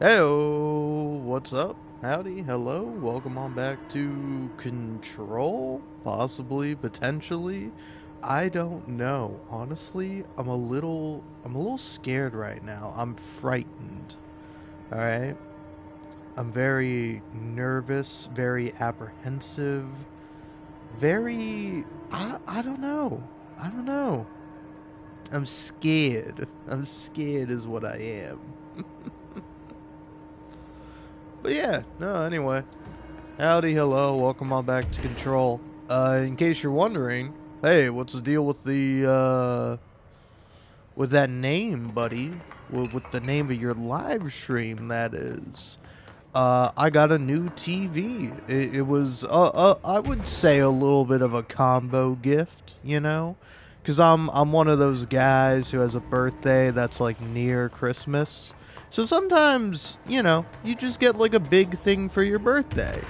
Heyo, what's up? Howdy, hello, welcome on back to Control, possibly, potentially. I don't know. Honestly, I'm a little scared right now. I'm frightened. All right? I'm very nervous, very apprehensive, very I don't know. I don't know. I'm scared. I'm scared is what I am. But yeah, no, anyway. Howdy, hello, welcome on back to Control. In case you're wondering, hey, what's the deal with with that name, buddy? With the name of your live stream, that is. I got a new TV. It was, I would say a little bit of a combo gift, you know? Because I'm one of those guys who has a birthday that's like near Christmas. So sometimes, you just get like a big thing for your birthday.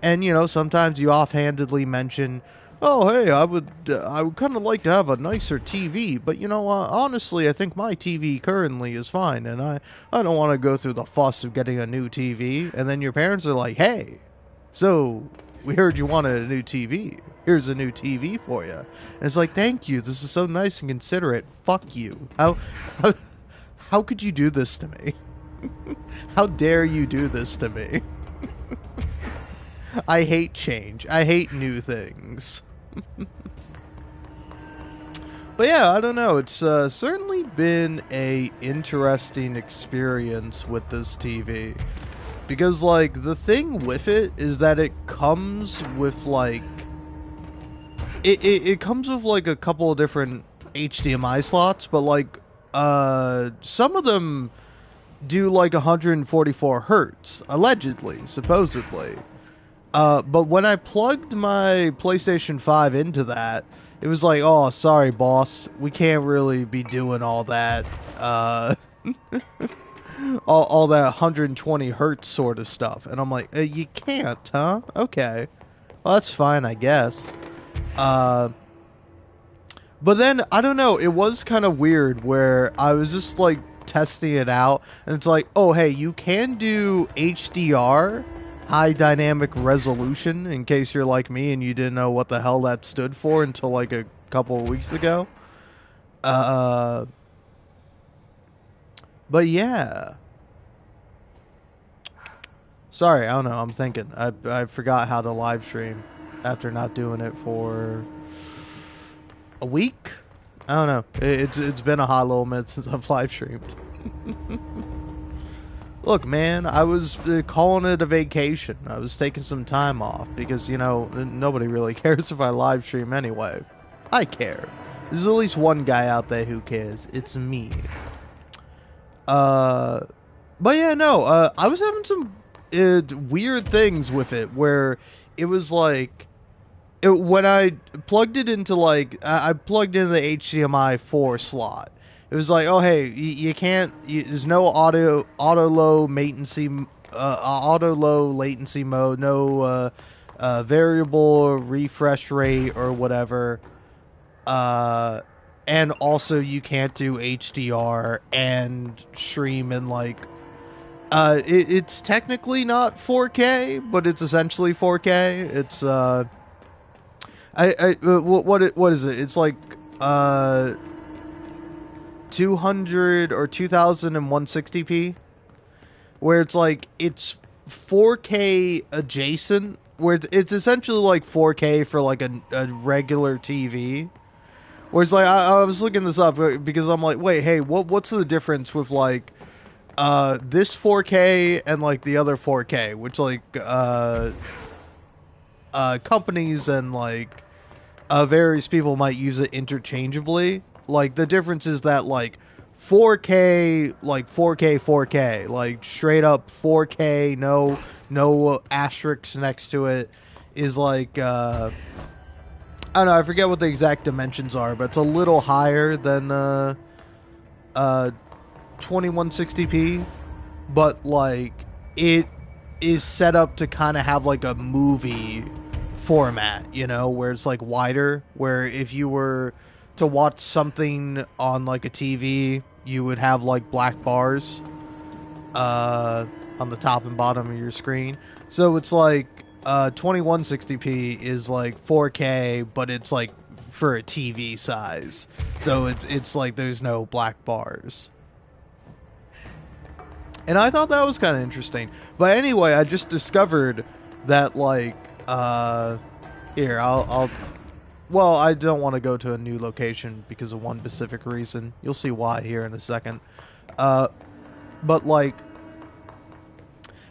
And sometimes you offhandedly mention, "Oh, hey, I would kind of like to have a nicer TV, but honestly, I think my TV currently is fine, and I don't want to go through the fuss of getting a new TV." And then your parents are like, "Hey, so we heard you wanted a new TV. Here's a new TV for you." And it's like, "Thank you. This is so nice and considerate. Fuck you. How, how could you do this to me? How dare you do this to me?" I hate change. I hate new things. But yeah, I don't know. It's certainly been a interesting experience with this TV. Because, like, the thing with it is that it comes with, like... It comes with, like, a couple of different HDMI slots, but, like, some of them do, like, 144 hertz, allegedly, supposedly. But when I plugged my PlayStation 5 into that, it was like, "Oh, sorry, boss. We can't really be doing all that, all that 120 hertz sort of stuff." And I'm like, "You can't, huh? Okay. Well, that's fine, I guess." Uh, but then, I don't know, it was kind of weird where I was just, like, testing it out, and it's like, "Oh, hey, you can do HDR, high dynamic resolution," in case you're like me and you didn't know what the hell that stood for until like a couple of weeks ago. Uh, but yeah. Sorry, I don't know. I'm thinking. I forgot how to live stream after not doing it for a week. I don't know. It's been a hot little minute since I've live streamed. Look, man, I was calling it a vacation. I was taking some time off because, nobody really cares if I live stream anyway. I care. There's at least one guy out there who cares. It's me. But yeah, no, I was having some weird things with it where it was like, when I plugged it into, like, I plugged in the HDMI 4 slot. It was like, "Oh, hey, you can't. There's no auto low latency mode, no variable refresh rate or whatever. And also you can't do HDR and stream in like, it's technically not 4K, but it's essentially 4K. It's what is it? It's like 200 or 2160p, where it's like it's 4K adjacent, where it's essentially like 4K for like a regular TV. Where it's like, I was looking this up because I'm like, wait, hey, what's the difference with like this 4K and like the other 4K, which like companies and like various people might use it interchangeably. Like, the difference is that, like, 4K, like 4K, 4K, like straight up 4K, no asterisks next to it, is like, I don't know, I forget what the exact dimensions are, but it's a little higher than 2160p, but like it is set up to kind of have like a movie format, where it's like wider, where if you were to watch something on like a TV, you would have like black bars. on the top and bottom of your screen. So it's like 2160p is like 4K, but it's like for a TV size. So it's like there's no black bars. And I thought that was kind of interesting. But anyway, I just discovered that like here I'll well, I don't want to go to a new location because of one specific reason. You'll see why here in a second. But like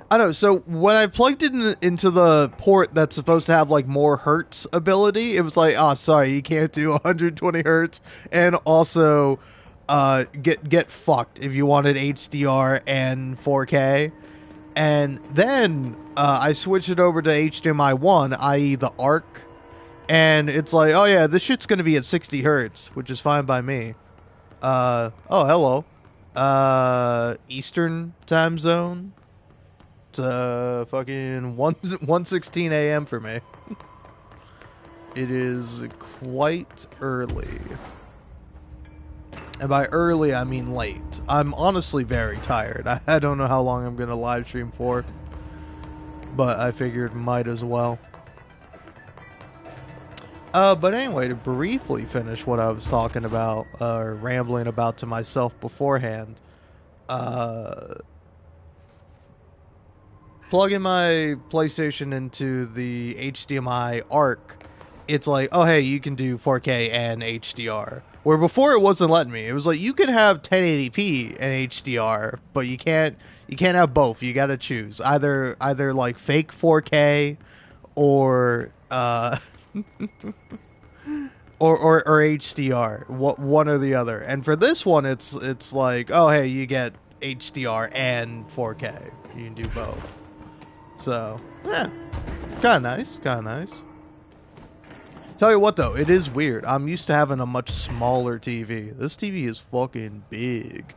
I don't know, so when I plugged it into the port that's supposed to have like more hertz ability, it was like, oh, sorry, you can't do 120 hertz, and also get fucked if you wanted HDR and 4K. And then I switched it over to HDMI 1, i.e. the ARC, and it's like, oh yeah, this shit's gonna be at 60 hertz, which is fine by me. Oh, hello. Eastern time zone. It's fucking 1:16 a.m. for me. It is quite early. And by early, I mean late. I'm honestly very tired. I don't know how long I'm going to live stream for. But I figured might as well. But anyway, to briefly finish what I was talking about, rambling about to myself beforehand, plugging my PlayStation into the HDMI ARC, it's like, oh hey, you can do 4K and HDR. Where before it wasn't letting me. It was like you can have 1080p and HDR, but you can't have both. You got to choose either like fake 4K or or HDR. One or the other. And for this one, it's like, oh hey, you get HDR and 4K. You can do both. So, yeah. Kinda nice, kinda nice. Tell you what though, it is weird. I'm used to having a much smaller TV. This TV is fucking big.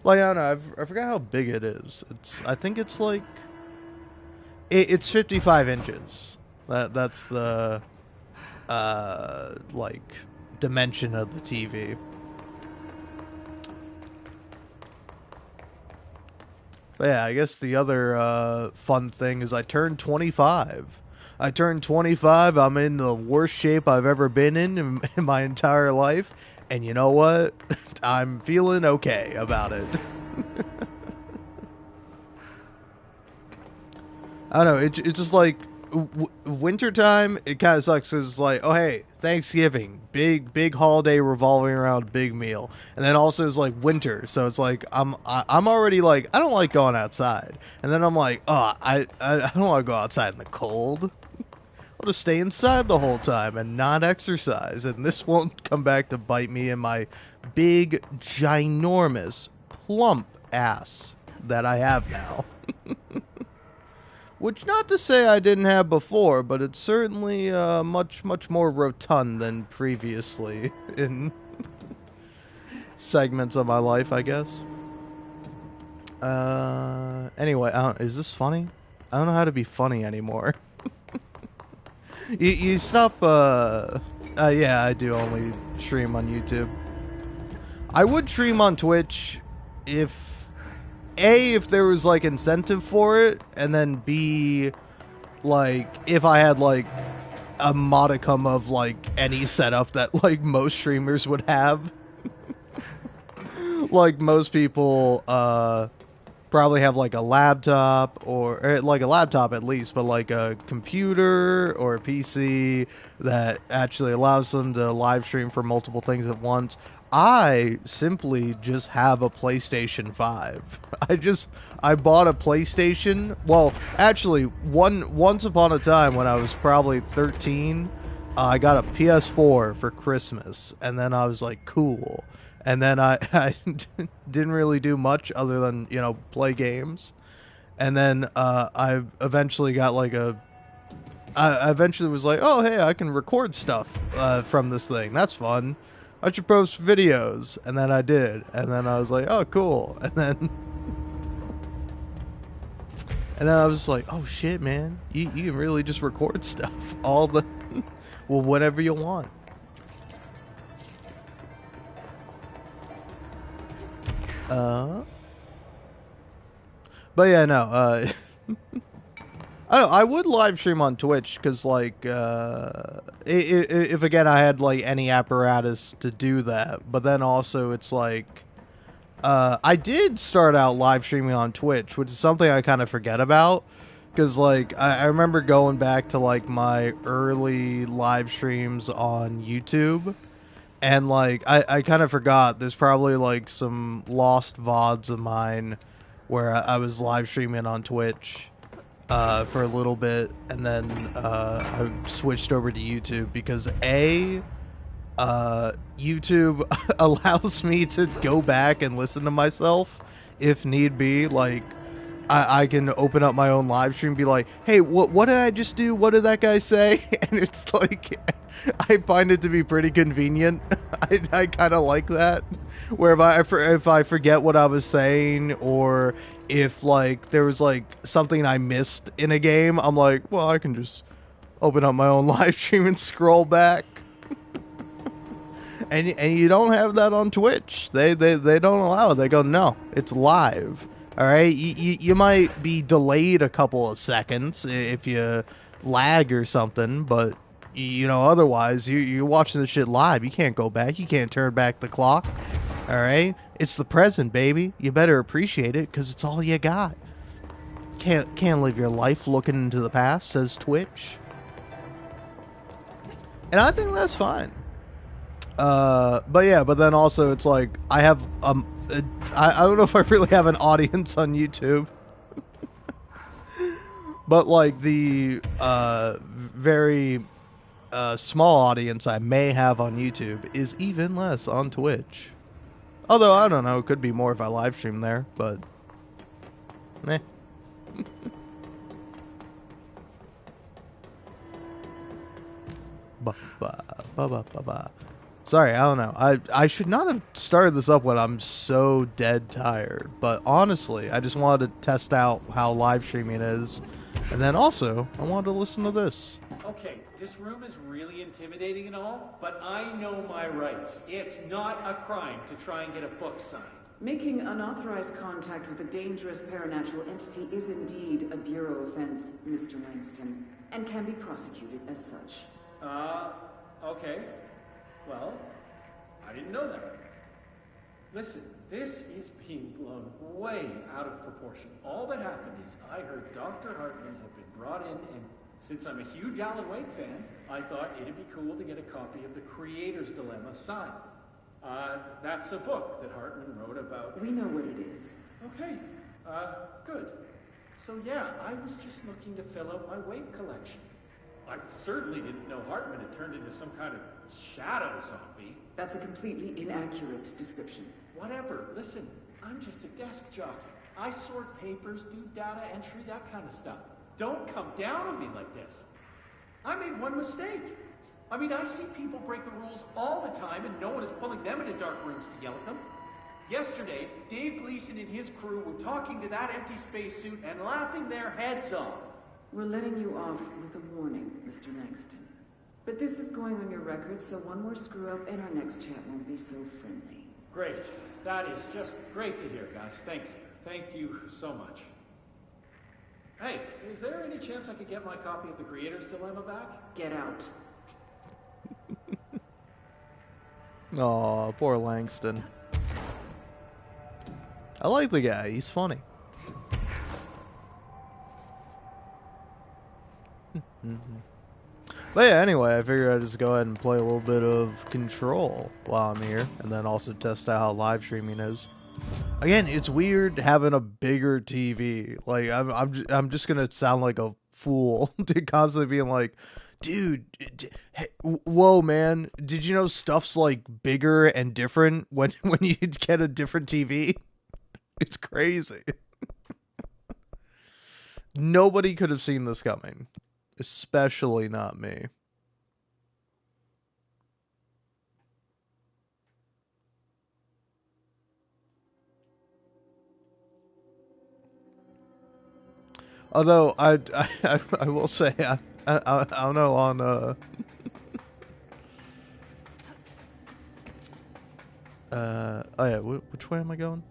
Like, I don't know, I forgot how big it is. I think it's like... It's 55 inches. That's the, like, dimension of the TV. But yeah, I guess the other fun thing is I turned 25. I turned 25. I'm in the worst shape I've ever been in my entire life. And you know what? I'm feeling okay about it. I don't know. It's just like wintertime. It kind of sucks because it's like, oh hey, Thanksgiving, big holiday revolving around a big meal, and then also it's like winter, so it's like I'm already like I don't like going outside, and then I'm like, oh I don't want to go outside in the cold. I'll just stay inside the whole time and not exercise, and this won't come back to bite me in my big, ginormous, plump ass that I have now. Which, not to say I didn't have before, but it's certainly much more rotund than previously in segments of my life, I guess. Anyway, is this funny? I don't know how to be funny anymore. You stop, yeah, I do only stream on YouTube. I would stream on Twitch if there was, like, incentive for it, and then B, like, if I had, like, a modicum of, like, any setup that, like, most streamers would have. Like, most people, probably have like a laptop or like a laptop at least, but like a computer or a PC that actually allows them to live stream for multiple things at once. I simply just have a PlayStation 5. I bought a PlayStation. Well, actually, once upon a time when I was probably 13, I got a PS4 for Christmas, and then I was like, cool. And then I didn't really do much other than, you know, play games. And then I eventually got like I eventually was like, oh, hey, I can record stuff from this thing. That's fun. I should post videos. And then I did. And then I was like, oh, cool. And then I was like, oh, shit, man. You can really just record stuff. All the... well, whatever you want. But yeah, no. I don't know, I would live stream on Twitch because, like, if again I had like any apparatus to do that, but then also it's like, I did start out live streaming on Twitch, which is something I kind of forget about, because like I remember going back to like my early live streams on YouTube, and like I kind of forgot there's probably like some lost VODs of mine where I was live streaming on Twitch for a little bit, and then I switched over to YouTube because YouTube allows me to go back and listen to myself if need be. Like, I can open up my own live stream and be like, hey, what did I just do? What did that guy say? And it's like, I find it to be pretty convenient. I kind of like that. Where if I forget what I was saying, or if like there was like something I missed in a game, I'm like, well, I can just open up my own live stream and scroll back. And you don't have that on Twitch. They don't allow it. They go, no, it's live. All right, you might be delayed a couple of seconds if you lag or something, but you know, otherwise you're watching this shit live. You can't go back. You can't turn back the clock. All right, it's the present, baby. You better appreciate it because it's all you got. Can't live your life looking into the past, says Twitch, and I think that's fine. But yeah, but then also it's like I have I don't know if I really have an audience on YouTube, but like the very small audience I may have on YouTube is even less on Twitch. Although I don't know, it could be more if I live stream there, but meh. Ba ba ba ba ba ba. Sorry, I don't know. I should not have started this up when I'm so dead tired. But honestly, I just wanted to test out how live streaming is. And then also, I wanted to listen to this. Okay, this room is really intimidating and all, but I know my rights. It's not a crime to try and get a book signed. Making unauthorized contact with a dangerous paranatural entity is indeed a Bureau offense, Mr. Langston, and can be prosecuted as such. Okay. Well, I didn't know that. Listen, this is being blown way out of proportion. All that happened is I heard Dr. Hartman had been brought in, and since I'm a huge Alan Wake fan, I thought it'd be cool to get a copy of The Creator's Dilemma signed. That's a book that Hartman wrote about. We know what it is. Okay, good. So yeah, I was just looking to fill out my Wake collection. I certainly didn't know Hartman had turned into some kind of shadow zombie. That's a completely inaccurate description. Whatever. Listen, I'm just a desk jockey. I sort papers, do data entry, that kind of stuff. Don't come down on me like this. I made one mistake. I mean, I see people break the rules all the time, and no one is pulling them into dark rooms to yell at them. Yesterday, Dave Gleason and his crew were talking to that empty spacesuit and laughing their heads off. We're letting you off with a warning, Mr. Langston. But this is going on your record, so one more screw-up and our next chat won't be so friendly. Great. That is just great to hear, guys. Thank you. Thank you so much. Hey, is there any chance I could get my copy of The Creator's Dilemma back? Get out. Aw, poor Langston. I like the guy. He's funny. But yeah, anyway, I figured I'd just go ahead and play a little bit of Control while I'm here, and then also test out how live streaming is. Again, it's weird having a bigger TV. Like, I'm just gonna sound like a fool to constantly being like, dude, hey, whoa, man, did you know stuff's like bigger and different when you get a different TV? It's crazy. Nobody could have seen this coming. Especially not me. Although I will say I don't know on oh yeah, which way am I going?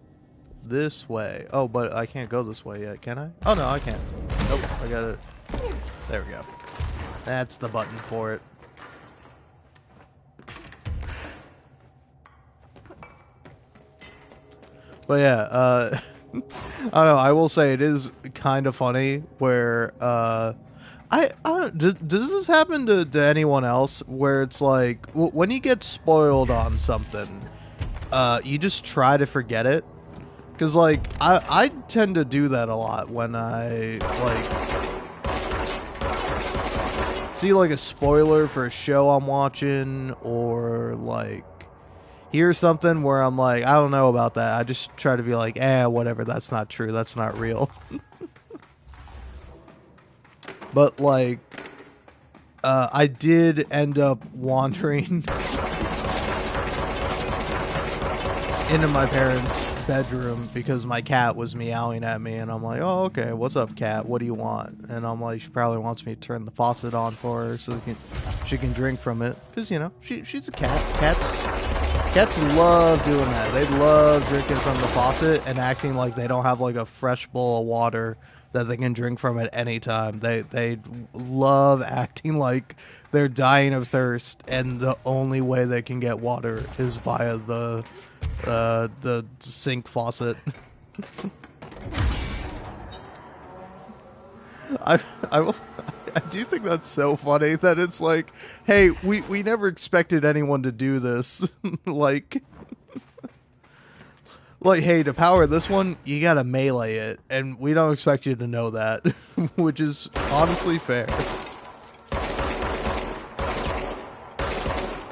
this way. Oh, but I can't go this way yet, can I? Oh, no, I can't. Nope, I got it. There we go. That's the button for it. But yeah, I don't know, I will say it is kind of funny where, I don't, does this happen to anyone else where it's like, when you get spoiled on something, you just try to forget it? Because, like, I tend to do that a lot when I, like, see, like, a spoiler for a show I'm watching, or, like, hear something where I'm like, I don't know about that. I just try to be like, whatever, that's not true, that's not real. But, like, I did end up wandering into my parents' bedroom because my cat was meowing at me, and I'm like, oh, okay, what's up, cat? What do you want? And I'm like, she probably wants me to turn the faucet on for her so she can drink from it. Because, you know, she's a cat. Cats love doing that. They love drinking from the faucet and acting like they don't have, like, a fresh bowl of water that they can drink from at any time. They love acting like they're dying of thirst, and the only way they can get water is via the sink faucet. I do think that's so funny that it's like, hey, we never expected anyone to do this. like, hey, to power this one, you gotta melee it, and we don't expect you to know that, which is honestly fair.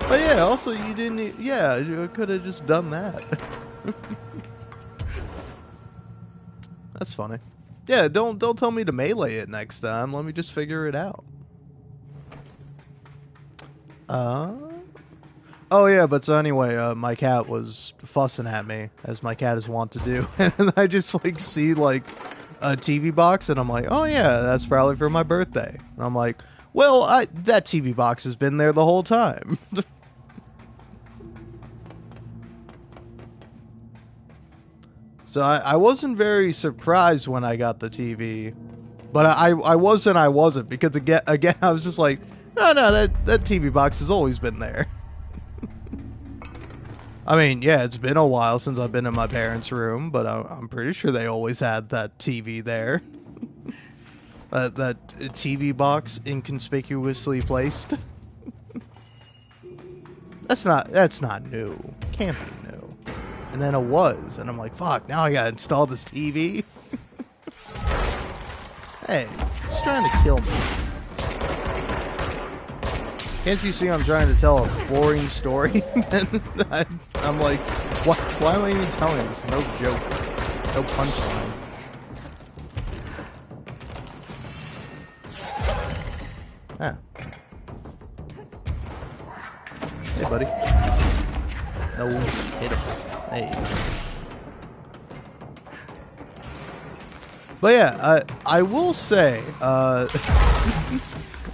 But yeah, also you didn't, yeah, you could have just done that. That's funny. Yeah, don't tell me to melee it next time. Let me just figure it out. Oh yeah, but so anyway, my cat was fussing at me, as my cat is wont to do, and I just like see like a TV box, and I'm like, oh yeah, that's probably for my birthday. And I'm like, well, that TV box has been there the whole time. So I wasn't very surprised when I got the TV, but I wasn't, because again I was just like, no, that TV box has always been there. I mean, yeah, it's been a while since I've been in my parents' room, but I'm pretty sure they always had that TV there. That TV box inconspicuously placed. That's not new. Can't be new. And then it was, and I'm like, fuck, now I gotta install this TV? Hey, he's trying to kill me. Can't you see I'm trying to tell a boring story? And I'm like, why am I even telling this? No joke. No punchline. Ah. Hey, buddy. No, hit him. Hey. But yeah, I will say,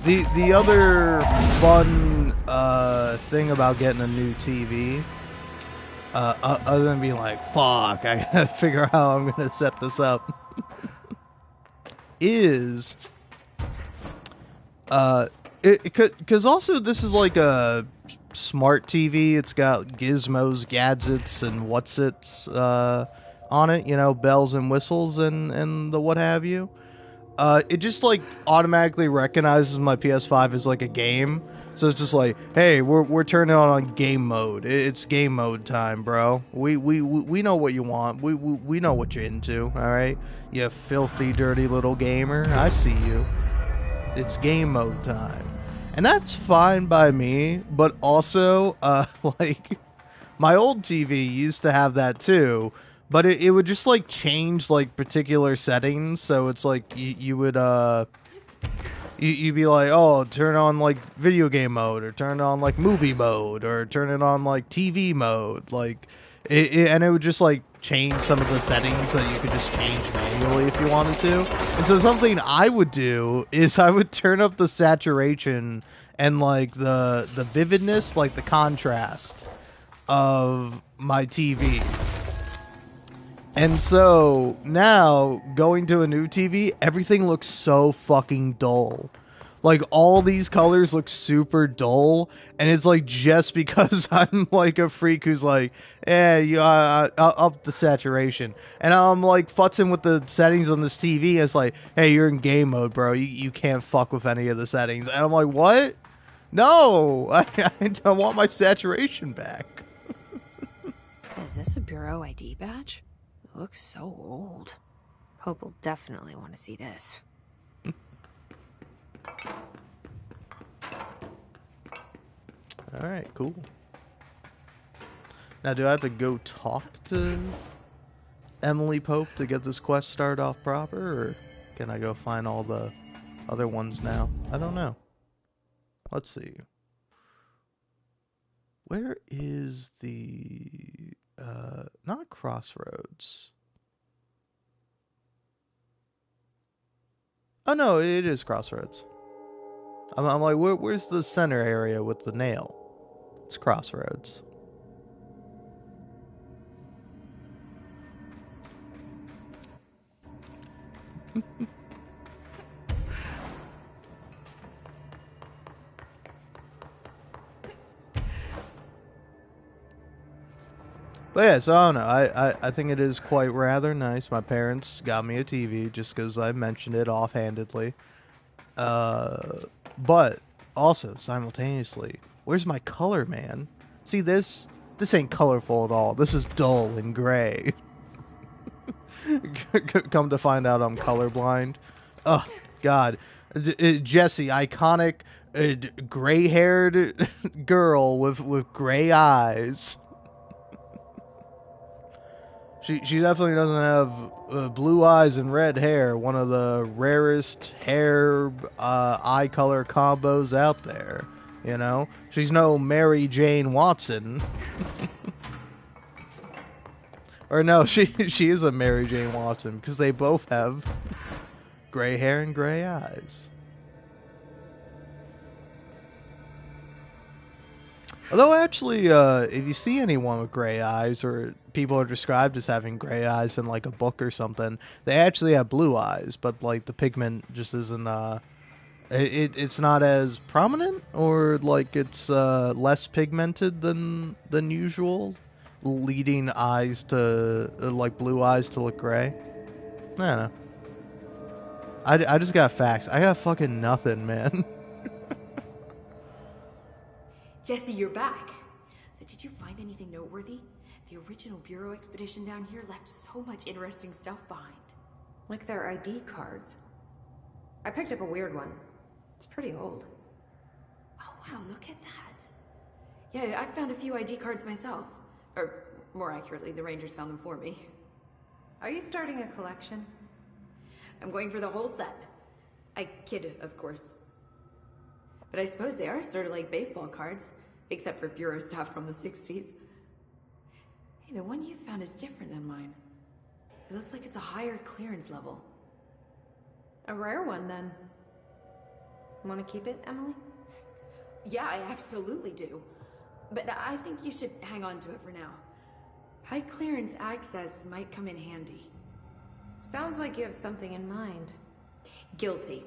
the other fun thing about getting a new TV, other than being like, fuck, I gotta figure out how I'm gonna set this up, is, because also this is like a smart TV. It's got gizmos, gadgets, and what's-its on it, you know, bells and whistles and the what have you. It just like automatically recognizes my PS5 as like a game, so it's just like, hey, we're turning on game mode. It's game mode time, bro. We know what you want. We know what you're into. All right, you filthy, dirty little gamer. I see you. It's game mode time. And that's fine by me, but also, like, my old TV used to have that too, but it would just, like, change, like, particular settings, so it's like, you would, you'd be like, oh, turn on, like, video game mode, or turn on, like, movie mode, or turn it on, like, TV mode, like, and it would just, like, change some of the settings that you could just change manually if you wanted to. And so something I would do is I would turn up the saturation and like the vividness, like the contrast of my TV. And so now going to a new TV, everything looks so fucking dull. Like all these colors look super dull, and it's like just because I'm like a freak who's like, you up the saturation, and I'm like futzing with the settings on this TV. And it's like, hey, you're in game mode, bro. You can't fuck with any of the settings, and I'm like, what? No, I don't want my saturation back. Is this a Bureau ID badge? It looks so old. Hope will definitely want to see this. Alright, cool. Now, do I have to go talk to Emily Pope to get this quest started off proper, or can I go find all the other ones now? I don't know. Let's see. Where is the... not Crossroads. Oh no, it is Crossroads. I'm like, where's the center area with the nail? It's Crossroads. But yeah, so I don't know. I think it is quite rather nice. My parents got me a TV just because I mentioned it offhandedly. But also simultaneously, where's my color, man? See this? This ain't colorful at all. This is dull and gray. Come to find out, I'm colorblind. Oh God, Jessie, iconic, gray-haired girl with gray eyes. She definitely doesn't have blue eyes and red hair. One of the rarest hair eye color combos out there. You know, she's no Mary Jane Watson. Or no, she is a Mary Jane Watson because they both have gray hair and gray eyes. Although actually, if you see anyone with gray eyes, or people are described as having gray eyes in like a book or something, they actually have blue eyes, but like the pigment just isn't it's not as prominent, or like it's less pigmented than usual, leading eyes to like blue eyes to look gray. I don't know. I just got facts. I got fucking nothing, man. Jesse, you're back. So did you find anything noteworthy? The original Bureau expedition down here left so much interesting stuff behind. Like their ID cards. I picked up a weird one. It's pretty old. Oh wow, look at that. Yeah, I found a few ID cards myself. Or, more accurately, the Rangers found them for me. Are you starting a collection? I'm going for the whole set. I kid, of course. But I suppose they are sort of like baseball cards, except for Bureau stuff from the 60s. Hey, the one you found is different than mine. It looks like it's a higher clearance level. A rare one, then. Want to keep it, Emily? Yeah, I absolutely do. But I think you should hang on to it for now. High clearance access might come in handy. Sounds like you have something in mind. Guilty.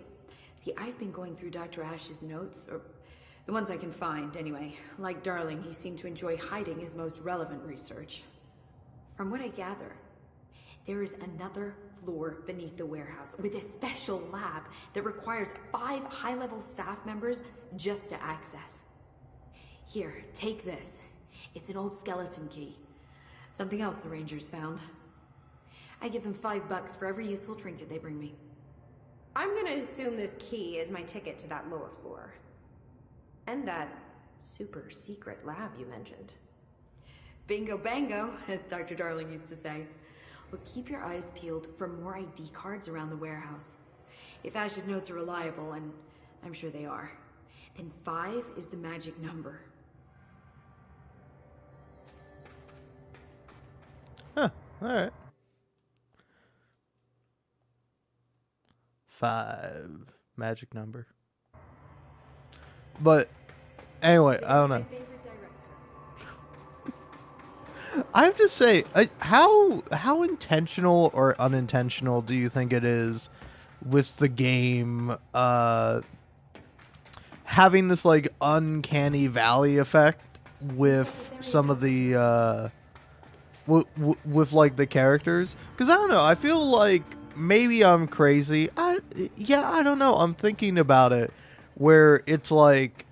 See, I've been going through Dr. Ash's notes, or the ones I can find, anyway. Like Darling, he seemed to enjoy hiding his most relevant research. From what I gather, there is another floor beneath the warehouse with a special lab that requires 5 high-level staff members just to access. Here, take this. It's an old skeleton key. Something else the Rangers found. I give them $5 for every useful trinket they bring me. I'm gonna assume this key is my ticket to that lower floor. And that super secret lab you mentioned. Bingo bango, as Dr. Darling used to say. Well, keep your eyes peeled for more ID cards around the warehouse. If Ash's notes are reliable, and I'm sure they are, then 5 is the magic number. Huh, alright. 5. Magic number. But, anyway, I don't know. I have to say, how intentional or unintentional do you think it is with the game having this like uncanny valley effect with some of the with like the characters? Because I don't know, I feel like maybe I'm crazy. I don't know. I'm thinking about it, where it's like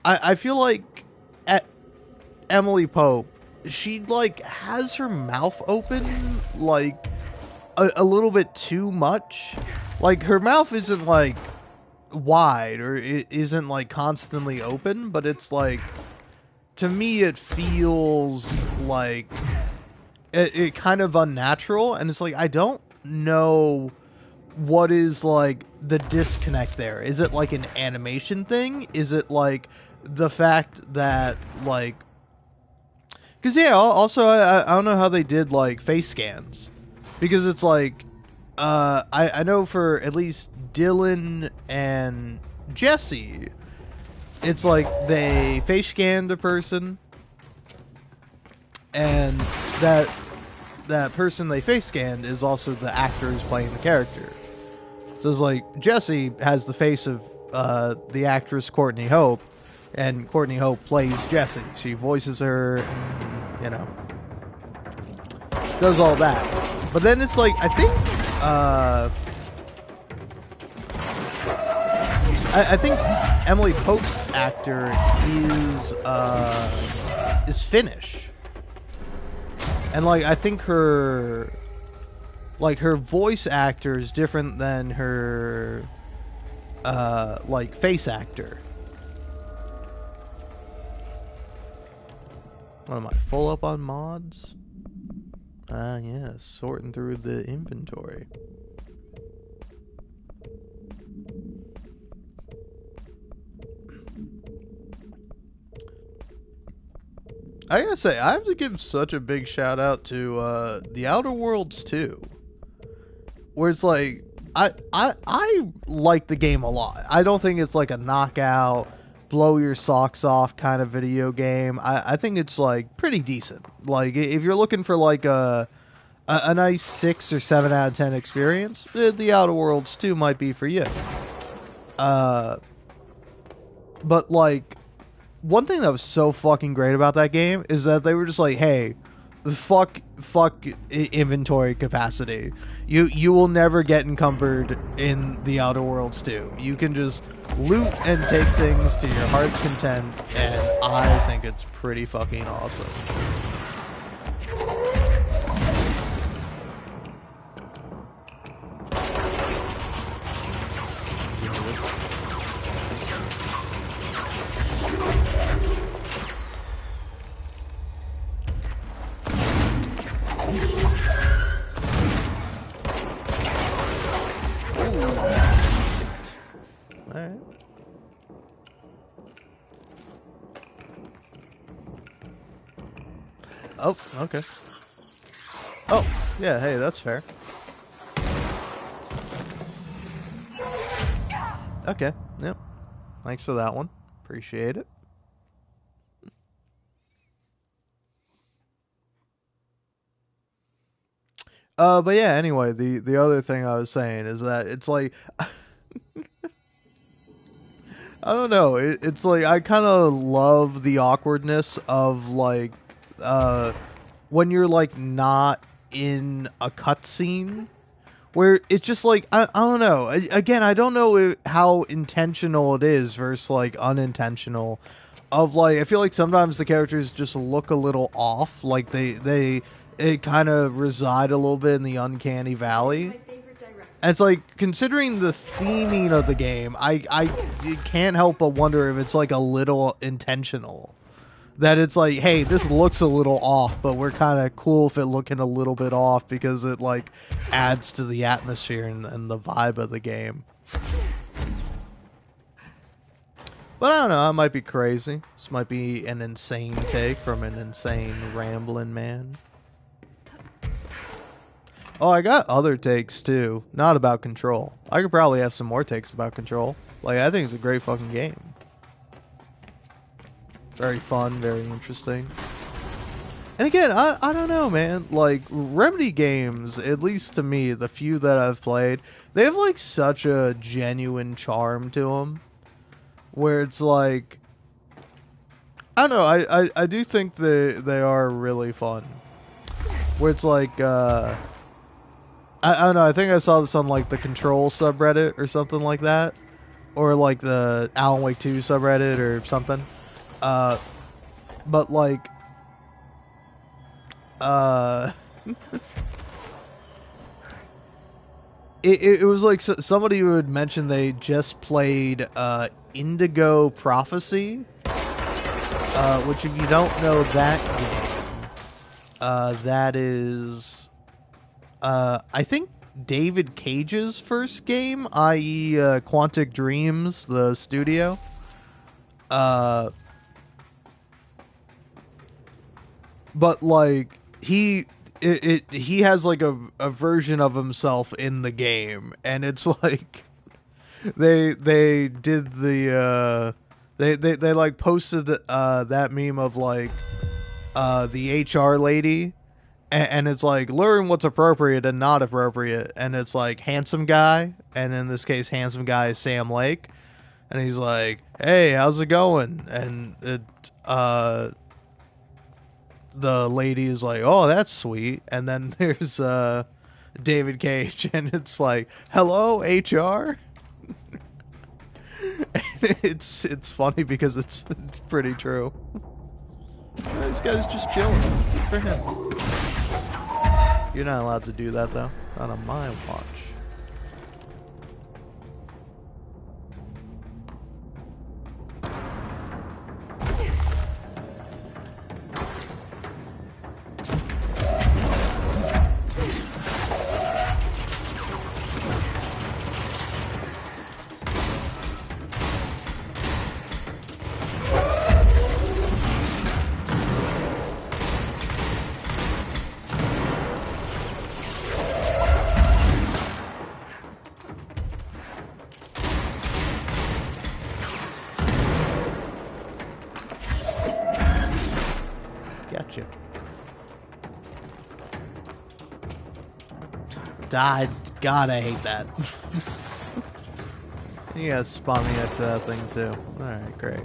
I feel like at Emily Pope, she like has her mouth open like a little bit too much. Like her mouth isn't like wide or it isn't like constantly open, but it's like, to me it feels like it kind of unnatural, and it's like I don't know what is like the disconnect there. Is it like an animation thing? Is it like the fact that like, because yeah, also I don't know how they did like face scans, because it's like I know for at least Dylan and Jesse, it's like they face scanned the person, and that person they face scanned is also the actor who's playing the character. So it's like Jesse has the face of the actress Courtney Hope, and Courtney Hope plays Jessie. She voices her, you know, does all that. But then it's like, I think I think Emily Pope's actor is Finnish, and like I think her voice actor is different than her like face actor. What am I, full up on mods? Yeah, sorting through the inventory. I gotta say, I have to give such a big shout out to The Outer Worlds 2. Where it's like, I like the game a lot. I don't think it's like a knockout, blow your socks off kind of video game. I think it's like pretty decent. Like if you're looking for like a nice 6 or 7 out of 10 experience, The Outer Worlds 2 might be for you. But like, one thing that was so fucking great about that game is that they were just like, hey, fuck inventory capacity. You will never get encumbered in The Outer Worlds 2. You can just loot and take things to your heart's content, and I think it's pretty fucking awesome. Alright. Oh, okay. Oh, yeah, hey, that's fair. Okay, yep. Thanks for that one. Appreciate it. But yeah, anyway, the other thing I was saying is that it's like, I don't know, it's like, I kind of love the awkwardness of like, when you're like not in a cutscene, where it's just like, I don't know, again, I don't know how intentional it is versus like unintentional, of like, I feel like sometimes the characters just look a little off, like it kind of reside a little bit in the uncanny valley. And it's like, considering the theming of the game, I can't help but wonder if it's like a little intentional. That it's like, hey, this looks a little off, but we're kind of cool if it looking a little bit off, because it like adds to the atmosphere and the vibe of the game. But I don't know, I might be crazy. This might be an insane take from an insane rambling man. Oh, I got other takes too. Not about Control. I could probably have some more takes about Control. Like, I think it's a great fucking game. Very fun, very interesting. And again, I don't know, man. Like, Remedy games, at least to me, the few that I've played, they have, like, such a genuine charm to them. Where it's like, I don't know, I do think they are really fun. Where it's like, I don't know, I think I saw this on, like, the Control subreddit or something like that. Or, like, the Alan Wake 2 subreddit or something. But, like, it was like somebody who had mentioned they just played Indigo Prophecy, which if you don't know that game, that is, I think David Cage's first game, i.e. Quantic Dreams, the studio. But like he has like a version of himself in the game, and it's like they did the they like posted that meme of like the HR lady, and it's like learn what's appropriate and not appropriate, and it's like handsome guy, and in this case handsome guy is Sam Lake, and he's like, hey, how's it going? And the lady is like, oh, that's sweet. And then there's David Cage, and it's like, hello, HR. And it's funny because it's pretty true. This guy's just chilling. Good for him. You're not allowed to do that though. Not on my watch. Gotcha. God, I hate that. You gotta spawn me next to that thing too. Alright, great.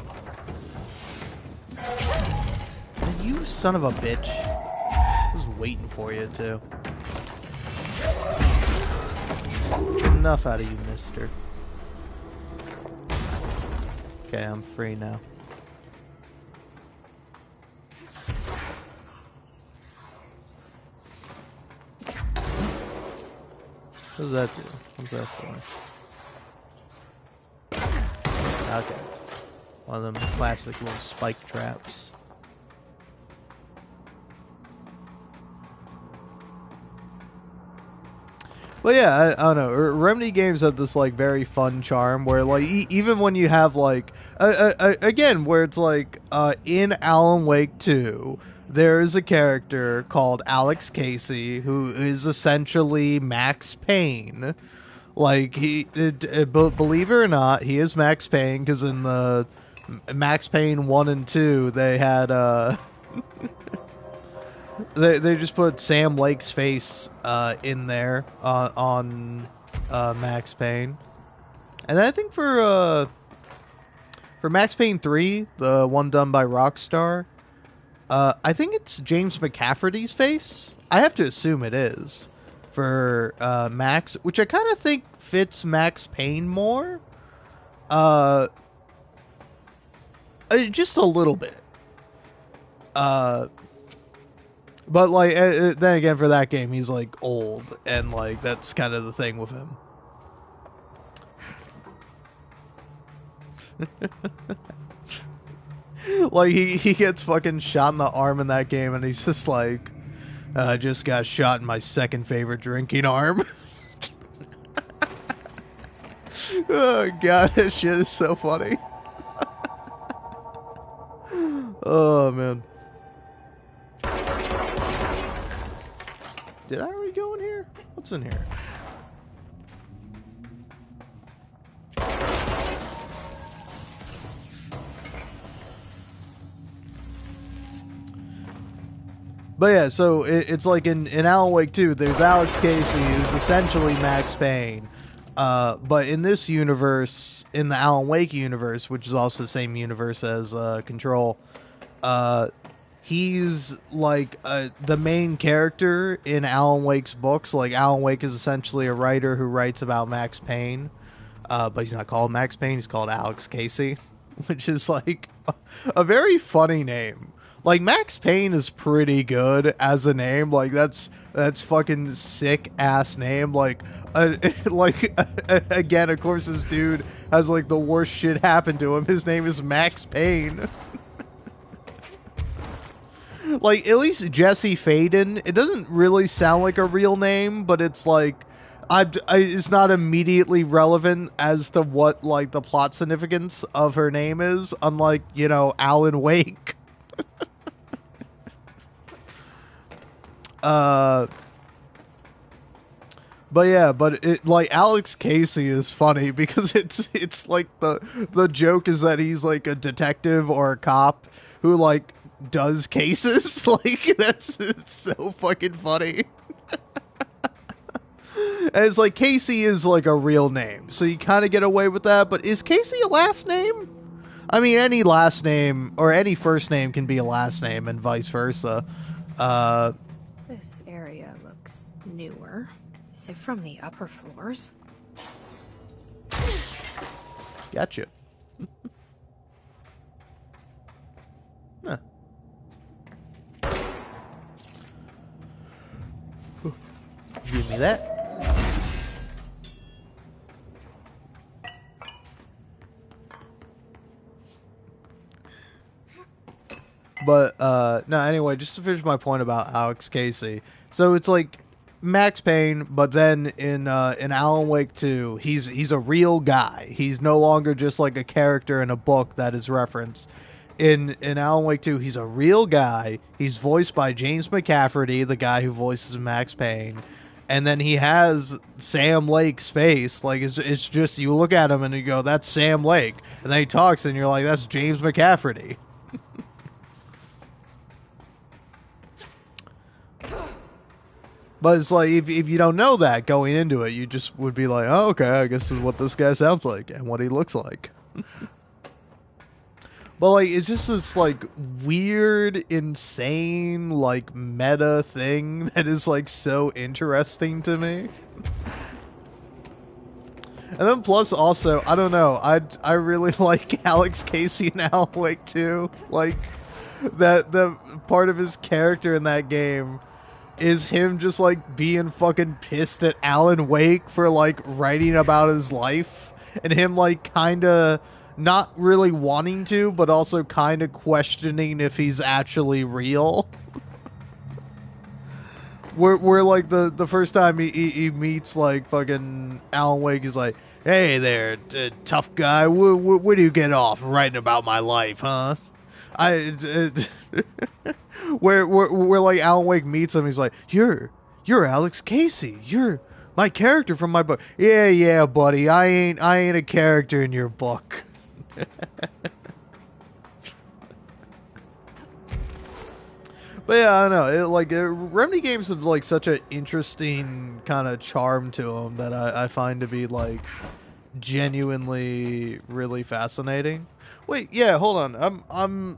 And you son of a bitch. I was waiting for you too. Enough out of you, mister. Okay, I'm free now. What does that do? What's that for? Okay. One of them classic little spike traps. Well, yeah, I don't know. Remedy games have this like very fun charm where like even when you have like again where it's like in Alan Wake 2 there is a character called Alex Casey who is essentially Max Payne. Like believe it or not, he is Max Payne because in the Max Payne 1 and 2 they had They just put Sam Lake's face in there on Max Payne, and then I think for Max Payne 3, the one done by Rockstar, I think it's James McCafferty's face. I have to assume it is for Max, which I kind of think fits Max Payne more, just a little bit. But, like, then again, for that game, he's, like, old, and, like, that's kind of the thing with him. Like, he gets fucking shot in the arm in that game, and he's just like, I just got shot in my second favorite drinking arm. Oh, God, that shit is so funny. Oh, man. Did I already go in here? What's in here? But yeah, so it's like in Alan Wake 2, there's Alex Casey, who's essentially Max Payne. But in this universe, in the Alan Wake universe, which is also the same universe as Control, he's like the main character in Alan Wake's books. Like, Alan Wake is essentially a writer who writes about Max Payne. But he's not called Max Payne, he's called Alex Casey, which is like a very funny name. Like, Max Payne is pretty good as a name. Like, that's fucking sick ass name. Like, again, of course, this dude has like the worst shit happen to him. His name is Max Payne. Like, at least Jesse Faden, it doesn't really sound like a real name, but it's like, it's not immediately relevant as to what, like, the plot significance of her name is, unlike, you know, Alan Wake. But yeah, but it, like, Alex Casey is funny because it's like the joke is that he's like a detective or a cop who like does cases. Like, it's so fucking funny. And it's like, Casey is like a real name, so you kind of get away with that. But is Casey a last name? I mean, any last name or any first name can be a last name, and vice versa. This area looks newer. Is it from the upper floors? Gotcha. Huh. Give me that. But no, anyway, just to finish my point about Alex Casey. So it's like Max Payne, but then in Alan Wake 2, he's a real guy. He's no longer just like a character in a book that is referenced. In Alan Wake 2, he's a real guy. He's voiced by James McCafferty, the guy who voices Max Payne. And then he has Sam Lake's face. Like, it's just, you look at him and you go, that's Sam Lake. And then he talks and you're like, that's James McCafferty. But it's like, if you don't know that going into it, you just would be like, oh, okay, I guess this is what this guy sounds like and what he looks like. But, like, it's just this, like, weird, insane, like, meta thing that is, like, so interesting to me. And then plus also, I don't know, I really like Alex Casey in Alan Wake 2. Like, the part of his character in that game is him just, like, being fucking pissed at Alan Wake for, like, writing about his life. And him, like, kinda not really wanting to, but also kinda questioning if he's actually real. Where like, the first time he meets, like, fucking Alan Wake, is like, hey there, tough guy, where do you get off writing about my life, huh? Where like Alan Wake meets him, he's like, you're Alex Casey, you're my character from my book. Yeah, buddy, I ain't a character in your book. But yeah, I don't know. Remedy games have like such an interesting kind of charm to them that I find to be like genuinely really fascinating. Wait, yeah, hold on. I'm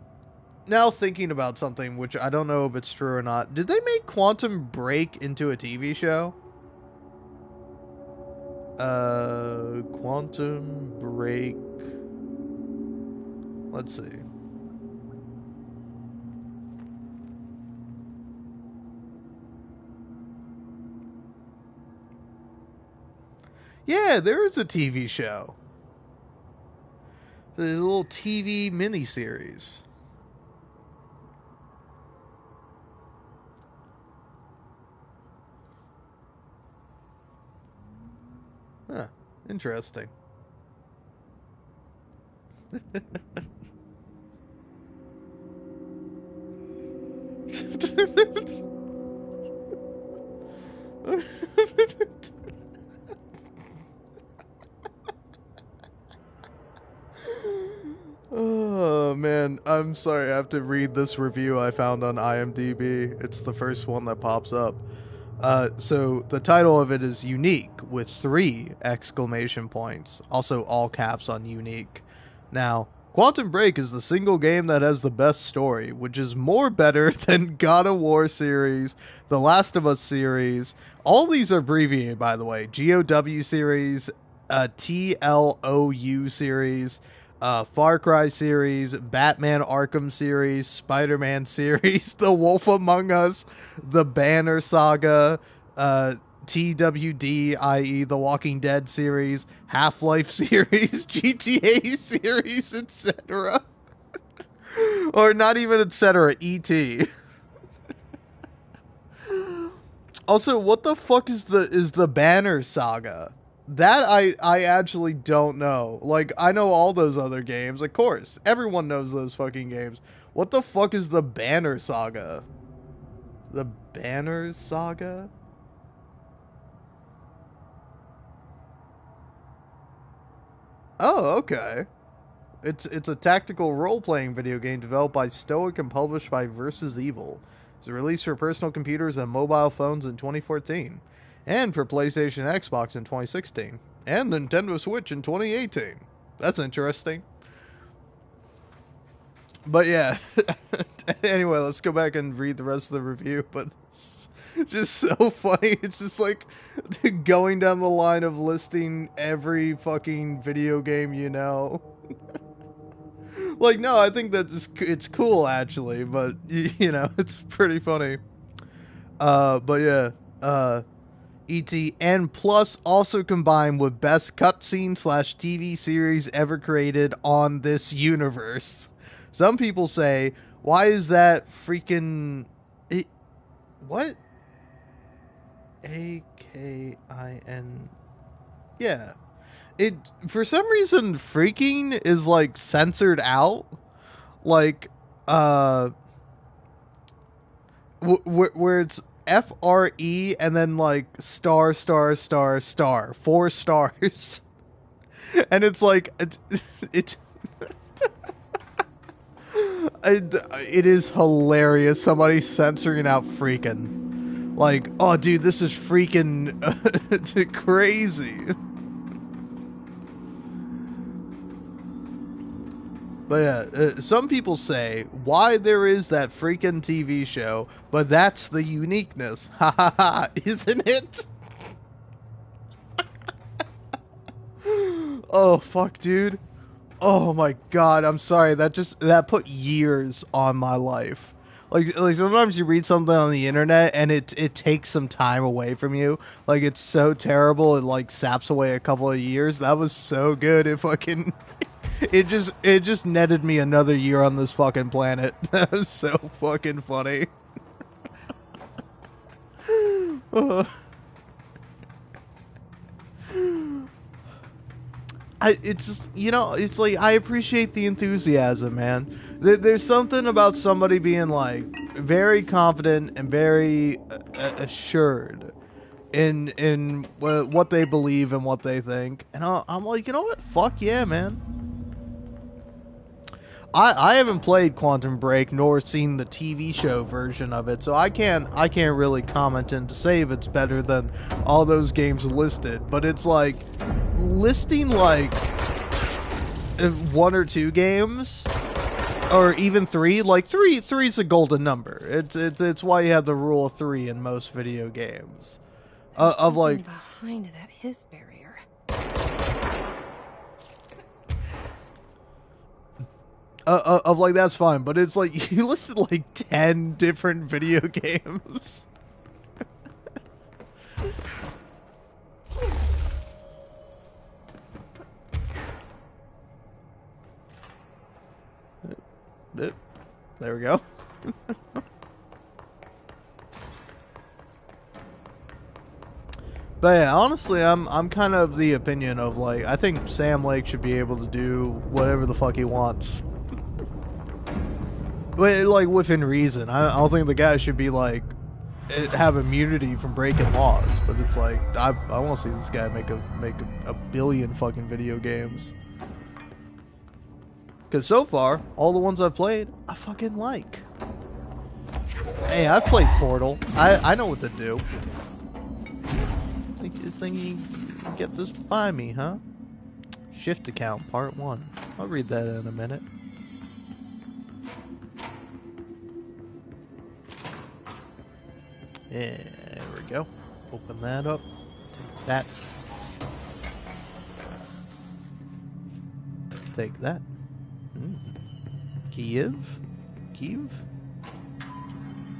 now thinking about something which I don't know if it's true or not. Did they make Quantum Break into a TV show? Quantum Break. Let's see. Yeah, there is a TV show. There's a little TV miniseries. Huh, interesting. Oh man, I'm I'm sorry, I have to read this review I found on IMDb. It's the first one that pops up. So the title of it is Unique with 3 exclamation points. Also all caps on unique. Now, Quantum Break is the single game that has the best story, which is more better than God of War series, The Last of Us series. All these are abbreviated, by the way. GOW series, TLOU series, Far Cry series, Batman Arkham series, Spider-Man series, The Wolf Among Us, The Banner Saga, TWD, i.e. The Walking Dead series, Half-Life series, GTA series, etc. Or not even etc. ET. Also, what the fuck is the Banner Saga? That I actually don't know. Like, I know all those other games, of course. Everyone knows those fucking games. What the fuck is the Banner Saga? The Banner Saga? Oh, okay. It's a tactical role-playing video game developed by Stoic and published by Versus Evil. It was released for personal computers and mobile phones in 2014, and for PlayStation and Xbox in 2016, and Nintendo Switch in 2018. That's interesting. But yeah, anyway, let's go back and read the rest of the review, but it's just so funny. It's just like going down the line of listing every fucking video game you know. Like, no, I think that it's cool, actually, but, you know, it's pretty funny. But yeah, E.T. and plus also combined with best cutscene / TV series ever created on this universe. Some people say, why is that freaking... What? A-K-I-N... Yeah. It, for some reason, freaking is, like, censored out. Like, where it's F-R-E and then, like, star, 4 stars. And it's like, it is hilarious. Somebody censoring out freaking. Like, oh, dude, this is freaking crazy. But yeah, some people say, why there is that freaking TV show, but that's the uniqueness. Ha ha ha, isn't it? Oh, fuck, dude. Oh my god, I'm sorry, that put years on my life. Like sometimes you read something on the internet and it takes some time away from you. Like, it's so terrible, it like saps away a couple of years. That was so good, it fucking... It just netted me another year on this fucking planet. That was so fucking funny. It's just, you know, it's like, I appreciate the enthusiasm, man. There's something about somebody being like very confident and very assured in what they believe and what they think, and I'm like, you know what? Fuck yeah, man. I haven't played Quantum Break nor seen the TV show version of it, so I can't really comment and say if it's better than all those games listed. But it's like listing like 1 or 2 games, or even 3. Like three's a golden number. It's why you have the rule of 3 in most video games. Of like behind that hiss barrier. Of like, that's fine, but it's like you listed like 10 different video games. There we go. But yeah, honestly, I'm kind of the opinion of like, I think Sam Lake should be able to do whatever the fuck he wants. But like, within reason. I don't think the guy should be like have immunity from breaking laws. But it's like, I want to see this guy make a billion fucking video games. Because so far, all the ones I've played, I fucking like. Hey, I've played Portal. I know what to do. Think you can get this by me, huh? Shift account, part 1. I'll read that in a minute. Yeah, there we go. Open that up. Take that. Take that. Kiev?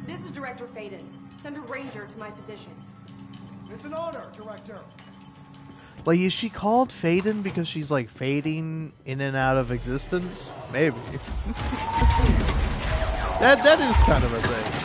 This is Director Faden. Send a ranger to my position. It's an honor, Director. Like, is she called Faden because she's like fading in and out of existence? Maybe. that is kind of a thing.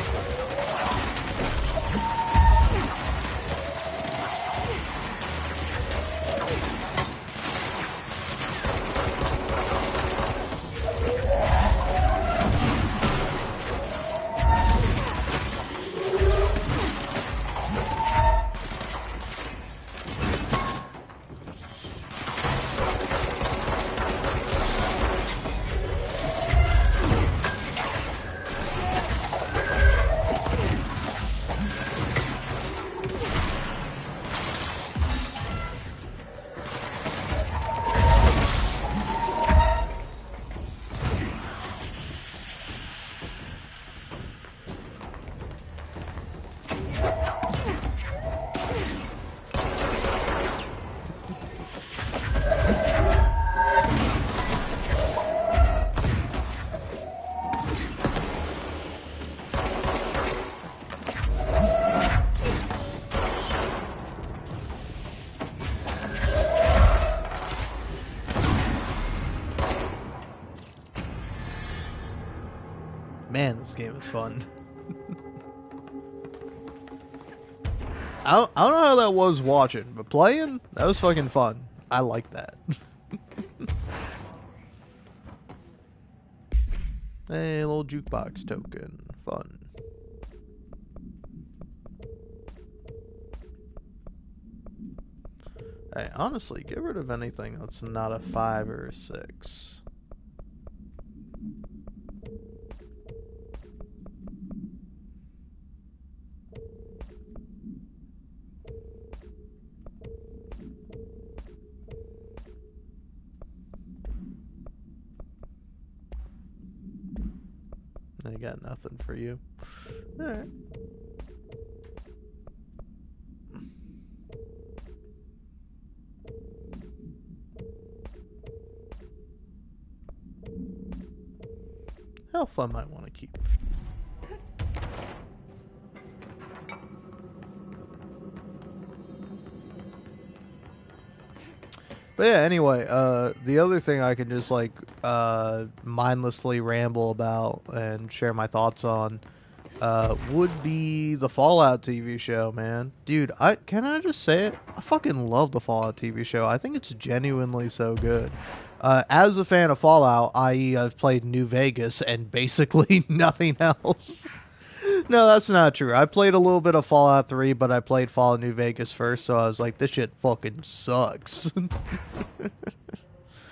Man, this game is fun. I don't know how that was watching, but playing, that was fucking fun. I like that. Hey, little jukebox token. Fun. Hey, honestly, get rid of anything that's not a 5 or a 6. I got nothing for you. Alright. Health I might want to keep. But yeah, anyway, the other thing I can just like mindlessly ramble about and share my thoughts on would be the Fallout TV show, man. Dude, can I just say it? I fucking love the Fallout TV show. I think it's genuinely so good. As a fan of Fallout, i.e. I've played New Vegas and basically nothing else. No, that's not true. I played a little bit of Fallout 3, but I played Fallout New Vegas first, so I was like, this shit fucking sucks.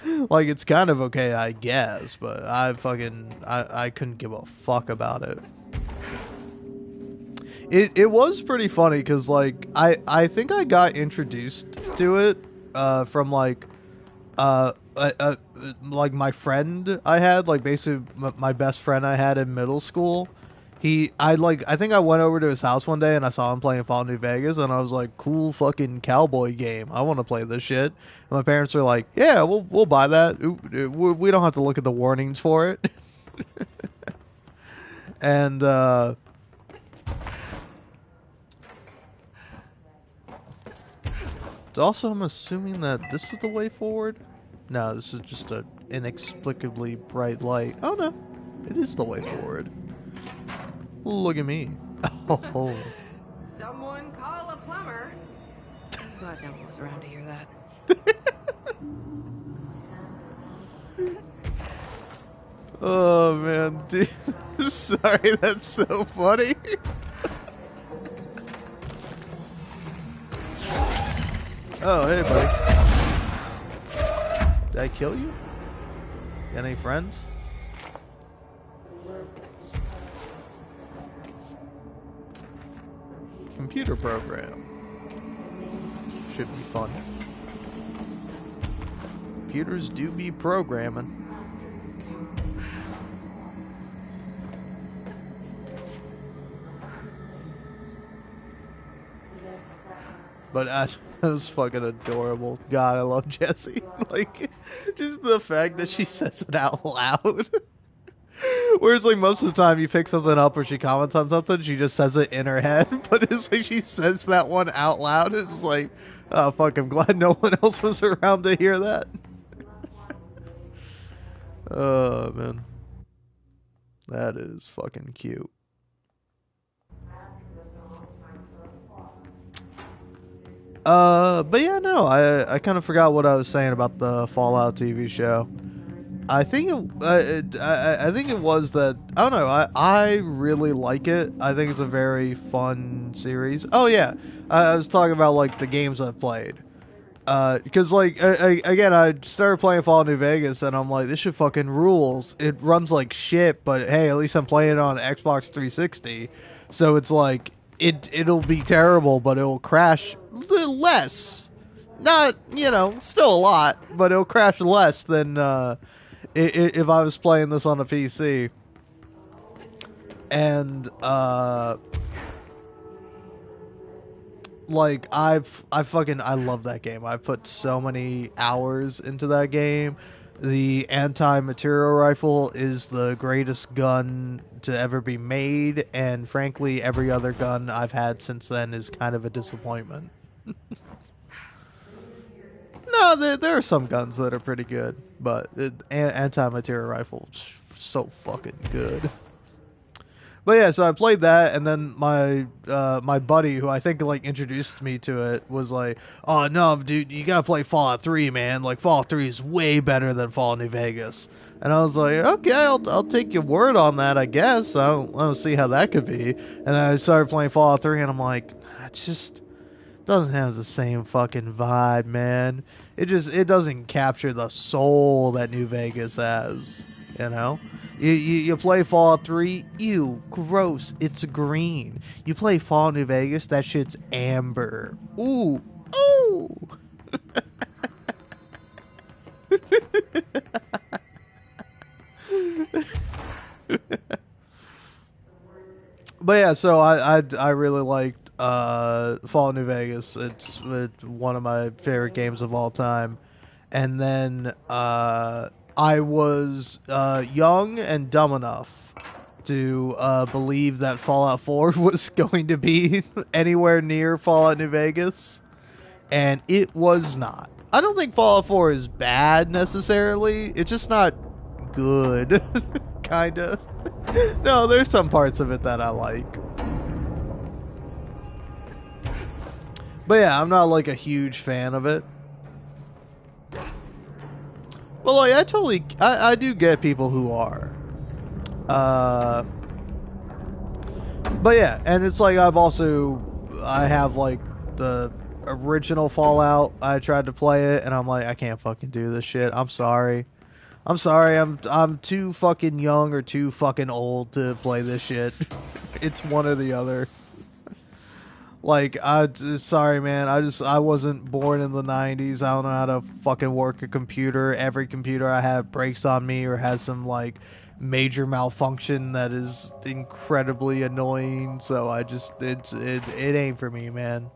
Like, it's kind of okay, I guess, but I couldn't give a fuck about it. It was pretty funny, because, like, I think I got introduced to it from, like my friend I had, like, basically my best friend I had in middle school. I think I went over to his house one day and I saw him playing Fallout New Vegas and I was like, cool fucking cowboy game. I want to play this shit. And my parents were like, yeah, we'll buy that. We don't have to look at the warnings for it. And, also, I'm assuming that this is the way forward. No, this is just an inexplicably bright light. Oh no, it is the way forward. Look at me. Oh. Someone call a plumber. I'm glad no one was around to hear that. Oh man, dude. Sorry, that's so funny. Oh, hey buddy. Did I kill you? Got any friends? Computer program. Should be fun. Computers do be programming. But that was fucking adorable. God, I love Jessie. Like, just the fact that she says it out loud. Whereas, like, most of the time you pick something up or she comments on something, she just says it in her head. But it's like she says that one out loud. It's like, oh, fuck, I'm glad no one else was around to hear that. Oh, man. That is fucking cute. But yeah, no, I kind of forgot what I was saying about the Fallout TV show. I think I think it was that, I don't know, I really like it. I think it's a very fun series. Oh yeah, I was talking about like the games I've played. Because like again, I started playing Fallout New Vegas and I'm like, this shit fucking rules. It runs like shit, but hey, at least I'm playing it on Xbox 360. So it's like it'll be terrible, but it'll crash less. Not, still a lot, but it'll crash less than if I was playing this on a PC. And like I love that game. I put so many hours into that game. The anti-material rifle is the greatest gun to ever be made, and frankly, every other gun I've had since then is kind of a disappointment. No, there are some guns that are pretty good, but anti-material rifle is so fucking good. But yeah, so I played that, and then my buddy, who I think like introduced me to it, was like, "Oh no, dude, you gotta play Fallout 3, man. Like Fallout 3 is way better than Fallout New Vegas." And I was like, "Okay, I'll take your word on that, I guess. I don't see how that could be." And then I started playing Fallout 3, and I'm like, it just doesn't have the same fucking vibe, man. It doesn't capture the soul that New Vegas has, you know? You play Fallout 3, ew, gross, it's green. You play Fallout New Vegas, that shit's amber. Ooh, ooh. But yeah, so I really liked Fallout New Vegas. It's one of my favorite games of all time. And then I was young and dumb enough to believe that Fallout 4 was going to be anywhere near Fallout New Vegas, and it was not. I don't think Fallout 4 is bad necessarily. It's just not good, kinda. No, there's some parts of it that I like. But yeah, I'm not like a huge fan of it. Well, like, I do get people who are. But yeah, and it's like I have like the original Fallout. I tried to play it, and I'm like, I can't fucking do this shit. I'm sorry. I'm too fucking young or too fucking old to play this shit. It's one or the other. Like, sorry, man. I wasn't born in the 90s. I don't know how to fucking work a computer. Every computer I have breaks on me or has some, like, major malfunction that is incredibly annoying. So it ain't for me, man.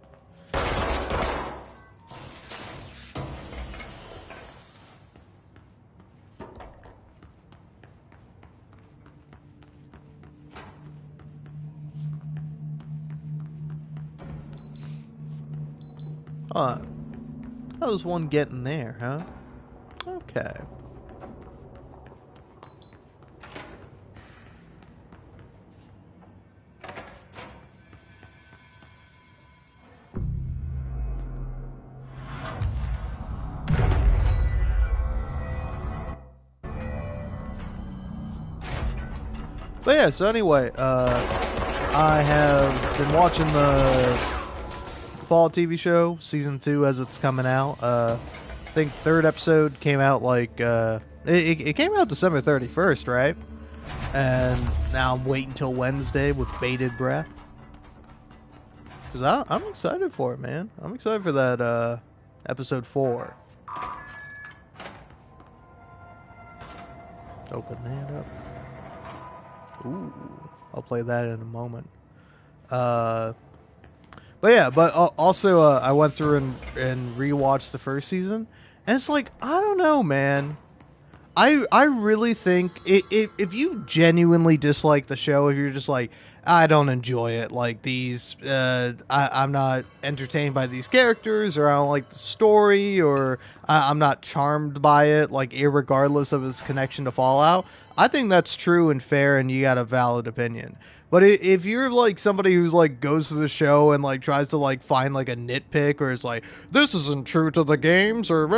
Huh. How does one get in there, huh? Okay. But yeah, so anyway, I have been watching the Fallout TV show, Season 2 as it's coming out. think third episode came out like it came out December 31st, right? And now I'm waiting till Wednesday with bated breath. Because I'm excited for it, man. I'm excited for that episode 4. Open that up. Ooh, I'll play that in a moment. But yeah, but also I went through and rewatched the first season, and it's like, I don't know, man. I really think if you genuinely dislike the show, if you're just like, I don't enjoy it, like these, I'm not entertained by these characters, or I don't like the story, or I'm not charmed by it, like irregardless of its connection to Fallout, I think that's true and fair, and you got a valid opinion. But if you're like somebody who's like goes to the show and like tries to like find like a nitpick, or is like, this isn't true to the games, or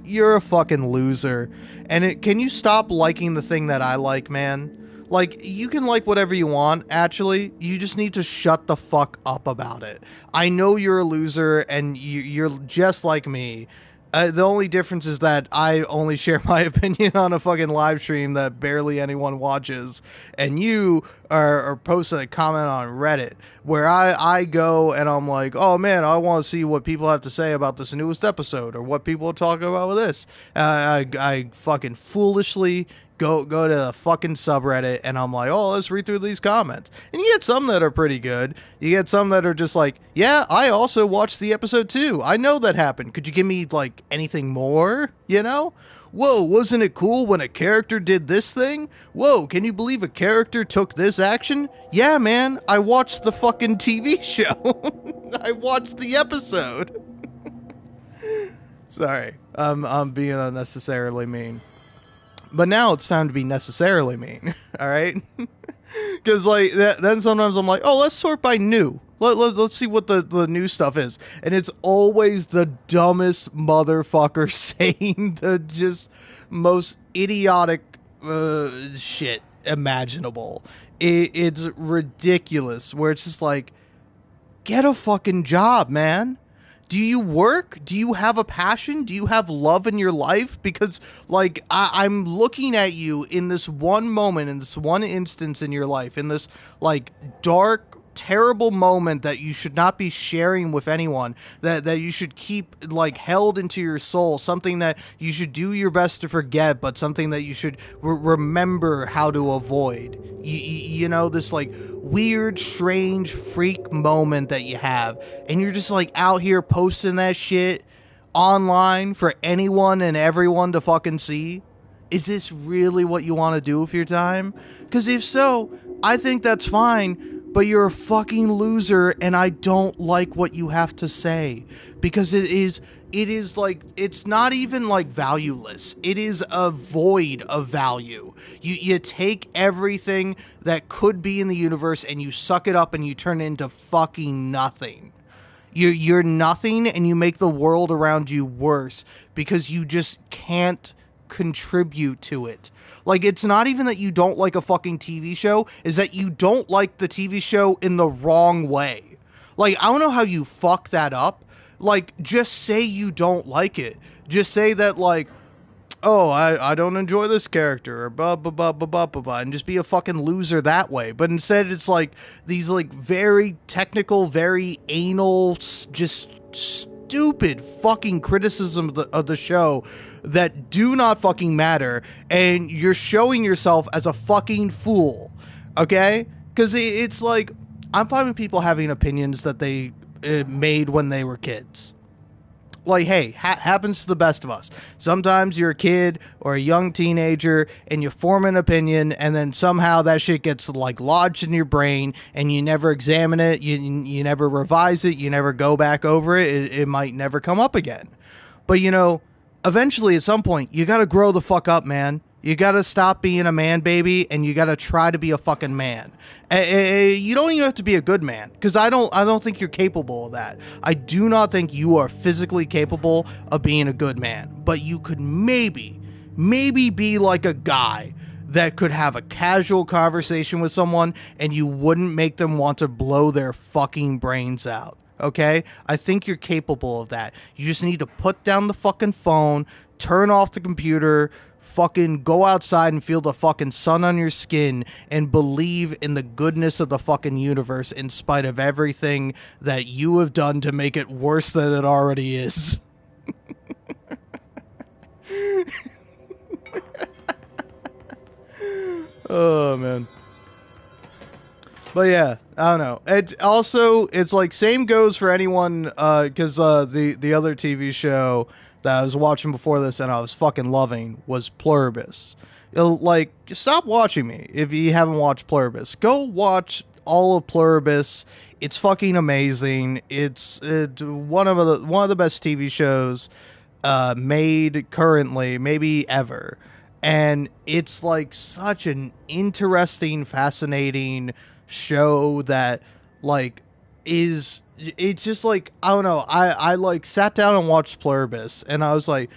you're a fucking loser. And can you stop liking the thing that I like, man? Like, you can like whatever you want, actually. You just need to shut the fuck up about it. I know you're a loser, and you're just like me. The only difference is that I only share my opinion on a fucking live stream that barely anyone watches, and you are posting a comment on Reddit where I go and I'm like, oh man, I want to see what people have to say about this newest episode, or what people are talking about with this. I fucking foolishly go to the fucking subreddit, and I'm like, oh, let's read through these comments. And you get some that are pretty good. You get some that are just like, yeah, I also watched the episode too. I know that happened. Could you give me like anything more? You know? Whoa, wasn't it cool when a character did this thing? Whoa, can you believe a character took this action? Yeah, man, I watched the fucking TV show. I watched the episode. Sorry, I'm being unnecessarily mean. But now it's time to be necessarily mean, all right? Because like then sometimes I'm like, oh, let's sort by new. Let's see what the new stuff is, and it's always the dumbest motherfucker saying the just most idiotic shit imaginable. It's ridiculous. Where it's just like, get a fucking job, man. Do you work? Do you have a passion? Do you have love in your life? Because, like, I'm looking at you in this one moment, in this one instance in your life, in this, like, dark, terrible moment that you should not be sharing with anyone, that you should keep, like, held into your soul, something that you should do your best to forget, but something that you should remember how to avoid. You know, this, like, weird, strange, freak moment that you have, and you're just like out here posting that shit online for anyone and everyone to fucking see. Is this really what you want to do with your time? Because if so, I think that's fine, but you're a fucking loser, and I don't like what you have to say, because it is like, it's not even like valueless. It is a void of value. You take everything that could be in the universe and you suck it up and you turn it into fucking nothing. You're nothing, and you make the world around you worse because you just can't contribute to it. Like, it's not even that you don't like a fucking TV show, is that you don't like the TV show in the wrong way. Like, I don't know how you fuck that up. Like, just say you don't like it. Just say that, like, oh, I don't enjoy this character, or blah, blah, blah, blah, blah, blah, blah, and just be a fucking loser that way. But instead, it's like these, like, very technical, very anal, just stupid fucking criticism of the show that do not fucking matter, and you're showing yourself as a fucking fool, okay? Because it's like, I'm fine with people having opinions that they made when they were kids. Like, hey, happens to the best of us. Sometimes you're a kid or a young teenager and you form an opinion, and then somehow that shit gets, like, lodged in your brain, and you never examine it, you never revise it, you never go back over it, it might never come up again. But, you know, eventually at some point, you gotta grow the fuck up, man. You gotta stop being a man baby, and you gotta try to be a fucking man. You don't even have to be a good man, because I don't think you're capable of that. I do not think you are physically capable of being a good man. But you could maybe be like a guy that could have a casual conversation with someone, and you wouldn't make them want to blow their fucking brains out. Okay? I think you're capable of that. You just need to put down the fucking phone, turn off the computer, fucking go outside and feel the fucking sun on your skin and believe in the goodness of the fucking universe in spite of everything that you have done to make it worse than it already is. Oh, man. But yeah, I don't know. It's like same goes for anyone, because the other TV show that I was watching before this and I was fucking loving was Pluribus. Like, stop watching me if you haven't watched Pluribus. Go watch all of Pluribus. It's fucking amazing. It's one of the best TV shows made currently, maybe ever. And it's like such an interesting, fascinating show that like is it's just like I don't know. I like sat down and watched Pluribus and I was like,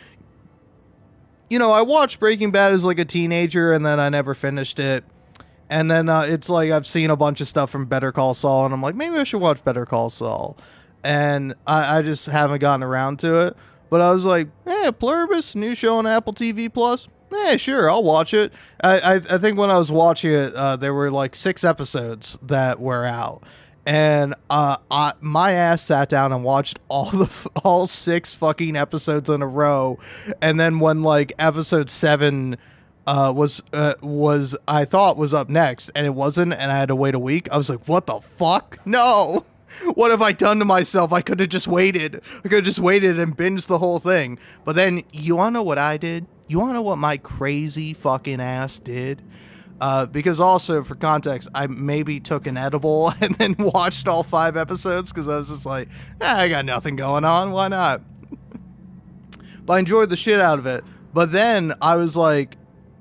I watched Breaking Bad as like a teenager and then I never finished it. And then it's like I've seen a bunch of stuff from Better Call Saul and I'm like, maybe I should watch Better Call Saul. And I just haven't gotten around to it. But I was like, Pluribus, new show on Apple TV Plus. Sure, I'll watch it. I think when I was watching it, there were like 6 episodes that were out, and my ass sat down and watched all 6 fucking episodes in a row, and then when like episode 7 was I thought was up next, and it wasn't, and I had to wait a week. I was like, what the fuck? No. What have I done to myself? I could have just waited. I could have just waited and binged the whole thing. But then, you want to know what I did? You want to know what my crazy fucking ass did? Because also, for context, I maybe took an edible and then watched all 5 episodes because I was just like, I got nothing going on. Why not? But I enjoyed the shit out of it. But then I was like,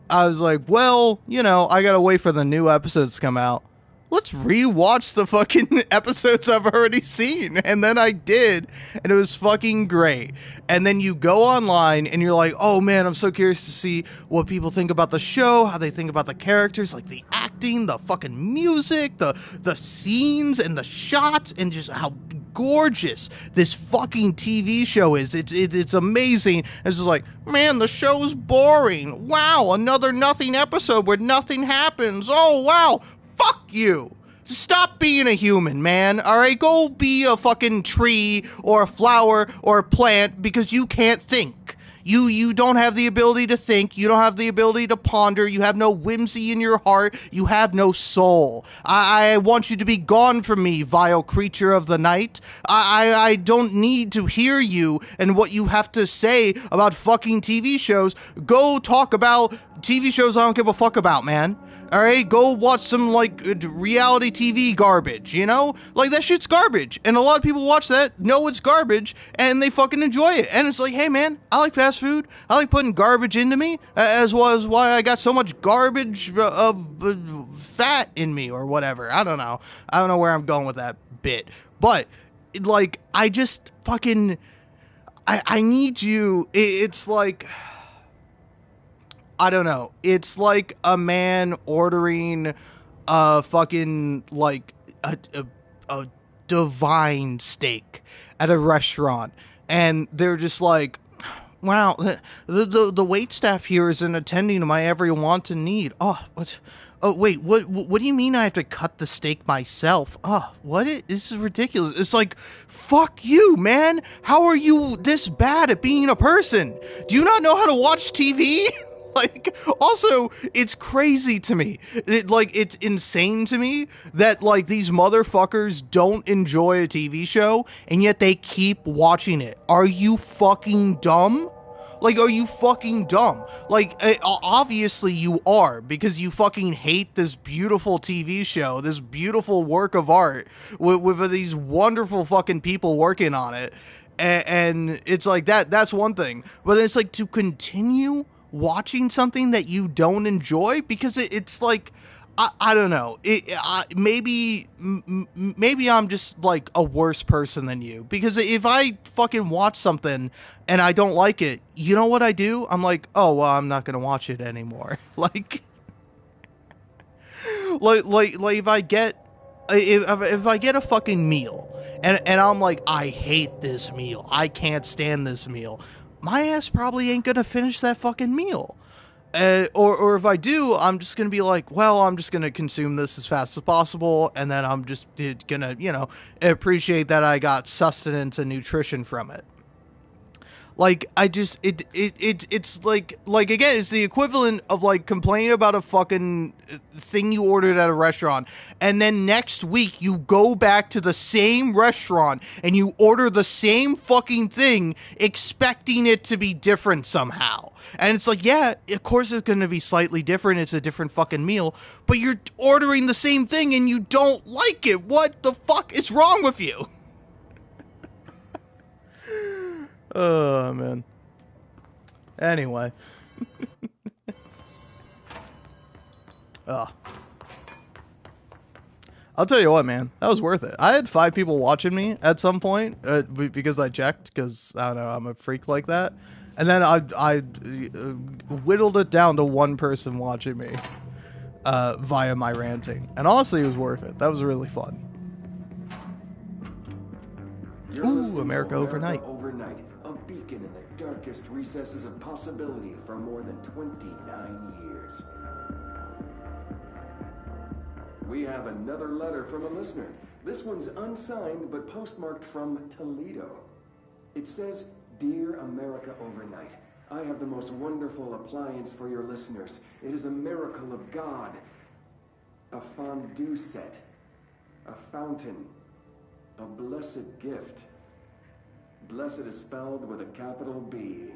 well, I gotta wait for the new episodes to come out. Let's rewatch the fucking episodes I've already seen. And then I did, and it was fucking great. And then you go online, and you're like, oh man, I'm so curious to see what people think about the show, how they think about the characters, like the acting, the fucking music, the scenes, and the shots, and just how gorgeous this fucking TV show is. It's amazing. It's just like, man, the show's boring. Wow, another nothing episode where nothing happens. Oh, wow. Fuck you. Stop being a human, man. Alright, go be a fucking tree or a flower or a plant because you can't think. You don't have the ability to think. You don't have the ability to ponder. You have no whimsy in your heart. You have no soul. I want you to be gone from me, vile creature of the night. I don't need to hear you and what you have to say about fucking TV shows. Go talk about TV shows I don't give a fuck about, man. Alright, go watch some, like, reality TV garbage, Like, that shit's garbage. And a lot of people watch that, know it's garbage, and they fucking enjoy it. And it's like, hey, man, I like fast food. I like putting garbage into me, as well as why I got so much garbage of fat in me, or whatever. I don't know. I don't know where I'm going with that bit. But, like, I just fucking... I need you... It's like... I don't know. It's like a man ordering a fucking, like, a divine steak at a restaurant. And they're just like, wow, the waitstaff here isn't attending to my every want and need. Oh, what? Oh, wait, what do you mean I have to cut the steak myself? Oh, what? This is ridiculous. It's like, fuck you, man. How are you this bad at being a person? Do you not know how to watch TV? Like, also, it's crazy to me. It's insane to me that, like, these motherfuckers don't enjoy a TV show, and yet they keep watching it. Are you fucking dumb? Like, are you fucking dumb? Like, obviously you are, because you fucking hate this beautiful TV show, this beautiful work of art, with these wonderful fucking people working on it. And it's like, that's one thing. But it's like, to continue watching something that you don't enjoy, because it's like, I don't know. Maybe I'm just like a worse person than you, because if I fucking watch something and I don't like it, you know what I do? I'm like, oh well, I'm not gonna watch it anymore. like if I get a fucking meal and I'm like, I hate this meal. I can't stand this meal. My ass probably ain't gonna finish that fucking meal. Or if I do, I'm just gonna be like, well, I'm just gonna consume this as fast as possible, and then I'm just gonna, appreciate that I got sustenance and nutrition from it. Like, I just, it's like again, it's the equivalent of like complaining about a fucking thing you ordered at a restaurant, and then next week you go back to the same restaurant and you order the same fucking thing, expecting it to be different somehow. And it's like, yeah, of course it's gonna be slightly different, it's a different fucking meal, but you're ordering the same thing and you don't like it. What the fuck is wrong with you? Oh, man. Anyway. I'll tell you what, man. That was worth it. I had 5 people watching me at some point because I checked, because, I don't know, I'm a freak like that. And then I whittled it down to 1 person watching me via my ranting. And honestly, it was worth it. That was really fun. Ooh, America Overnight. A beacon in the darkest recesses of possibility for more than 29 years. We have another letter from a listener. This one's unsigned, but postmarked from Toledo. It says, Dear America Overnight, I have the most wonderful appliance for your listeners. It is a miracle of God. A fondue set. A fountain. A blessed gift. Blessed is spelled with a capital B.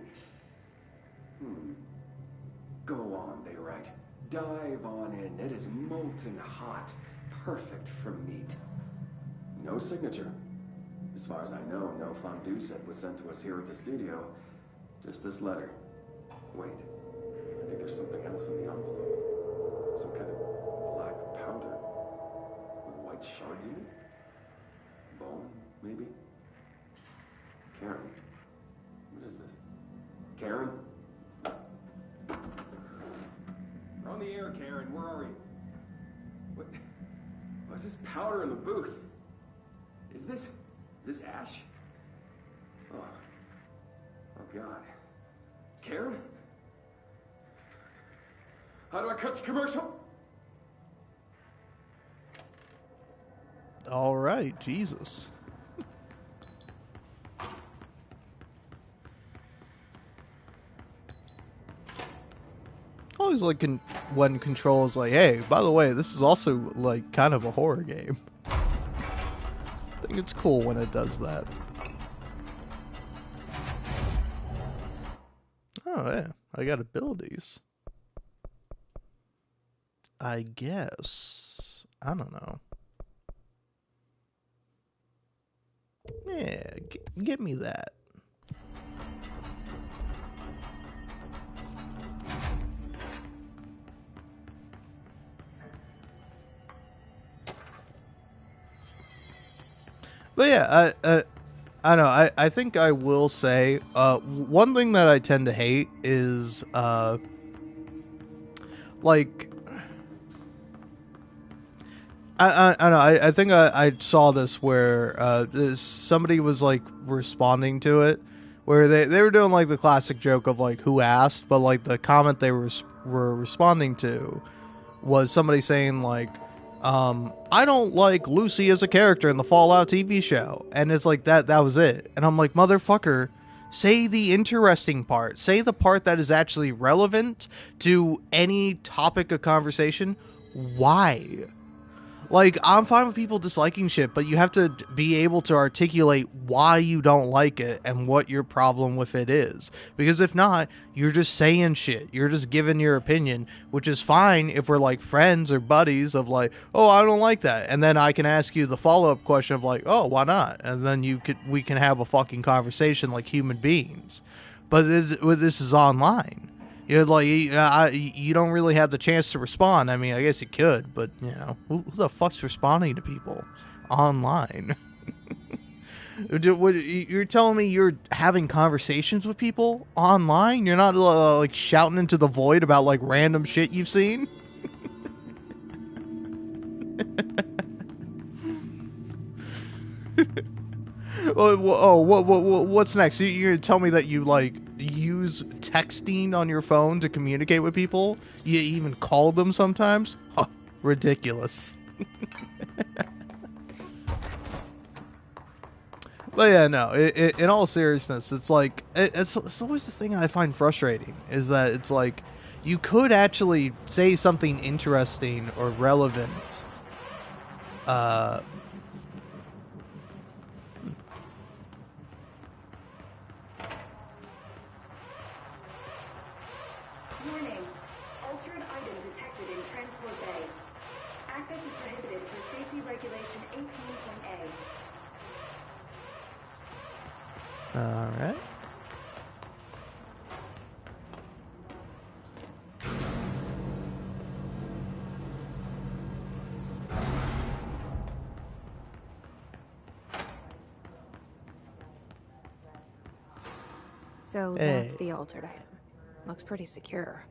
Go on, they write. Dive on in. It is molten hot. Perfect for meat. No signature. As far as I know, no fondue set was sent to us here at the studio. Just this letter. Wait. I think there's something else in the envelope. Some kind of black powder. With white shards in it? Bone, maybe? Karen. What is this? Karen? We're on the air, Karen. Where are you? What's this powder in the booth? Is this ash? Oh God. Karen? How do I cut to commercial? All right, Jesus. Always like when Control is like, hey, by the way, this is also like kind of a horror game. I think it's cool when it does that. Oh yeah, I got abilities. I guess. I don't know. Yeah, get me that. But yeah, I don't know. I think I will say one thing that I tend to hate is like I don't know. I think I saw this where somebody was like responding to it, where they were doing like the classic joke of like who asked, but like the comment they were responding to was somebody saying like, I don't like Lucy as a character in the Fallout TV show, and it's like that was it. And I'm like, motherfucker, say the interesting part, say the part that is actually relevant to any topic of conversation. Why? Like, I'm fine with people disliking shit, but you have to be able to articulate why you don't like it and what your problem with it is. Because if not, you're just saying shit. You're just giving your opinion, which is fine if we're like friends or buddies of like, oh, I don't like that. And then I can ask you the follow-up question of like, oh, why not? And then we can have a fucking conversation like human beings. But this is online. You're like, you don't really have the chance to respond. I mean, I guess you could, but, you know, who the fuck's responding to people online? You're telling me you're having conversations with people online? You're not, like, shouting into the void about, like, random shit you've seen? What's next? You're gonna tell me that you like use texting on your phone to communicate with people? You even call them sometimes? Huh, ridiculous. But yeah, no. In all seriousness, it's like it's always the thing I find frustrating is that it's like you could actually say something interesting or relevant. Uh, Warning. Altered item detected in Transport Bay. Access is prohibited for safety regulation 18.A. all right. So that's the altered item. Looks pretty secure.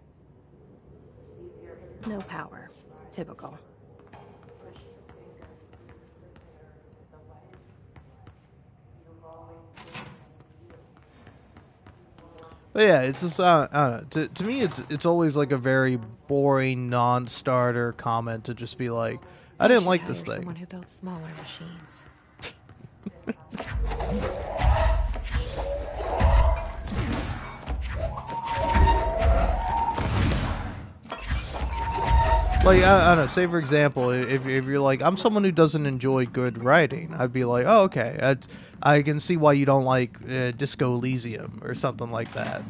No power. Typical. But yeah, it's just I don't know. To me, it's always like a very boring non-starter comment to just be like, I didn't like this thing. Someone who built smaller machines. Like, I don't know, say for example, if you're like, I'm someone who doesn't enjoy good writing, I'd be like, oh, okay, I can see why you don't like Disco Elysium or something like that.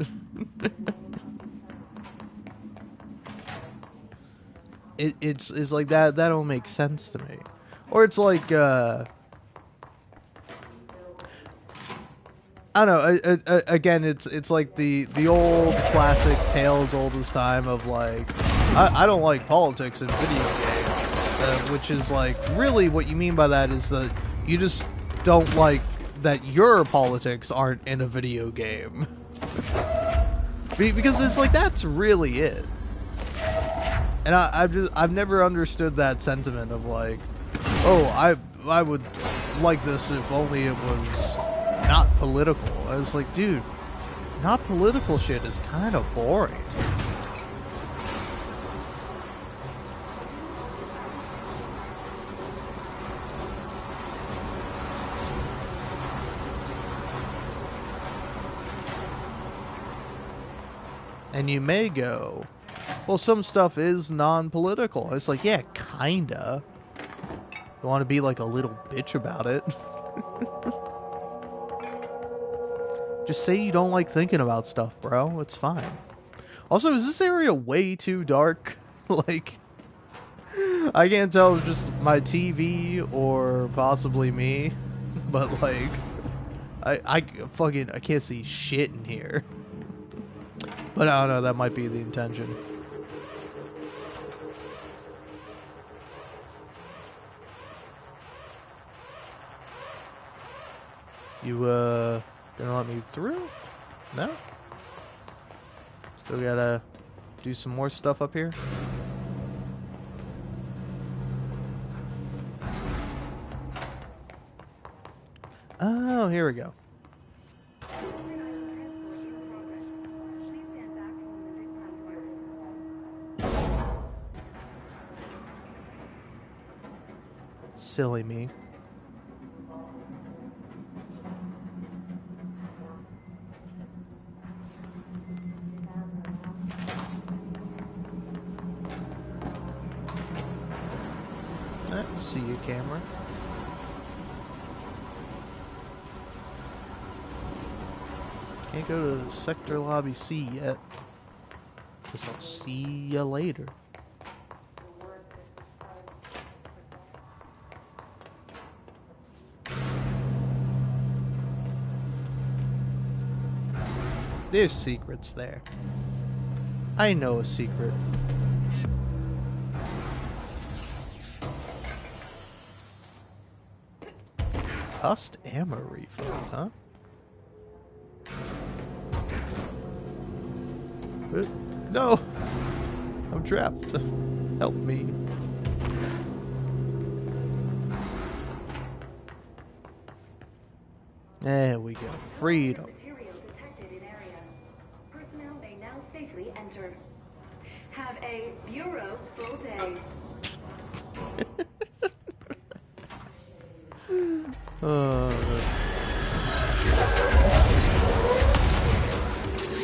It's like that don't make sense to me. Or it's like, I don't know. Again, it's like the old classic tale as old as time of like, I don't like politics in video games, which is like really what you mean by that is that you just don't like that your politics aren't in a video game, because it's like that's really it. And I've never understood that sentiment of like, oh, I would like this if only it was not political. I was like, dude, not political shit is kind of boring. And you may go, well, some stuff is non-political. It's like, yeah, kinda. You want to be like a little bitch about it. Just say you don't like thinking about stuff, bro. It's fine. Also, is this area way too dark? Like, I can't tell if it's just my TV or possibly me. But like, I can't see shit in here. But I don't know, that might be the intention. You, gonna let me through? No? Still gotta do some more stuff up here? Oh, here we go. Silly me. See you, camera. Can't go to Sector Lobby C yet. Guess I'll see ya later. There's secrets there. I know a secret. Cust ammo refill, huh? No! I'm trapped. Help me. There we go. Freedom. Material detected in area. Personnel may now safely enter. Have a bureau full day.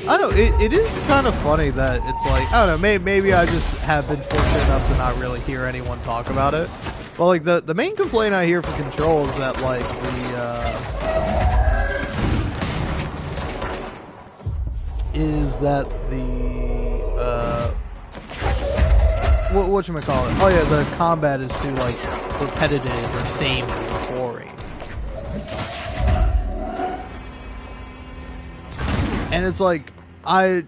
I don't know, it is kind of funny that it's like, I don't know, maybe I just have been fortunate enough to not really hear anyone talk about it. But like the main complaint I hear for Control is that like whatchamacallit? Oh yeah, the combat is too like repetitive or samey or boring. And it's like, no,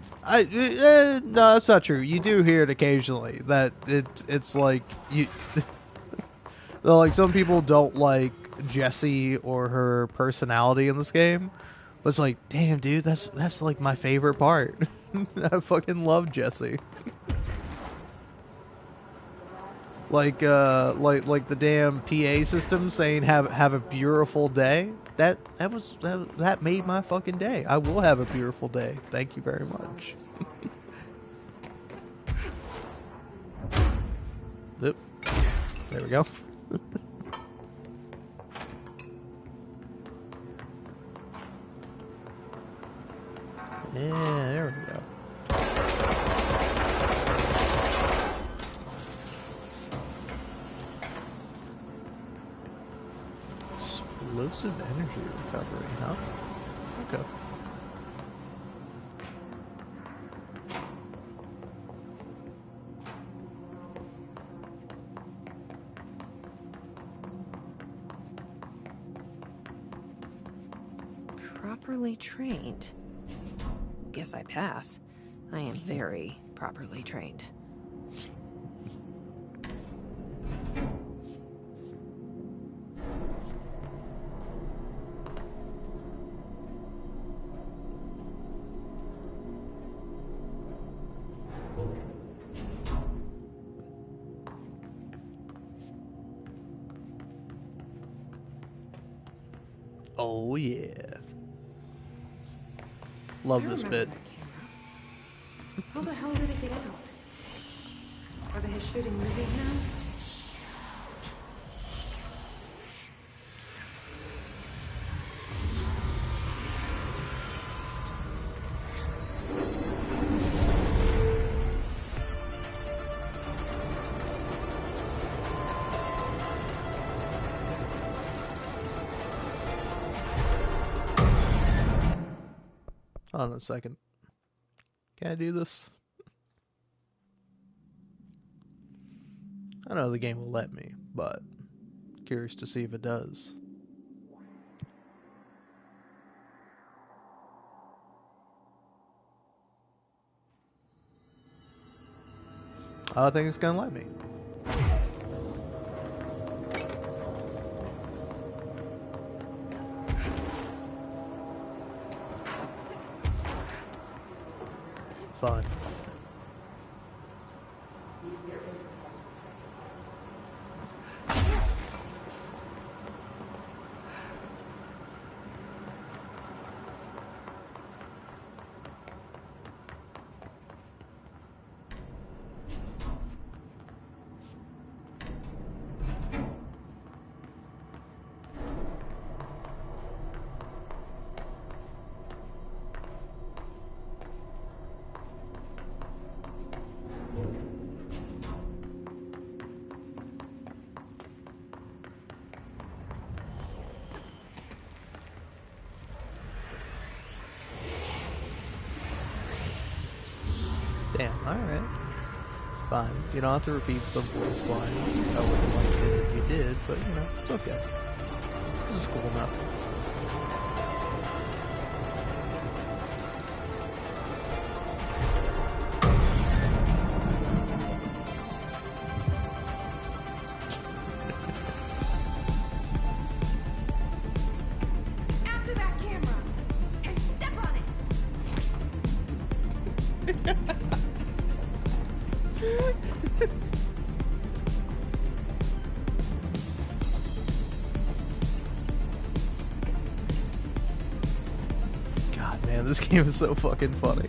that's not true. You do hear it occasionally that it's like you, like some people don't like Jessie or her personality in this game, but it's like, damn, dude, that's like my favorite part. I fucking love Jessie. Like the damn PA system saying have a beautiful day. That made my fucking day. I will have a beautiful day. Thank you very much. Yep. There we go. Yeah, there we go. Explosive energy recovery, huh? Okay. Properly trained. Guess I pass. I am very properly trained. Oh yeah. Love this bit. How the hell did it get out? Are they shooting movies now? Hold on a second. Can I do this? I know the game will let me, but curious to see if it does. I think it's gonna let me. Fine. Damn, alright. Fine. You don't have to repeat the voice lines. I would have liked it if you did, but you know, it's okay. This is cool enough. After that camera! And step on it! Man, this game is so fucking funny.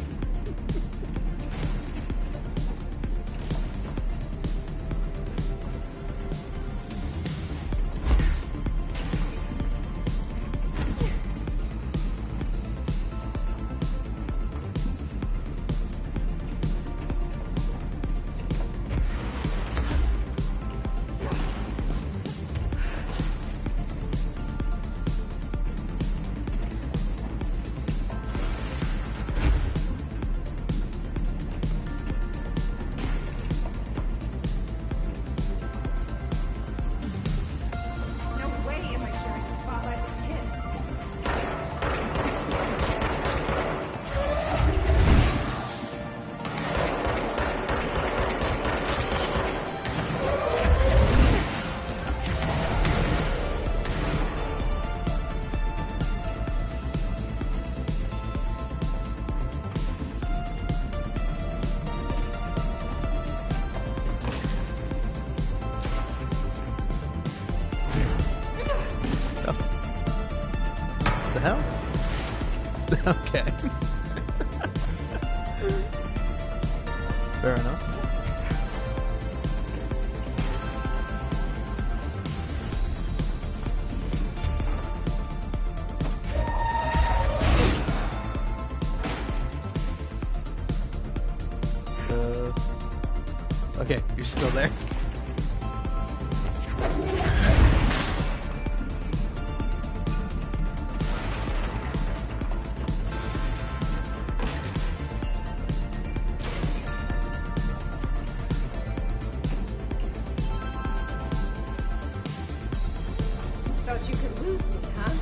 No way am I sharing the spotlight with kids. The hell? Okay. Fair enough. Okay, you're still there. Thought you could lose me, huh?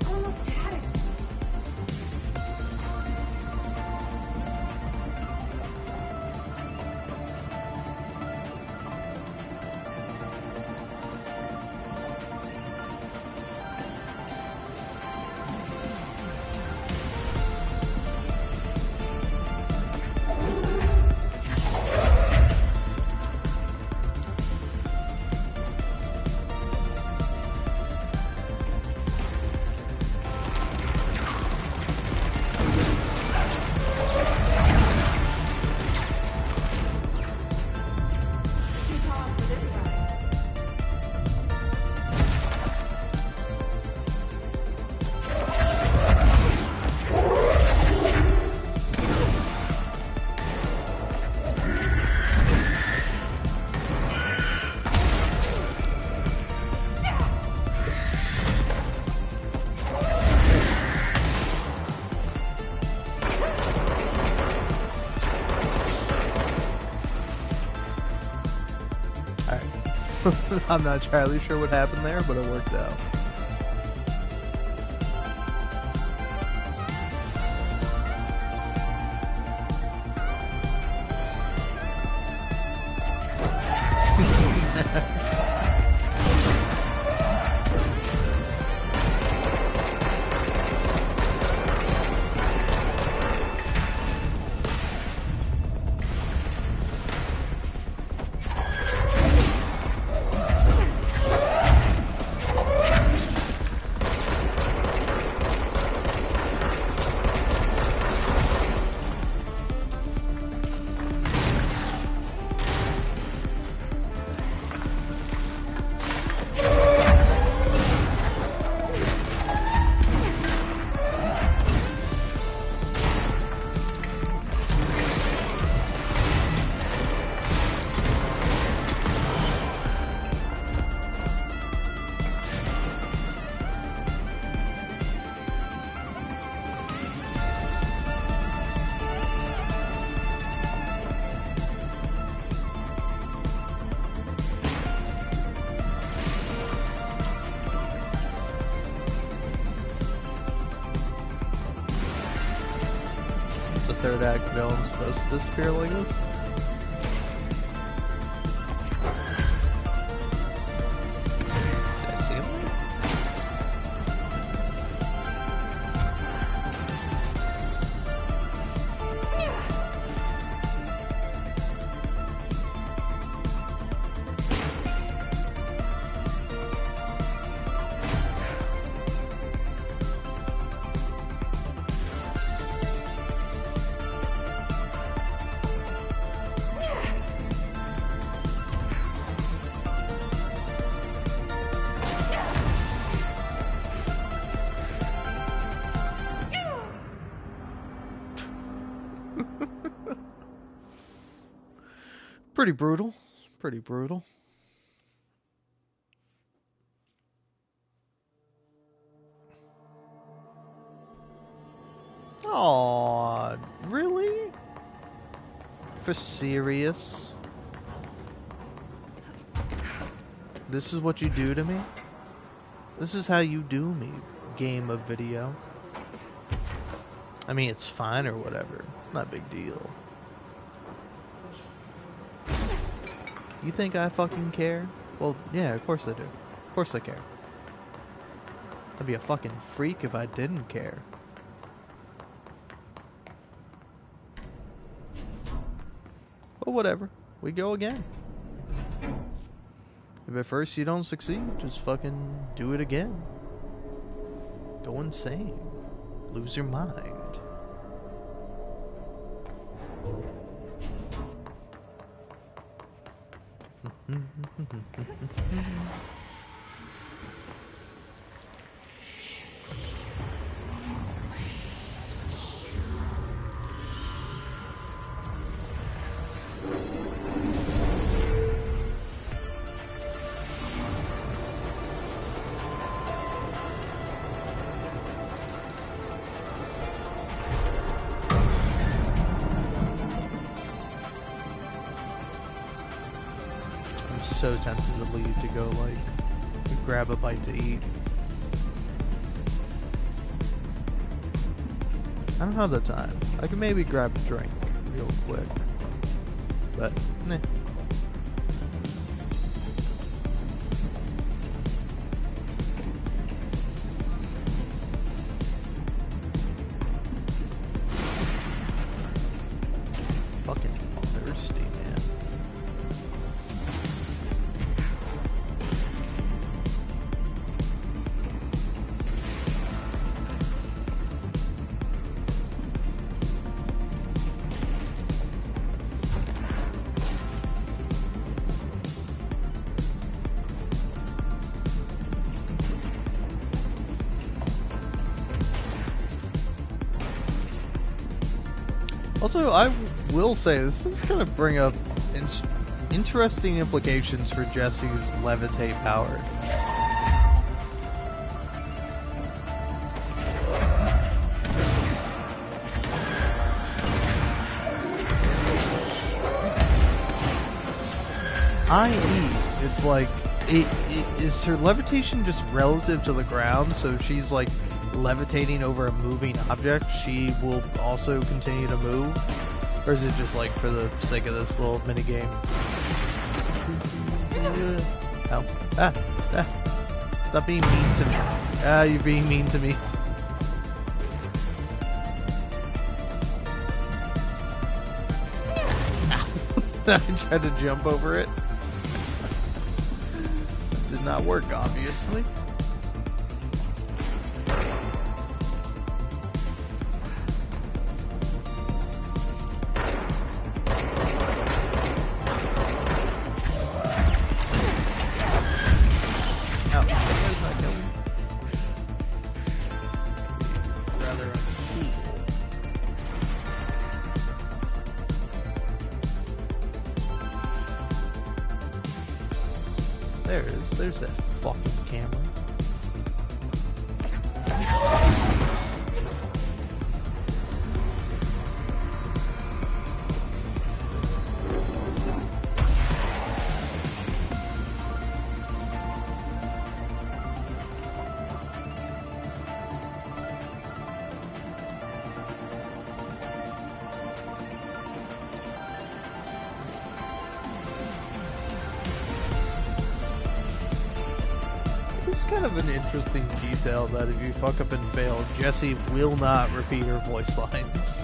Almost had it. Too tall for this ride. Alright. I'm not entirely sure what happened there, but it worked out. The third act villain's supposed to disappear like this? Pretty brutal. Pretty brutal. Aw, really? For serious? This is what you do to me? This is how you do me, game of video. I mean, it's fine or whatever. Not a big deal. You think I fucking care? Well, yeah, of course I do. Of course I care. I'd be a fucking freak if I didn't care. But whatever. We go again. If at first you don't succeed, just fucking do it again. Go insane. Lose your mind. So tempted to leave to go like grab a bite to eat. I don't have the time. I can maybe grab a drink real quick, but meh. Fucking thirsty, man. Also, I will say, this is going to bring up interesting implications for Jesse's levitate power. I.e., it's like, is her levitation just relative to the ground, so she's like levitating over a moving object, she will also continue to move? Or is it just like for the sake of this little mini game? Oh. Stop being mean to me. You're being mean to me. I tried to jump over it. Did not work, obviously. There's that fucking camera. Kind of an interesting detail that if you fuck up and fail, Jessie will not repeat her voice lines.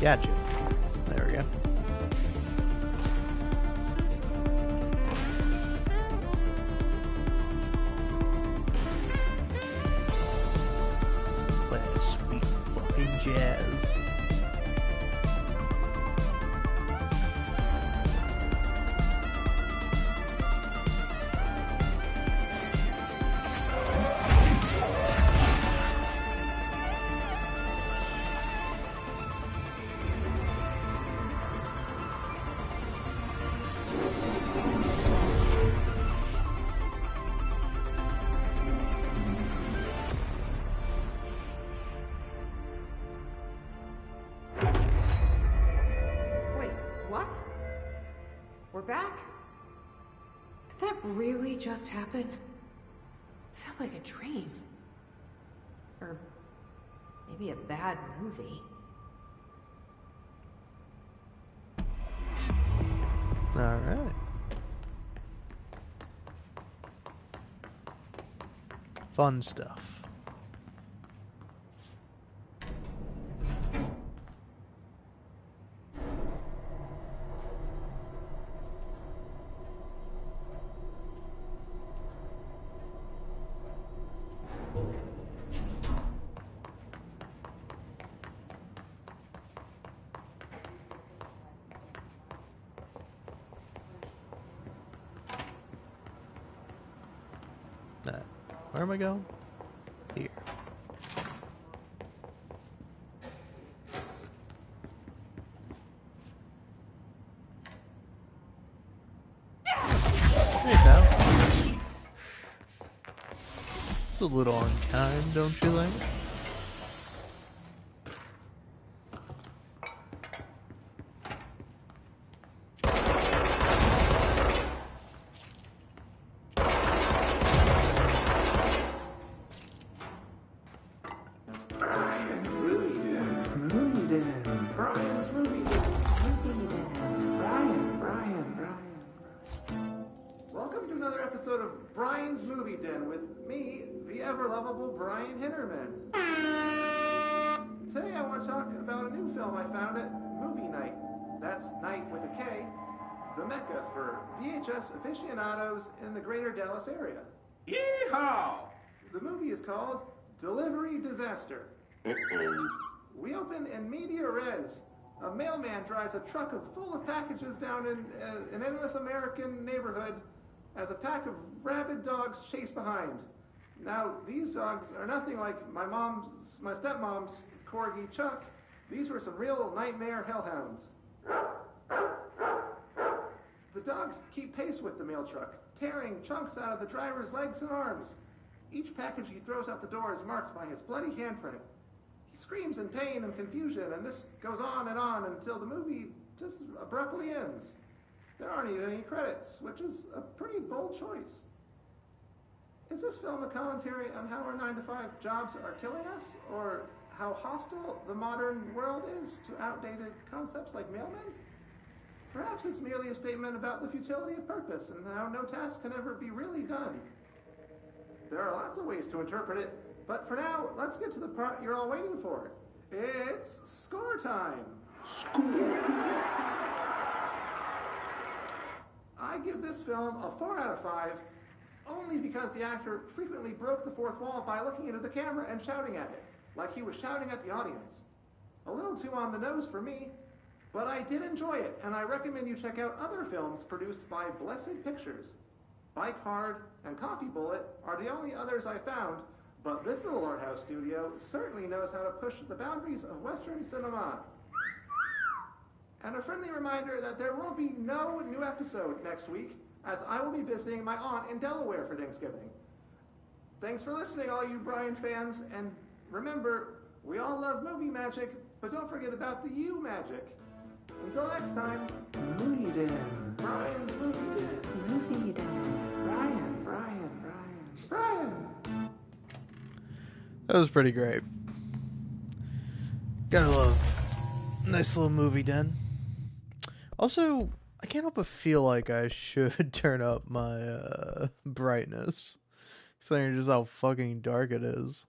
Gotcha. There we go. Play sweet fucking jazz. What? We're back? Did that really just happen? Felt like a dream. Or maybe a bad movie. Alright. Fun stuff. Where am I going? Here. Hey, pal. It's a little unkind, don't you think? Welcome to another episode of Brian's Movie Den with me, the ever-lovable Brian Hinnerman. Today I want to talk about a new film I found at Movie Night. That's Night with a K, the mecca for VHS aficionados in the greater Dallas area. Yeehaw! The movie is called Delivery Disaster. We open in media res. A mailman drives a truck full of packages down in an endless American neighborhood as a pack of rabid dogs chase behind. Now, these dogs are nothing like my stepmom's corgi Chuck. These were some real nightmare hellhounds. The dogs keep pace with the mail truck, tearing chunks out of the driver's legs and arms. Each package he throws out the door is marked by his bloody handprint. He screams in pain and confusion, and this goes on until the movie just abruptly ends. There aren't even any credits, which is a pretty bold choice. Is this film a commentary on how our 9-to-5 jobs are killing us, or how hostile the modern world is to outdated concepts like mailmen? Perhaps it's merely a statement about the futility of purpose and how no task can ever be really done. There are lots of ways to interpret it, but for now, let's get to the part you're all waiting for. It's score time. I give this film a 4 out of 5, only because the actor frequently broke the fourth wall by looking into the camera and shouting at it, like he was shouting at the audience. A little too on the nose for me, but I did enjoy it, and I recommend you check out other films produced by Blessed Pictures. Bike Hard and Coffee Bullet are the only others I found, but this little art house studio certainly knows how to push the boundaries of Western cinema. And a friendly reminder that there will be no new episode next week, as I will be visiting my aunt in Delaware for Thanksgiving. Thanks for listening, all you Brian fans, and remember, we all love movie magic, But don't forget about the U magic. Until next time, Movie Den. Brian's Movie Den. Movie Den. Brian. That was pretty great. Gotta love. Nice little movie den. Also, I can't help but feel like I should turn up my brightness. Considering just how fucking dark it is.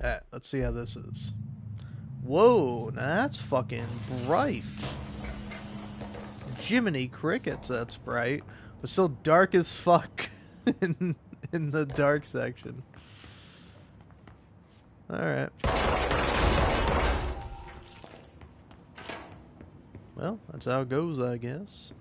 Alright, let's see how this is. Whoa, now that's fucking bright. Jiminy Crickets, that's bright. But still dark as fuck in the dark section. Alright. Well, that's how it goes, I guess.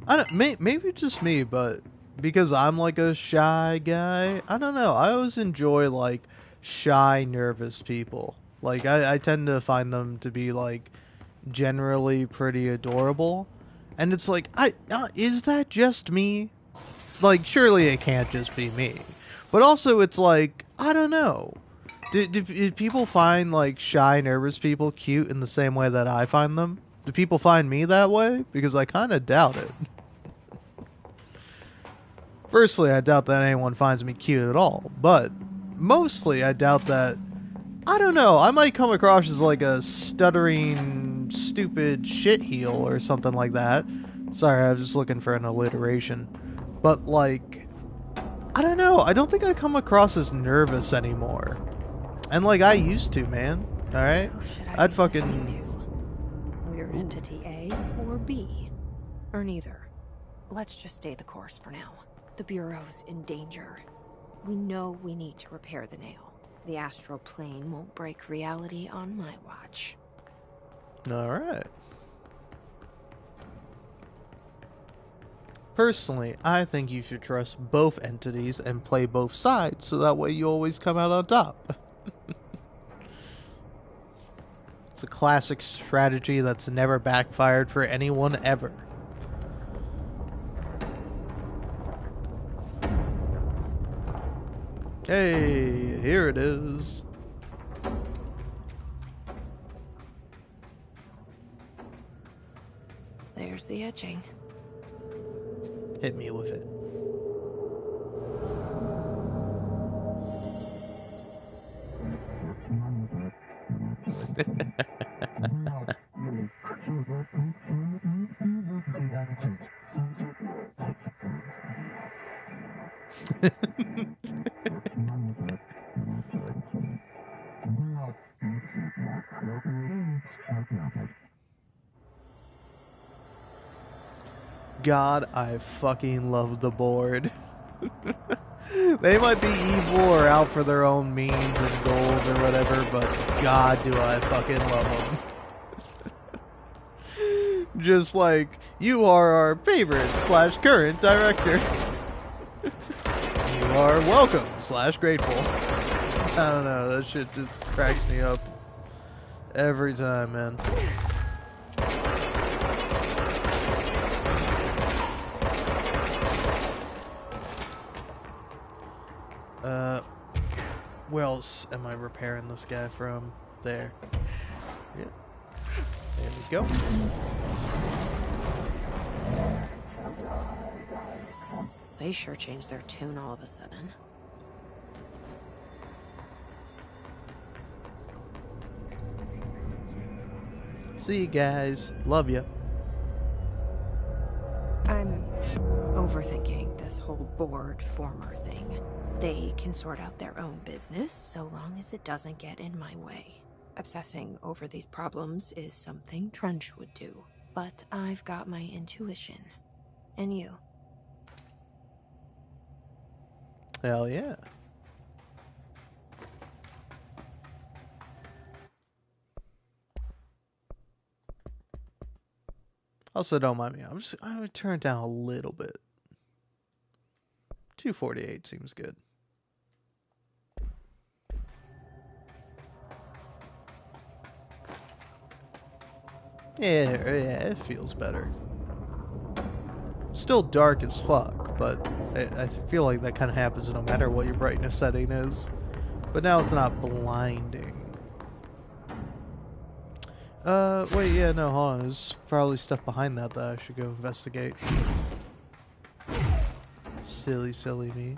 I don't, maybe just me, but because I'm like a shy guy, I don't know. I always enjoy like shy, nervous people. Like I tend to find them to be like generally pretty adorable, and it's like is that just me? Like surely it can't just be me. But also it's like I don't know. Do people find like shy, nervous people cute in the same way that I find them? Do people find me that way? Because I kind of doubt it. Firstly, I doubt that anyone finds me cute at all, but mostly I doubt that, I don't know, I might come across as like a stuttering, stupid shitheel or something like that. Sorry, I was just looking for an alliteration. But like, I don't know, I don't think I come across as nervous anymore. And like, I used to, man, alright? Who should I'd be fucking... listening to? Weird entity A or B? Or neither? Let's just stay the course for now. The Bureau's in danger. We know we need to repair the nail. The astral plane won't break reality on my watch. Alright. Personally, I think you should trust both entities and play both sides, so that way you always come out on top. It's a classic strategy that's never backfired for anyone ever. Hey, here it is. There's the etching. Hit me with it. God, I fucking love the board. They might be evil or out for their own means and goals or whatever, but God, do I fucking love them. Just like, you are our favorite / current director. You are welcome / grateful. I don't know, that shit just cracks me up every time, man. Where else am I repairing this guy from? There. Yeah. There we go. They sure changed their tune all of a sudden. See you guys. Love ya. I'm overthinking this whole board former thing. They can sort out their own business so long as it doesn't get in my way. Obsessing over these problems is something Trench would do, but I've got my intuition. And you? Hell yeah. Also, don't mind me. I would turn it down a little bit. 248 seems good. Yeah, it feels better. Still dark as fuck, but I feel like that kind of happens no matter what your brightness setting is. But now it's not blinding. Wait, yeah, no, hold on. There's probably stuff behind that I should go investigate. Silly, silly me.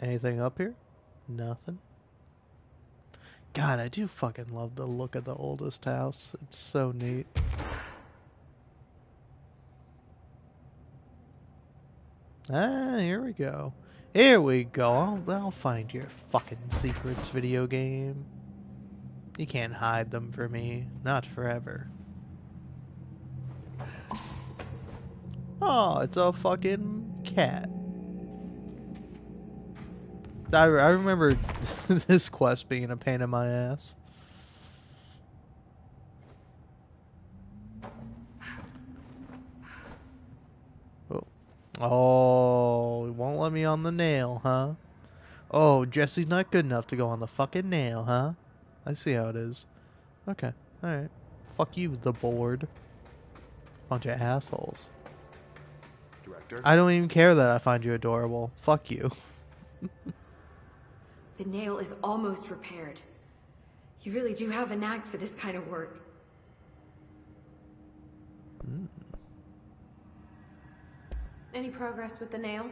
Anything up here? Nothing. God, I do fucking love the look of the oldest house. It's so neat. Ah, here we go. Here we go. I'll find your fucking secrets, video game. You can't hide them from me. Not forever. Oh, it's a fucking cat. I remember this quest being a pain in my ass. Oh, it won't let me on the nail, huh? Oh, Jesse's not good enough to go on the fucking nail, huh? I see how it is. Okay, alright. Fuck you, the board. Bunch of assholes. Director? I don't even care that I find you adorable. Fuck you. The nail is almost repaired. You really do have a knack for this kind of work. Any progress with the nail?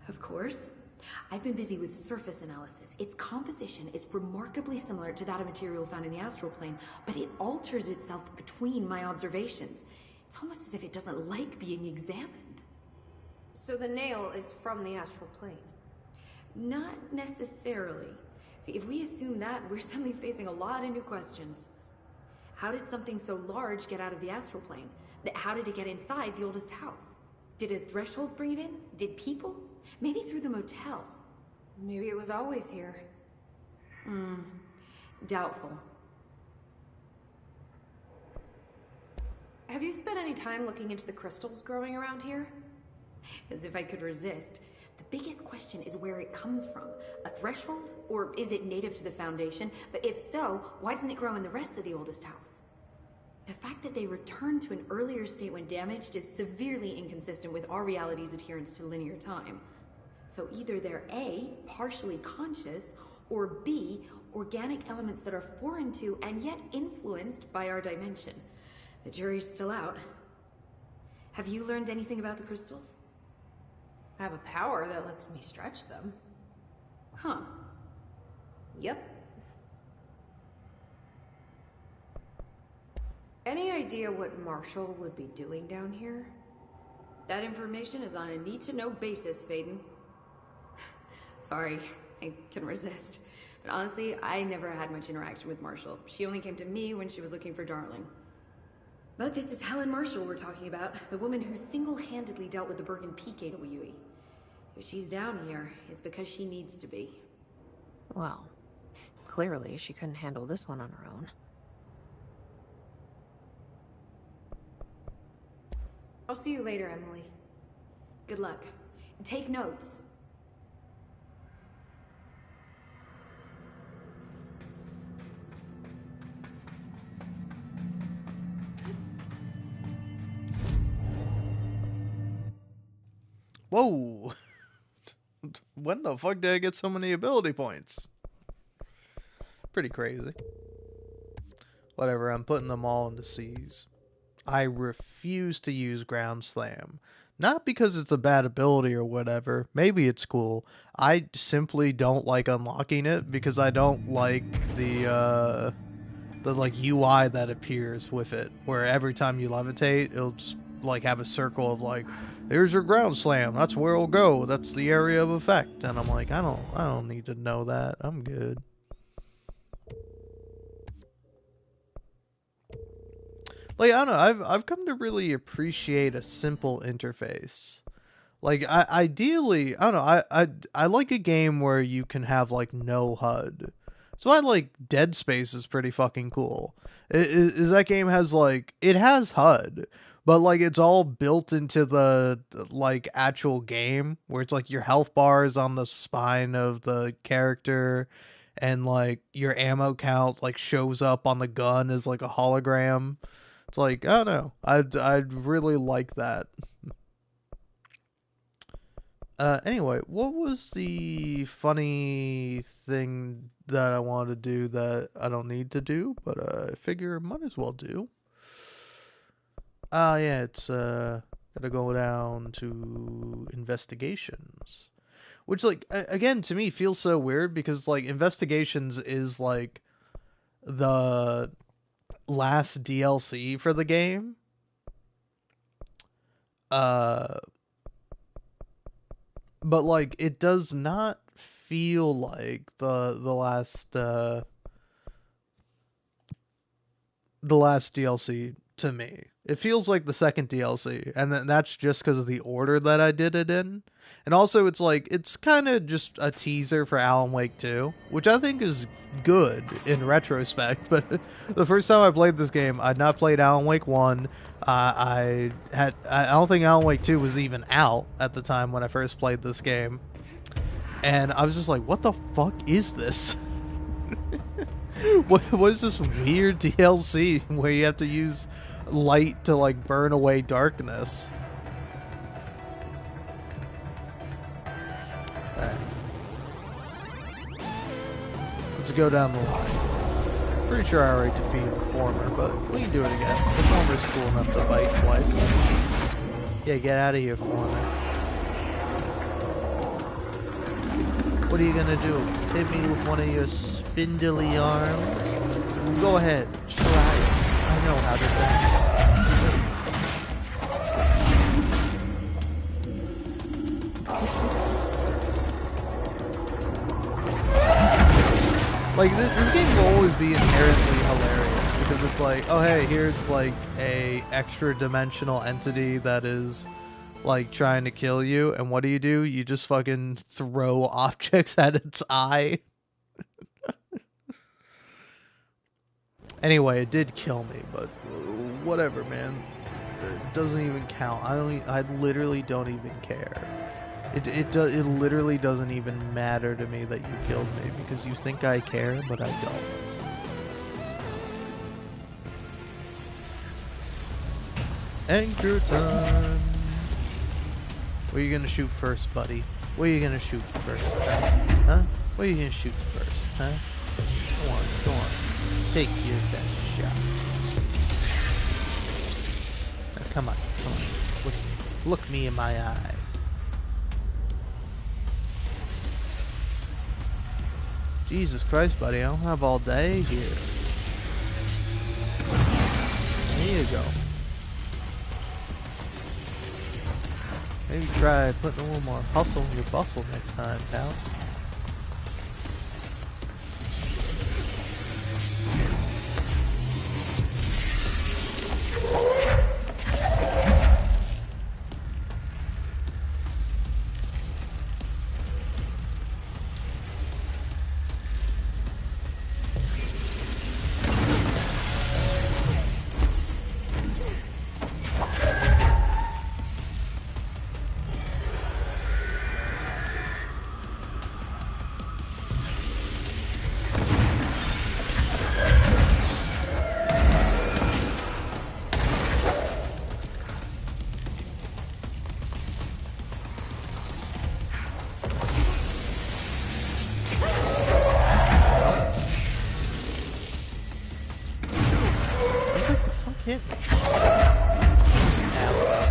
Of course. I've been busy with surface analysis. Its composition is remarkably similar to that of material found in the astral plane, but it alters itself between my observations. It's almost as if it doesn't like being examined. So the nail is from the astral plane? Not necessarily. See, if we assume that, we're suddenly facing a lot of new questions. How did something so large get out of the astral plane? How did it get inside the oldest house? Did a threshold bring it in? Did people? Maybe through the motel. Maybe it was always here. Doubtful. Have you spent any time looking into the crystals growing around here? As if I could resist. The biggest question is where it comes from. A threshold? Or is it native to the Foundation? But if so, why doesn't it grow in the rest of the oldest house? The fact that they returned to an earlier state when damaged is severely inconsistent with our reality's adherence to linear time. So either they're A, partially conscious, or B, organic elements that are foreign to and yet influenced by our dimension. The jury's still out. Have you learned anything about the crystals? I have a power that lets me stretch them. Huh. Yep. Any idea what Marshall would be doing down here? That information is on a need-to-know basis, Faden. Sorry, I can resist. But honestly, I never had much interaction with Marshall. She only came to me when she was looking for Darling. But this is Helen Marshall we're talking about, the woman who single-handedly dealt with the Bergen Peak AWE. If she's down here, it's because she needs to be. Well, clearly she couldn't handle this one on her own. I'll see you later, Emily. Good luck. Take notes. Whoa! When the fuck did I get so many ability points? Pretty crazy. Whatever, I'm putting them all into C's. I refuse to use Ground Slam. Not because it's a bad ability or whatever. Maybe it's cool. I simply don't like unlocking it because I don't like the like UI that appears with it, where every time you levitate, it'll just like have a circle of like, here's your ground slam, that's where it'll go, that's the area of effect, and I'm like, I don't need to know that. I'm good. Like, I don't know, I've come to really appreciate a simple interface. Like, ideally, I don't know, I like a game where you can have like no HUD. So I like Dead Space is pretty fucking cool. Is that game has like, it has HUD, but like it's all built into the like actual game, where it's like your health bar is on the spine of the character, and like your ammo count like shows up on the gun as like a hologram. It's like, I don't know, I'd really like that. Anyway, what was the funny thing that I wanted to do that I don't need to do, but I figure might as well do? Yeah, it's gotta go down to investigations, which like again to me feels so weird because like investigations is like the last DLC for the game. Uh, but like it does not feel like the last DLC to me. It feels like the second DLC, and then that's just because of the order that I did it in. And also, it's like it's kind of just a teaser for Alan Wake 2, which I think is good in retrospect. But the first time I played this game, I'd not played Alan Wake 1. I don't think Alan Wake 2 was even out at the time when I first played this game, and I was just like, "What the fuck is this?" What is this weird DLC where you have to use light to like burn away darkness? Alright. Let's go down the line. Pretty sure I already defeated the former, but we can do it again. The former's cool enough to fight twice. Yeah, get out of here, former. What are you gonna do? Hit me with one of your spindly arms? Go ahead, try it. I know how to do. Like, this game will always be inherently hilarious, because it's like, oh hey, here's like a extra dimensional entity that is like trying to kill you, and what do? You just fucking throw objects at its eye. Anyway, it did kill me, but whatever, man. It doesn't even count. I literally don't even care. It literally doesn't even matter to me that you killed me, because you think I care, but I don't. Anchor time. Where are you gonna shoot first, buddy? Where are you gonna shoot first? Huh? Where are you gonna shoot first, huh? Go on. Take your best shot. Now, come on. Look me in my eye. Jesus Christ, buddy, I don't have all day here. There you go. Maybe try putting a little more hustle in your bustle next time, pal. Hit me. This asshole.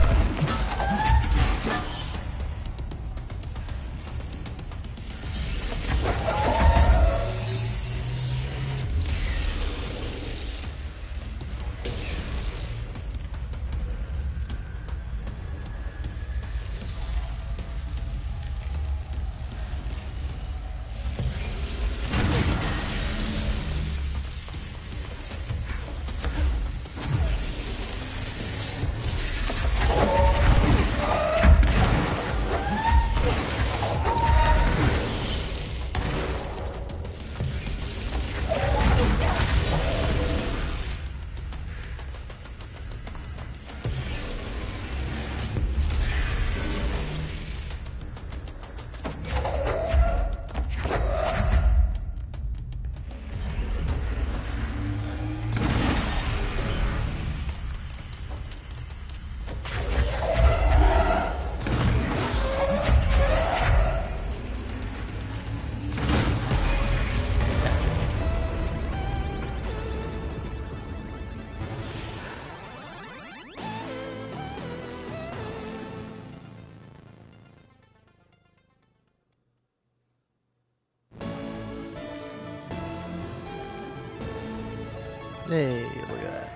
Hey, look at that.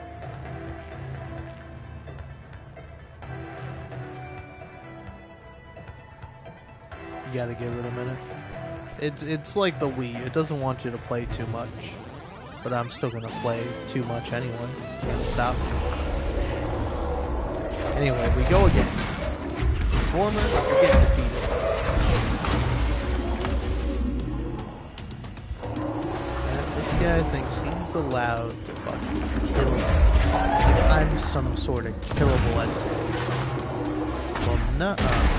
You gotta give it a minute. It's like the Wii. It doesn't want you to play too much, but I'm still gonna play too much anyway. Can't stop me. Anyway, we go again. Former, you're getting defeated. And this guy thinks he's allowed to fucking kill me. Like I'm some sort of killable entity. Well, nuh-uh.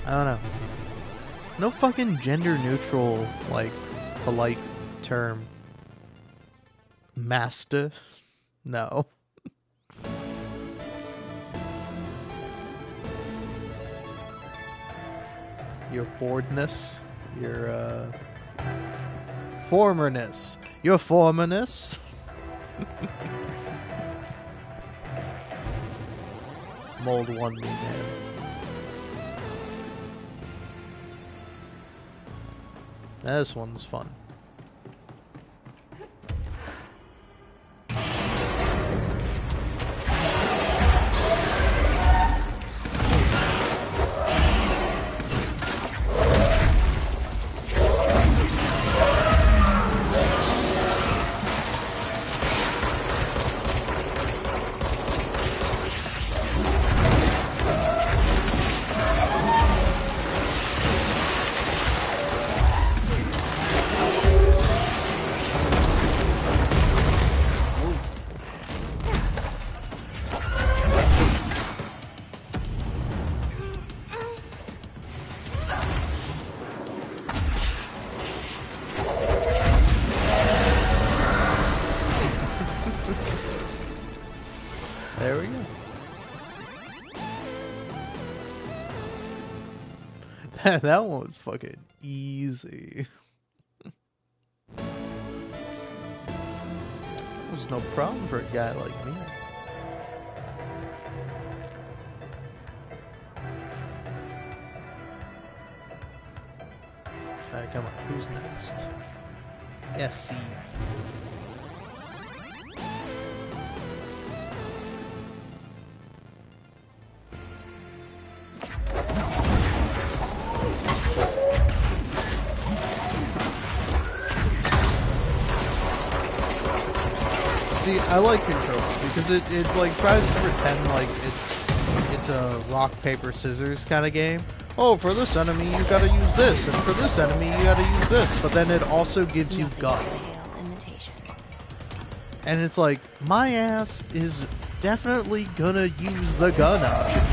I don't know. No fucking gender neutral, like, polite term. Master? No. Your boredness? Your, formerness? Your formerness? Mold won me, man. This one's fun. There we go. That one was fucking easy. It was no problem for a guy like me. Alright, come on. Who's next? SC. See, I like controls because it like tries to pretend like it's a rock paper scissors kind of game. Oh, for this enemy you gotta use this, and for this enemy you gotta use this, but then it also gives you gun. And it's like, my ass is definitely gonna use the gun option.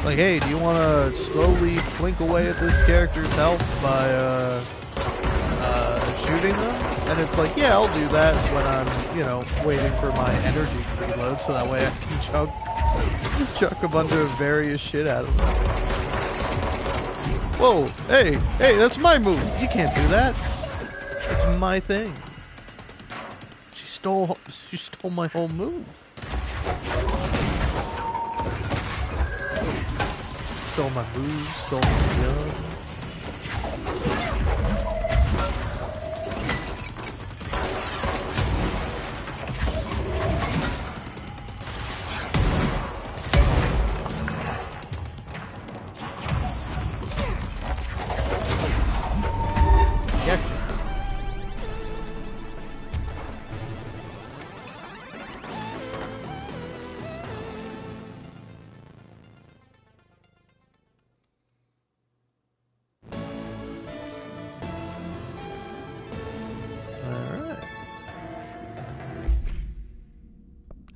Like, hey, do you wanna slowly blink away at this character's health by shooting them? And it's like, yeah, I'll do that when I'm, you know, waiting for my energy to reload, so that way I can chuck a bunch of various shit at them. Whoa, hey, that's my move. You can't do that. It's my thing. She stole my whole move. Stole my move, stole my gun.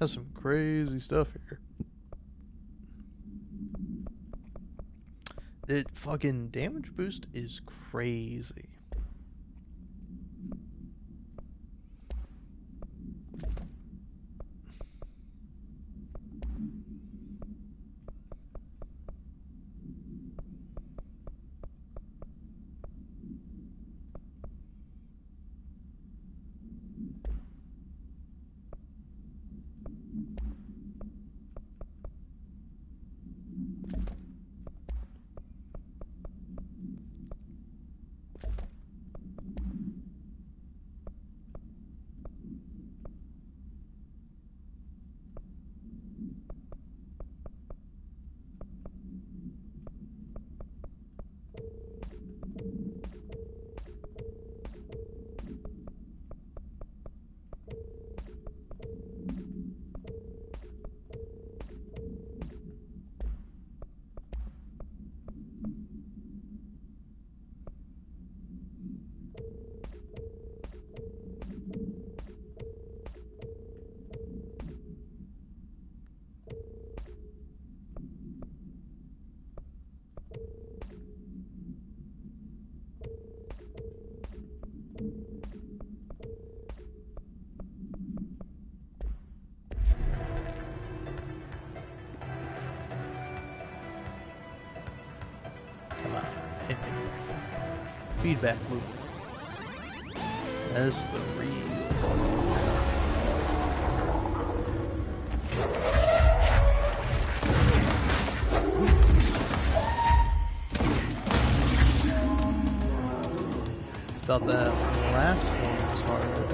Has some crazy stuff here. It fucking damage boost is crazy. Come on, hit me. Feedback loop. That's the real. Thought that last one was harder.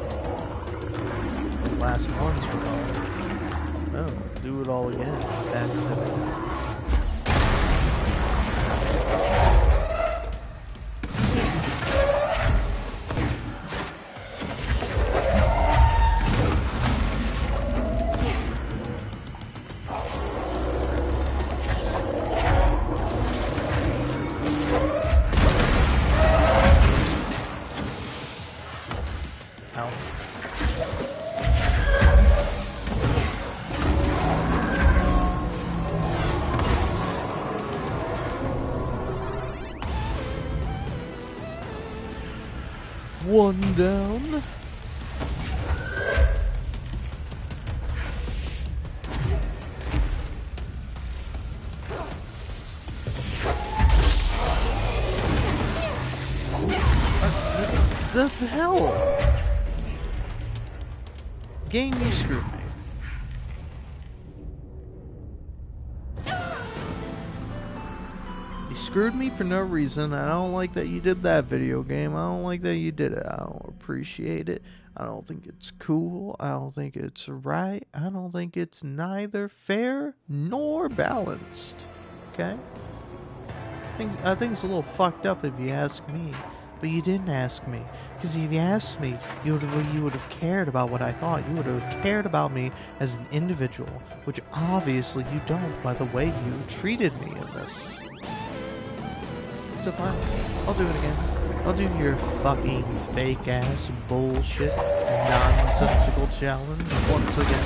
The last ones were hard. Oh, do it all again. Back to the one down. What the hell? Game, you screwed me. You screwed me for no reason. I don't like that you did that, video game. I don't like that you did it. I don't appreciate it. I don't think it's cool. I don't think it's right. I don't think it's neither fair nor balanced. Okay? I think it's a little fucked up if you ask me. But you didn't ask me. Because if you asked me, you would have cared about what I thought. You would have cared about me as an individual. Which obviously you don't by the way you treated me in this. So fine. I'll do it again. I'll do your fucking fake ass bullshit nonsensical challenge once again.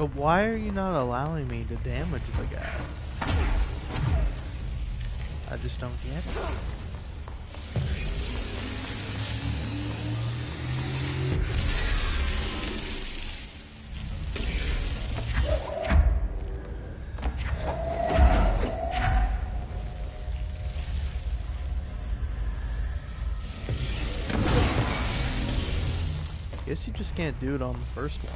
Why are you not allowing me to damage the guy? I just don't get it. Guess you just can't do it on the first one.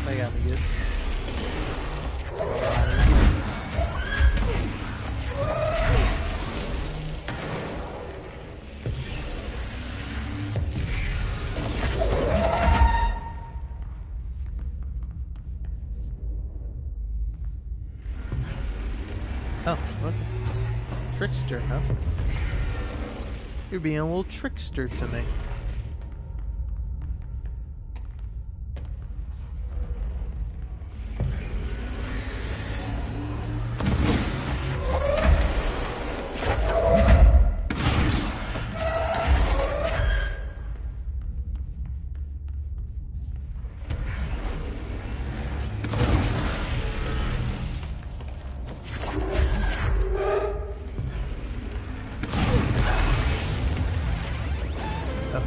They got me good. Oh, okay. Trickster, huh? You're being a little trickster to me.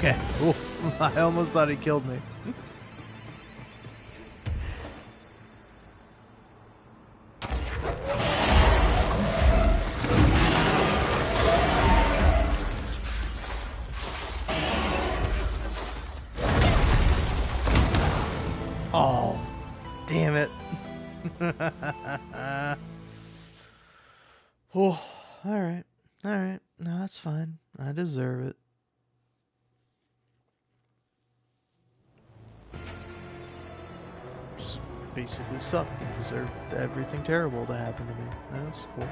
Okay. Ooh, I almost thought he killed me. Oh, damn it. Oh, alright. Alright. No, that's fine. I deserve it. Just basically suck and deserve everything terrible to happen to me. That's cool.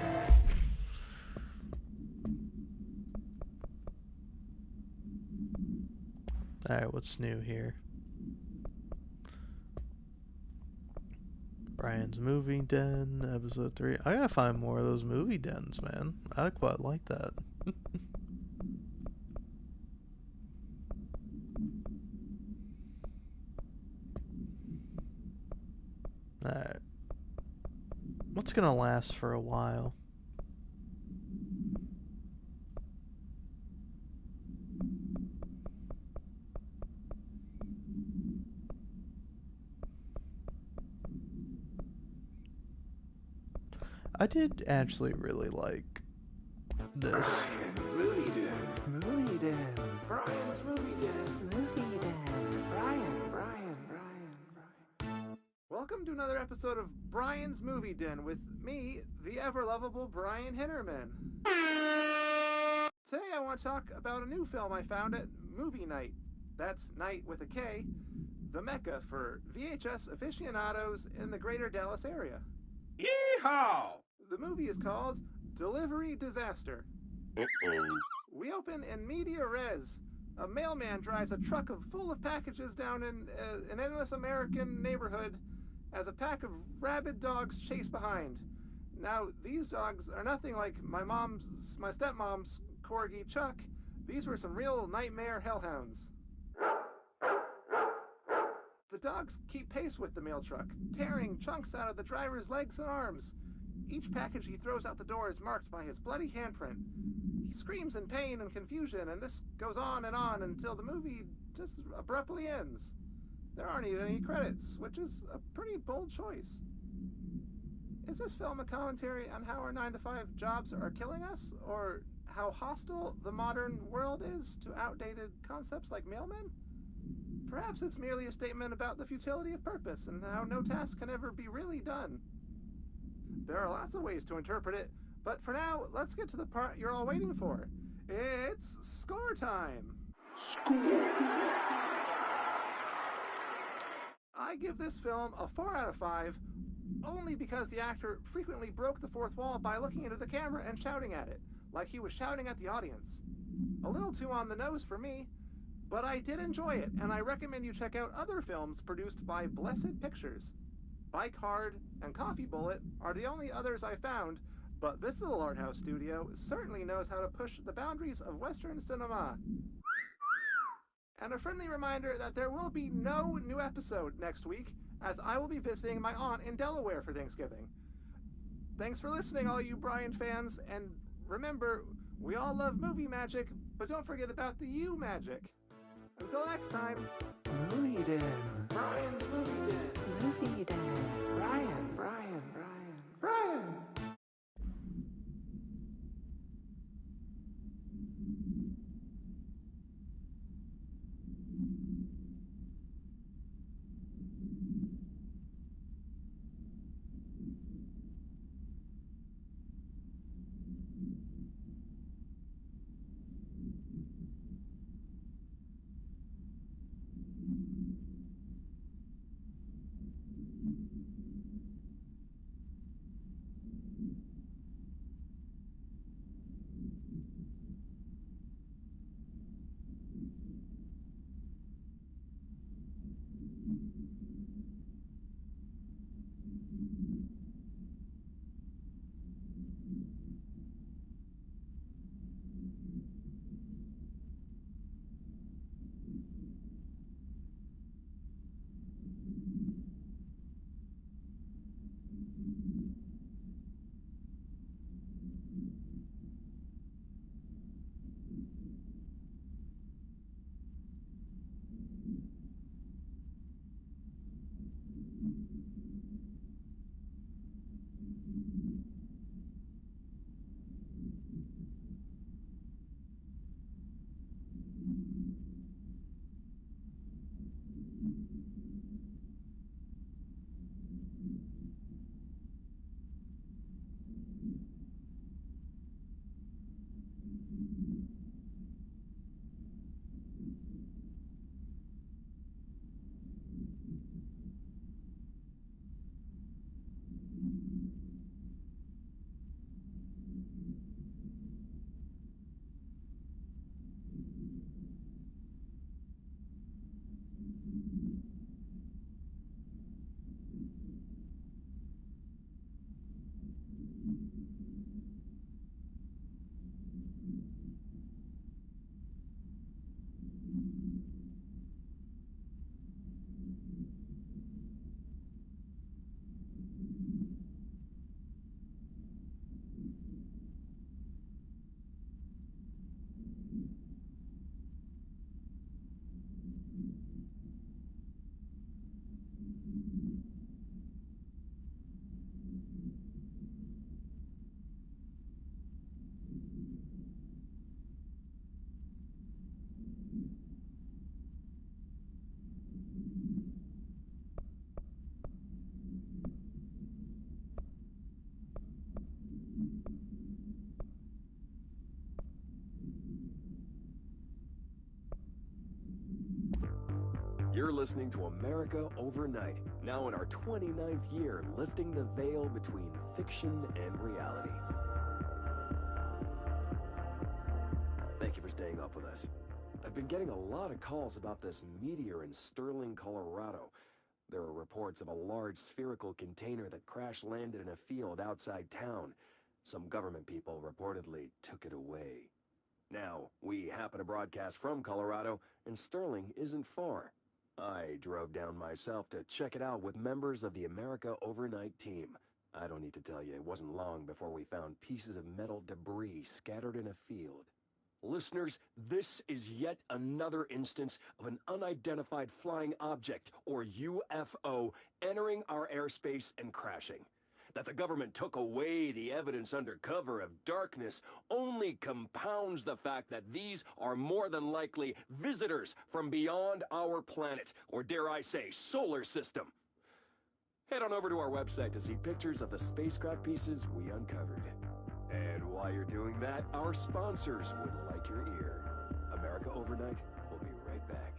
Alright, what's new here? Brian's Movie Den, episode 3. I gotta find more of those movie dens, man. I quite like that. Alright. What's gonna last for a while? I did actually really like this. Brian's Movie Den. Movie Den. Brian's Movie Den. Movie Den. Brian. Welcome to another episode of Brian's Movie Den with me, the ever-lovable Brian Hinnerman. Today I want to talk about a new film I found at movie night. That's Night with a K, the mecca for VHS aficionados in the greater Dallas area. Yeehaw! The movie is called Delivery Disaster. We open in media res. A mailman drives a truck full of packages down in an endless American neighborhood as a pack of rabid dogs chase behind. Now, these dogs are nothing like my stepmom's corgi Chuck. These were some real nightmare hellhounds. The dogs keep pace with the mail truck, tearing chunks out of the driver's legs and arms. Each package he throws out the door is marked by his bloody handprint. He screams in pain and confusion, and this goes on until the movie just abruptly ends. There aren't even any credits, which is a pretty bold choice. Is this film a commentary on how our 9-to-5 jobs are killing us, or how hostile the modern world is to outdated concepts like mailmen? Perhaps it's merely a statement about the futility of purpose and how no task can ever be really done. There are lots of ways to interpret it, but for now, let's get to the part you're all waiting for. It's score time! I give this film a 4 out of 5, only because the actor frequently broke the fourth wall by looking into the camera and shouting at it, like he was shouting at the audience. A little too on the nose for me, but I did enjoy it, and I recommend you check out other films produced by Blessed Pictures. Bike Hard and Coffee Bullet are the only others I found, but this little art house studio certainly knows how to push the boundaries of Western cinema. And a friendly reminder that there will be no new episode next week, as I will be visiting my aunt in Delaware for Thanksgiving. Thanks for listening, all you Brian fans, and remember, we all love movie magic, but don't forget about the you magic. Until next time. Movie Den. Brian's Movie Den. Movie Den. Brian. Brian. You're listening to America Overnight, now in our 29th year, lifting the veil between fiction and reality. Thank you for staying up with us. I've been getting a lot of calls about this meteor in Sterling, Colorado. There are reports of a large spherical container that crash-landed in a field outside town. Some government people reportedly took it away. Now, we happen to broadcast from Colorado, and Sterling isn't far. I drove down myself to check it out with members of the America Overnight team. I don't need to tell you, it wasn't long before we found pieces of metal debris scattered in a field. Listeners, this is yet another instance of an unidentified flying object, or UFO, entering our airspace and crashing. That the government took away the evidence under cover of darkness only compounds the fact that these are more than likely visitors from beyond our planet, or dare I say, solar system. Head on over to our website to see pictures of the spacecraft pieces we uncovered. And while you're doing that, our sponsors would like your ear. America Overnight will be right back.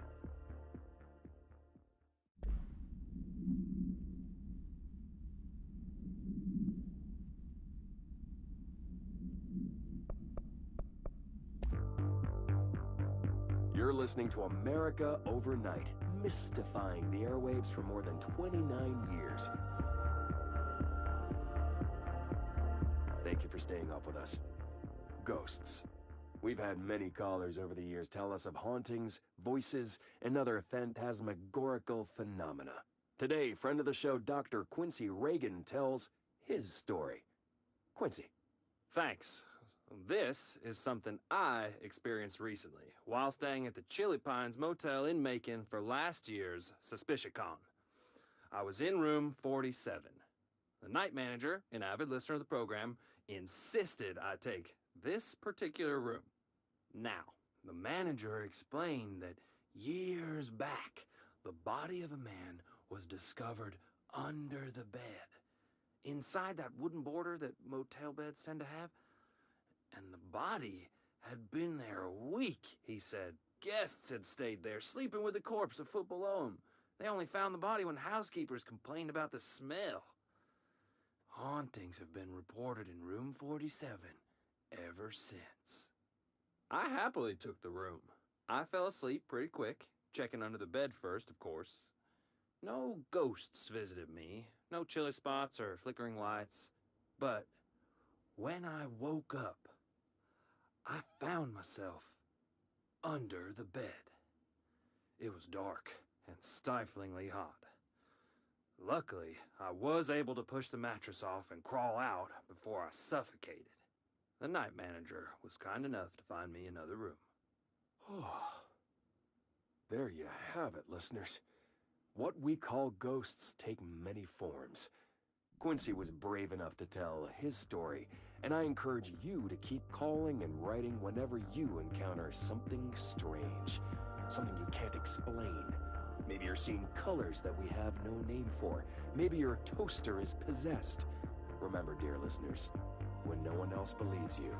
You're listening to America Overnight, mystifying the airwaves for more than 29 years. Thank you for staying up with us. Ghosts. We've had many callers over the years tell us of hauntings, voices, and other phantasmagorical phenomena. Today, friend of the show, Dr. Quincy Reagan, tells his story. Quincy. Thanks. This is something I experienced recently while staying at the Chili Pines Motel in Macon for last year's SuspiciaCon. I was in room 47. The night manager, an avid listener of the program, insisted I take this particular room. Now, the manager explained that years back, the body of a man was discovered under the bed, inside that wooden border that motel beds tend to have. And the body had been there a week, he said. Guests had stayed there, sleeping with the corpse a foot below them. They only found the body when housekeepers complained about the smell. Hauntings have been reported in room 47 ever since. I happily took the room. I fell asleep pretty quick, checking under the bed first, of course. No ghosts visited me, no chilly spots or flickering lights. But when I woke up, I found myself under the bed. It was dark and stiflingly hot. Luckily, I was able to push the mattress off and crawl out before I suffocated. The night manager was kind enough to find me another room. Oh, there you have it, listeners. What we call ghosts take many forms. Quincy was brave enough to tell his story, and I encourage you to keep calling and writing whenever you encounter something strange, something you can't explain. Maybe you're seeing colors that we have no name for. Maybe your toaster is possessed. Remember, dear listeners, when no one else believes you,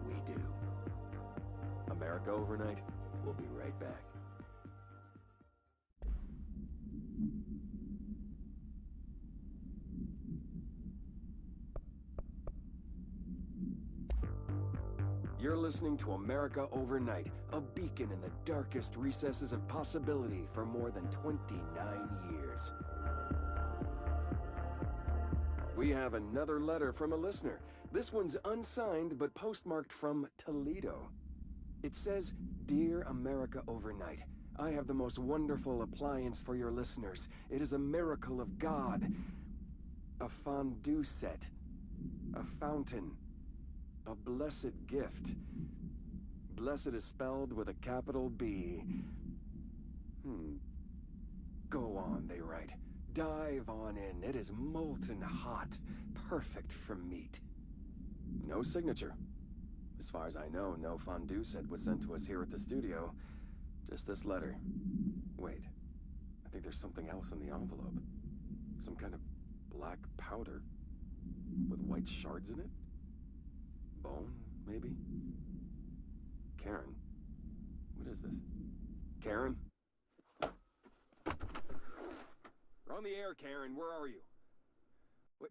we do. America Overnight will be right back. You're listening to America Overnight, a beacon in the darkest recesses of possibility for more than 29 years. We have another letter from a listener. This one's unsigned, but postmarked from Toledo. It says, "Dear America Overnight, I have the most wonderful appliance for your listeners. It is a miracle of God. A fondue set. A fountain. A blessed gift. Blessed is spelled with a capital B. Go on, they write. Dive on in. It is molten hot. Perfect for meat." No signature. As far as I know, no fondue set was sent to us here at the studio. Just this letter. Wait. I think there's something else in the envelope. Some kind of black powder. With white shards in it? Bone, maybe? Karen. What is this? Karen? there, Karen. Where are you? What?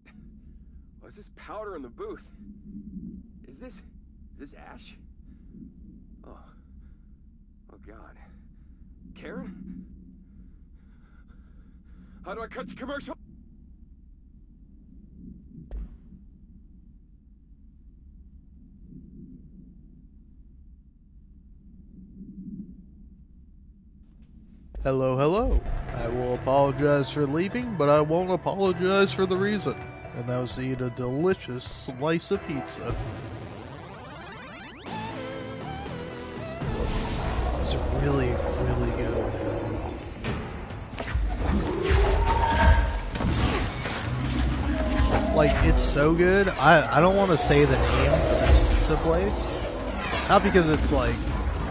What's this powder in the booth? Is this ash? Oh. Oh, God. Karen? How do I cut to commercial? Hello, hello. I will apologize for leaving, but I won't apologize for the reason. And that was to eat a delicious slice of pizza. It's really, really good. Like, it's so good. I don't want to say the name of this pizza place. Not because it's like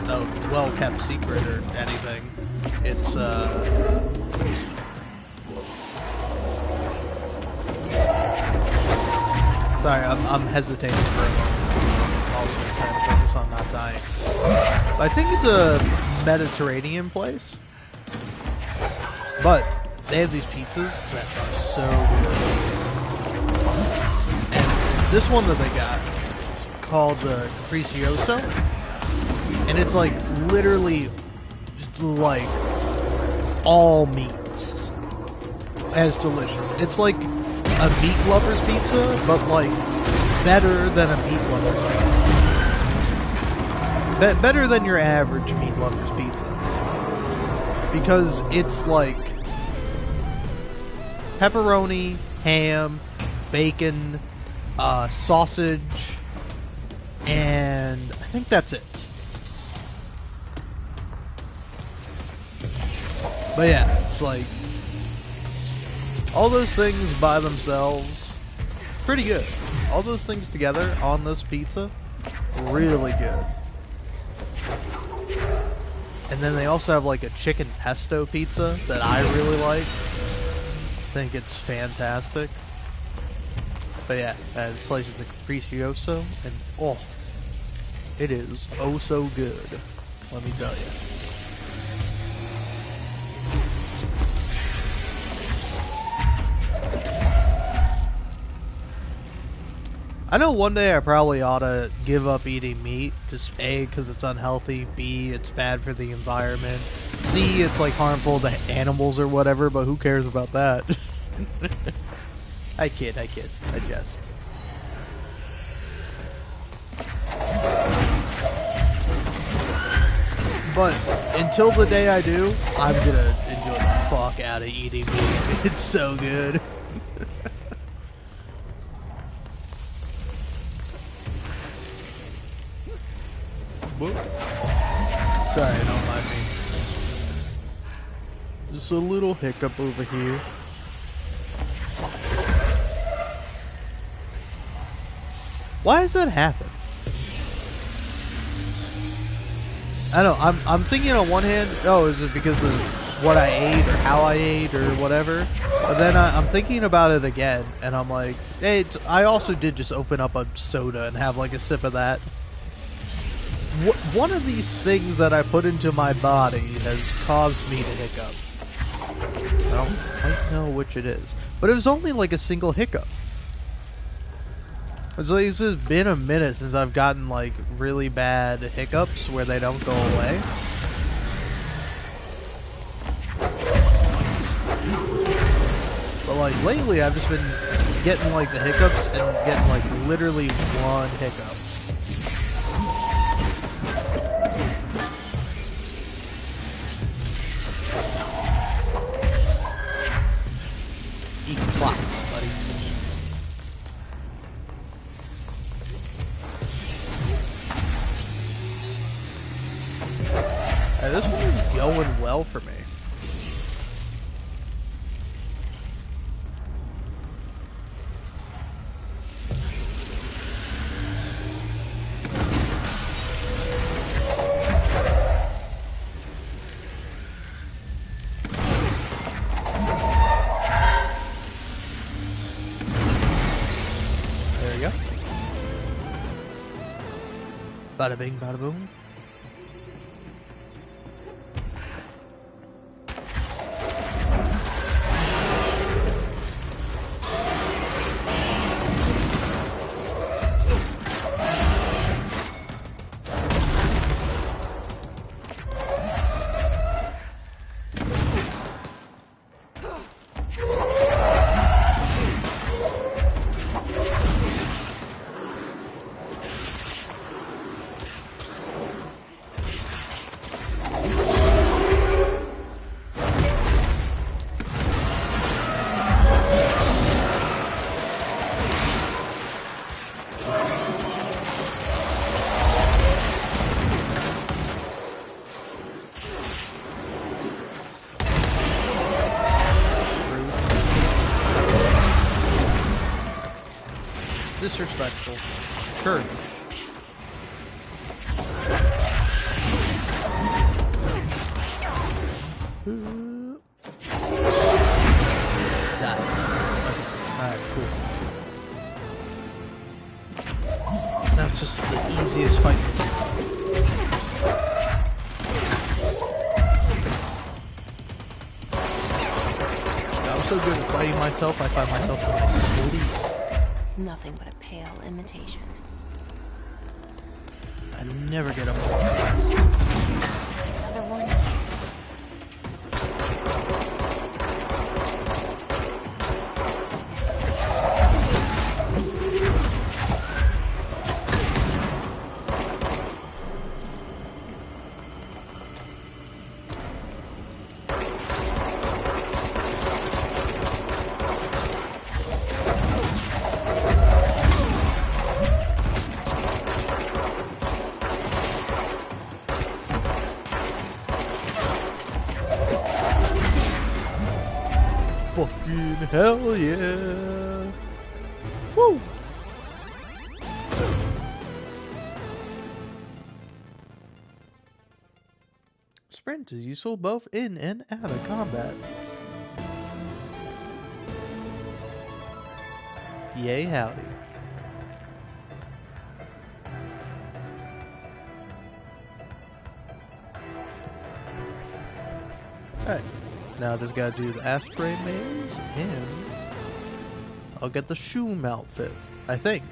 a well-kept secret or anything. It's, sorry, I'm hesitating for a moment. I'm also trying to focus on not dying. I think it's a Mediterranean place. But they have these pizzas that are so good. And this one that they got is called the Capriccioso. And it's like literally just like all meats. And it's delicious. It's like a meat lover's pizza, but like better than a meat lover's pizza. Better than your average meat lover's pizza. Because it's like pepperoni, ham, bacon, sausage, and I think that's it. But yeah, it's like all those things by themselves, pretty good. All those things together on this pizza, really good. And then they also have like a chicken pesto pizza that I really like. I think it's fantastic. But yeah, slices the Capriccioso, and oh, it is oh so good. Let me tell you. I know one day I probably ought to give up eating meat. Just A, because it's unhealthy. B, it's bad for the environment. C, it's like harmful to animals or whatever, but who cares about that? I kid, I jest. But until the day I do, I'm gonna enjoy the fuck out of eating meat. It's so good. Whoop. Sorry, don't mind me. Just a little hiccup over here. Why does that happen? I don't know, I'm thinking on one hand, oh, is it because of what I ate or how I ate or whatever? But then I'm thinking about it again, and I'm like, hey, I also did just open up a soda and have like a sip of that. One of these things that I put into my body has caused me to hiccup. I don't quite know which it is. But it was only like a single hiccup. It's like it's been a minute since I've gotten like really bad hiccups where they don't go away. But like lately I've just been getting like the hiccups and getting like literally one hiccup. Eat clocks, buddy. This one is going well for me. There we go. Bada bing, bada boom. disrespectful. Sure. Got it. Okay. Alright, cool. That's just the easiest fight. I'm so good at fighting myself, I find myself in my sleep. Nothing but a pale imitation. I never get up on fast. Another one. Fucking hell yeah! Woo! Sprint is useful both in and out of combat. Yay howdy. Alright. Now I just gotta do the ashtray maze, and I'll get the Shoom outfit, I think.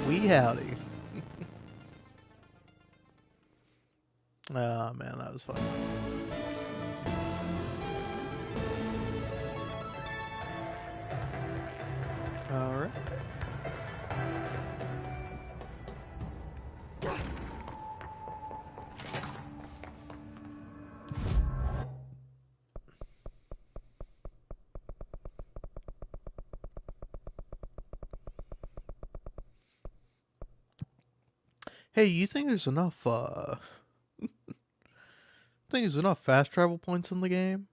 wee howdy. Oh man, that was fun. Alright. Hey, you think there's enough think there's enough fast travel points in the game?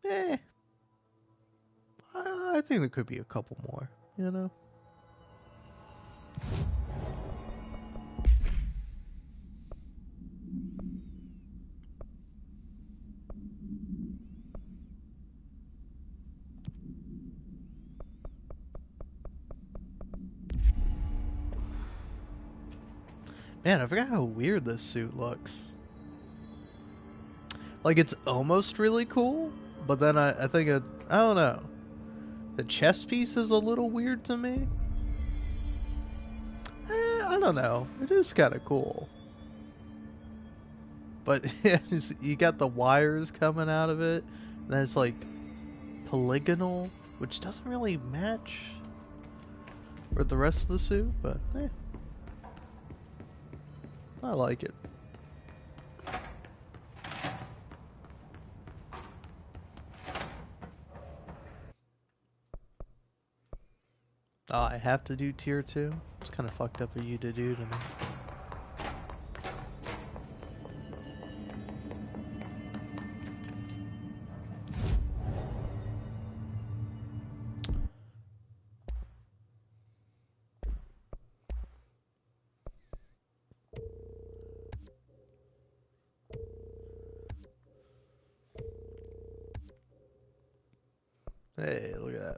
Eh. I think there could be a couple more, you know? Man, I forgot how weird this suit looks. Like, it's almost really cool, but then I think I don't know. The chest piece is a little weird to me. I don't know. It is kind of cool. But you got the wires coming out of it, and then it's like polygonal, which doesn't really match with the rest of the suit, but I like it. Oh, I have to do tier 2? It's kind of fucked up of you to do to me. Hey, look at that.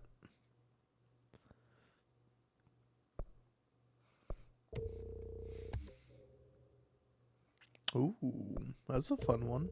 Ooh, that's a fun one.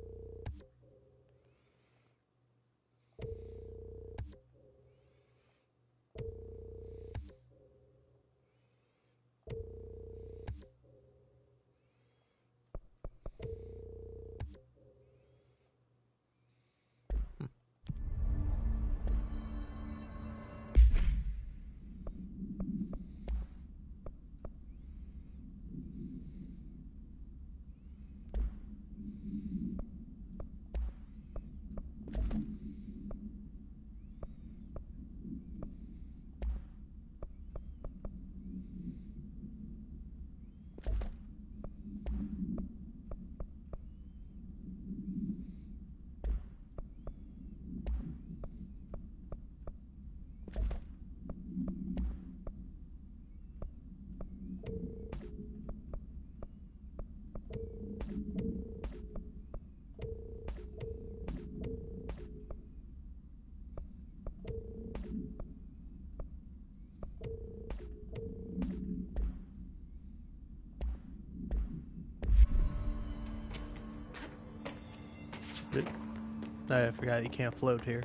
I forgot you can't float here.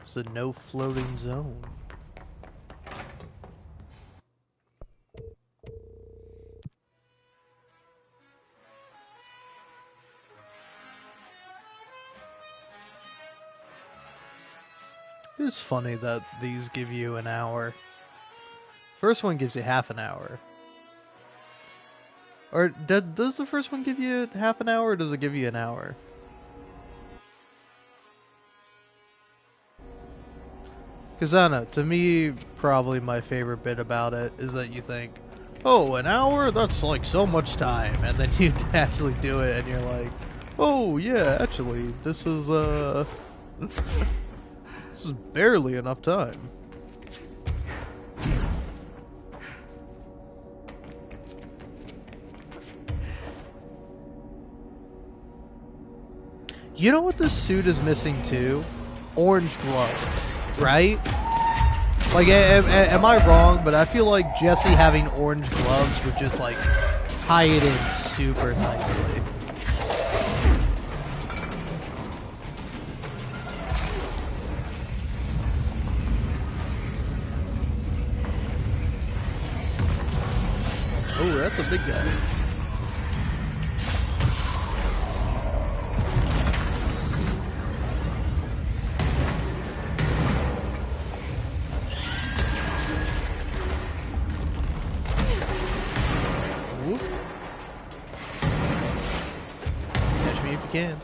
It's a no floating zone. It's funny that these give you an hour. First one gives you half an hour. Or does the first one give you half an hour, or does it give you an hour? Because I don't know, to me, probably my favorite bit about it is that you think, oh, an hour? That's like so much time. And then you actually do it and you're like, oh yeah, actually, this is this is barely enough time. You know what this suit is missing too? Orange gloves, right? Like, am I wrong? But I feel like Jesse having orange gloves would just like tie it in super nicely. Oh, that's a big guy. Whoop. Catch me if you can.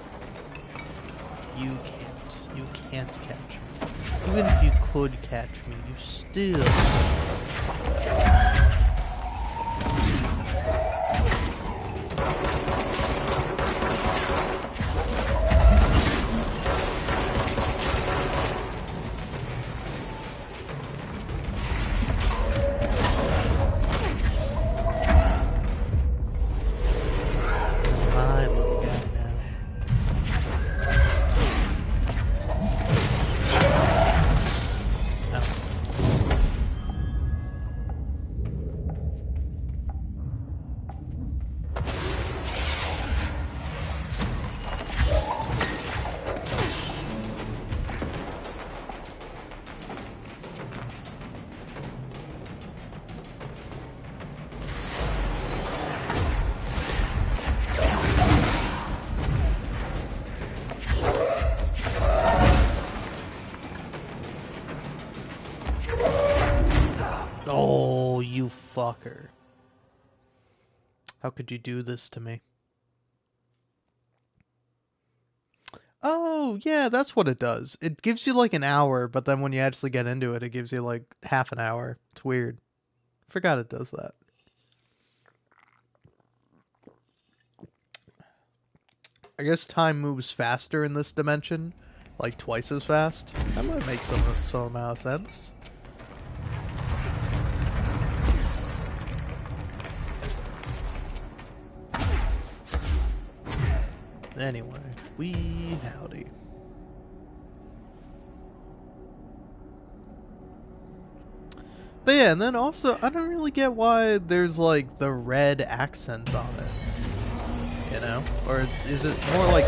You can't. You can't catch me. Even if you could catch me, you still... My little guy now. Oh, you fucker. How could you do this to me? Oh, yeah, that's what it does. It gives you like an hour, but then when you actually get into it, it gives you like half an hour. It's weird. Forgot it does that. I guess time moves faster in this dimension, like twice as fast. That might make some amount of sense. Anyway, howdy. But yeah, and then also, I don't really get why there's like the red accent on it. You know? Or is it more like...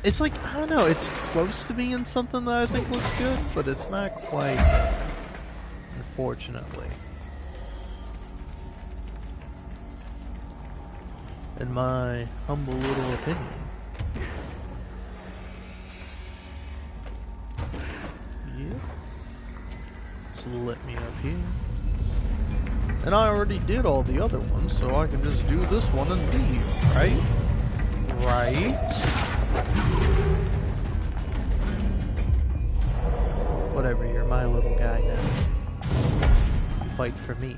It's like, I don't know, it's close to being something that I think looks good, but it's not quite, unfortunately. In my humble little opinion. Yeah. So let me up here. And I already did all the other ones, so I can just do this one and leave, right? Right? Whatever, you're my little guy now. You fight for me.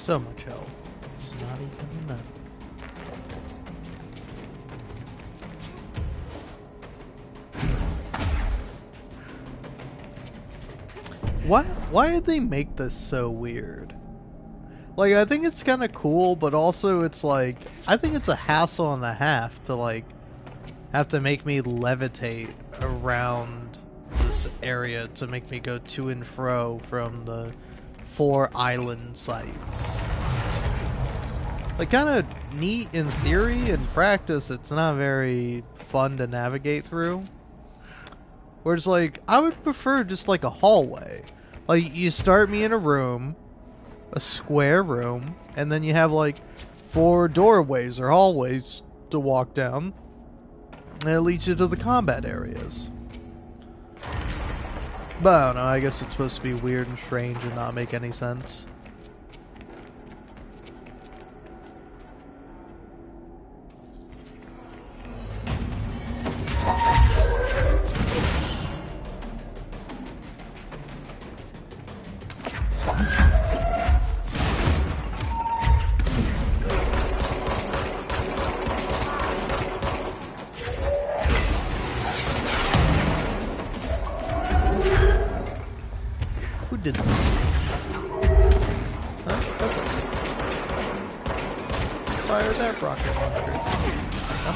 So much health. It's not even enough. Why did they make this so weird? Like, I think it's kind of cool, but also it's like, I think it's a hassle and a half to like have to make me levitate around this area to make me go to and fro from the 4 island sites. Like, kind of neat in theory. In practice, it's not very fun to navigate through. Whereas, like, I would prefer just like a hallway. Like, you start me in a room, a square room, and then you have like 4 doorways or hallways to walk down, and it leads you to the combat areas. But I don't know, I guess it's supposed to be weird and strange and not make any sense. Who did this? Huh? What's up? Fire that rocket launcher.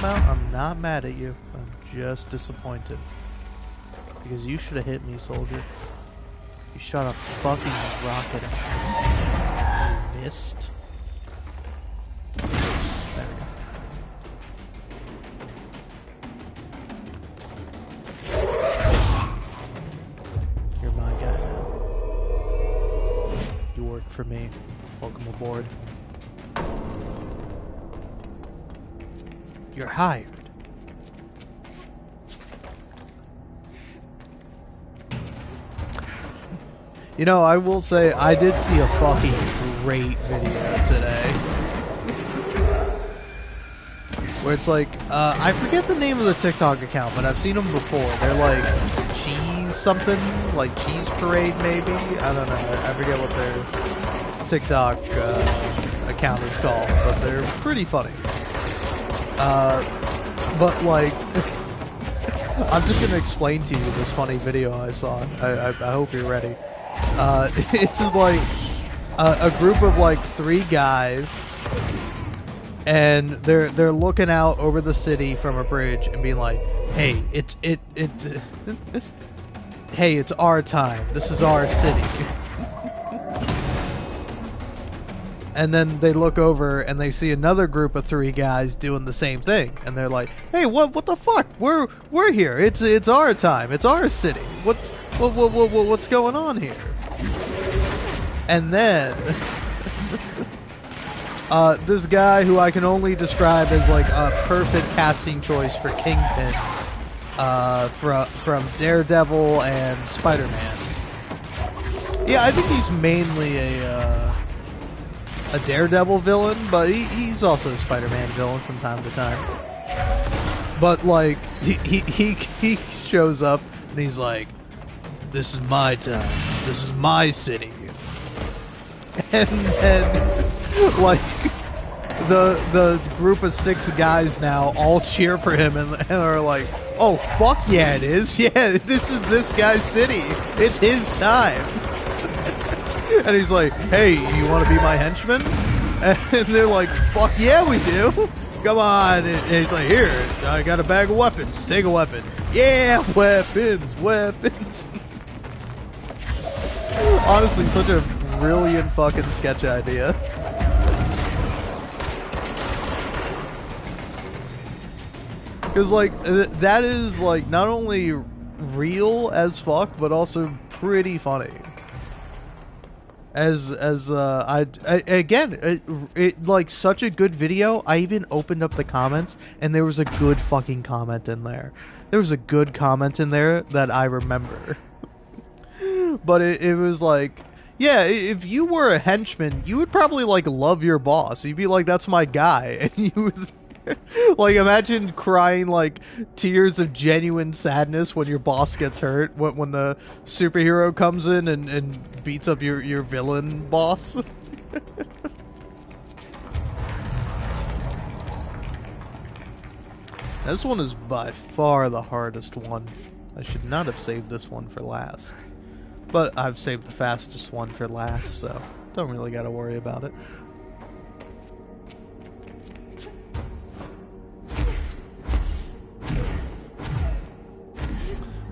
I'm not mad at you. I'm just disappointed. Because you should have hit me, soldier. You shot a fucking rocket at me. You missed. There we go. You're my guy now. You work for me. Welcome aboard. You're hired. You know, I will say, I did see a fucking great video today. Where it's like, I forget the name of the TikTok account, but I've seen them before. They're like, cheese something, like Cheese Parade maybe? I don't know, I forget what their TikTok account is called, but they're pretty funny. But like, I'm just gonna explain to you this funny video I saw. I hope you're ready. It's just like a group of like 3 guys, and they're looking out over the city from a bridge and being like, "Hey, hey, it's our time. This is our city." And then they look over and they see another group of 3 guys doing the same thing, and they're like, "Hey, what the fuck? We're here. It's our time. It's our city. What's going on here?" And then this guy, who I can only describe as like a perfect casting choice for Kingpin, from Daredevil and Spider-Man. Yeah, I think he's mainly a Daredevil villain, but he's also a Spider-Man villain from time to time. But like, he shows up and he's like, "This is my time. This is my city." And then, like, the group of 6 guys now all cheer for him and are like, "Oh, fuck yeah, it is. Yeah, this is this guy's city. It's his time." And he's like, "Hey, you want to be my henchman?" And they're like, "Fuck yeah, we do. Come on." And he's like, "Here, I got a bag of weapons. Take a weapon." "Yeah, weapons. Honestly, such a brilliant fucking sketch idea. Because, like, that is, like, not only real as fuck, but also pretty funny. Like, such a good video, I even opened up the comments, and there was a good fucking comment in there. There was a good comment in there that I remember. But it was like, yeah, if you were a henchman, you would probably, like, love your boss. You'd be like, "That's my guy." And you would, like, imagine crying, like, tears of genuine sadness when your boss gets hurt, when the superhero comes in and beats up your villain boss. This one is by far the hardest one. I should not have saved this one for last. But I've saved the fastest one for last, so don't really gotta worry about it.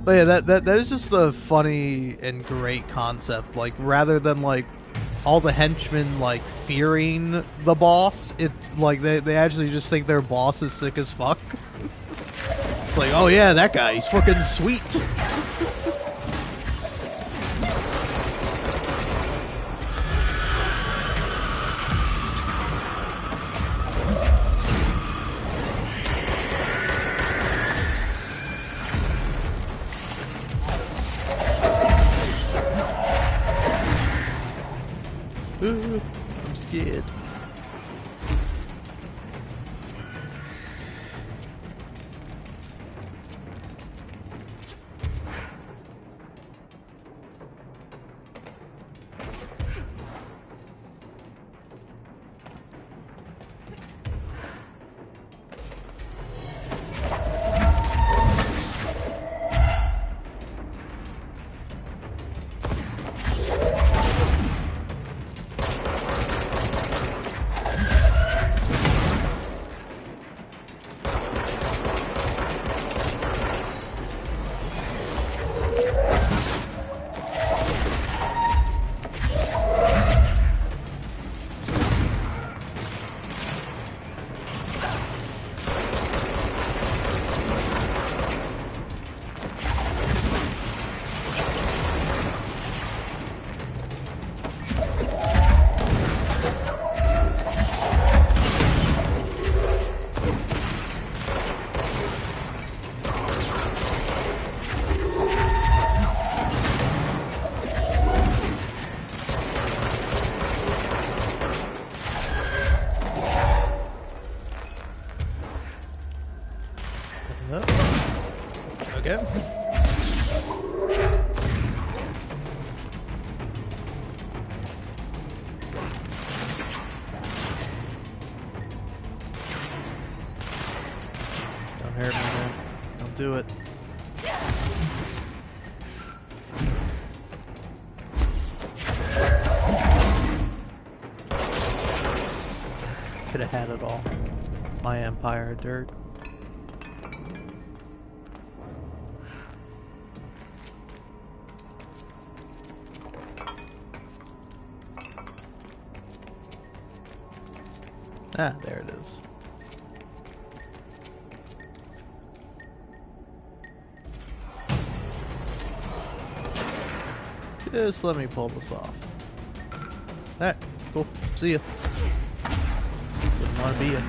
But yeah, that is just a funny and great concept. Like, rather than like all the henchmen like fearing the boss, it's like they actually just think their boss is sick as fuck. It's like, oh yeah, that guy, he's fucking sweet. I'm scared. Okay. Don't hurt me, man. Don't do it. Could have had it all. My empire of dirt. Ah, there it is. Just let me pull this off. Alright, cool. See ya. Didn't want to be ya.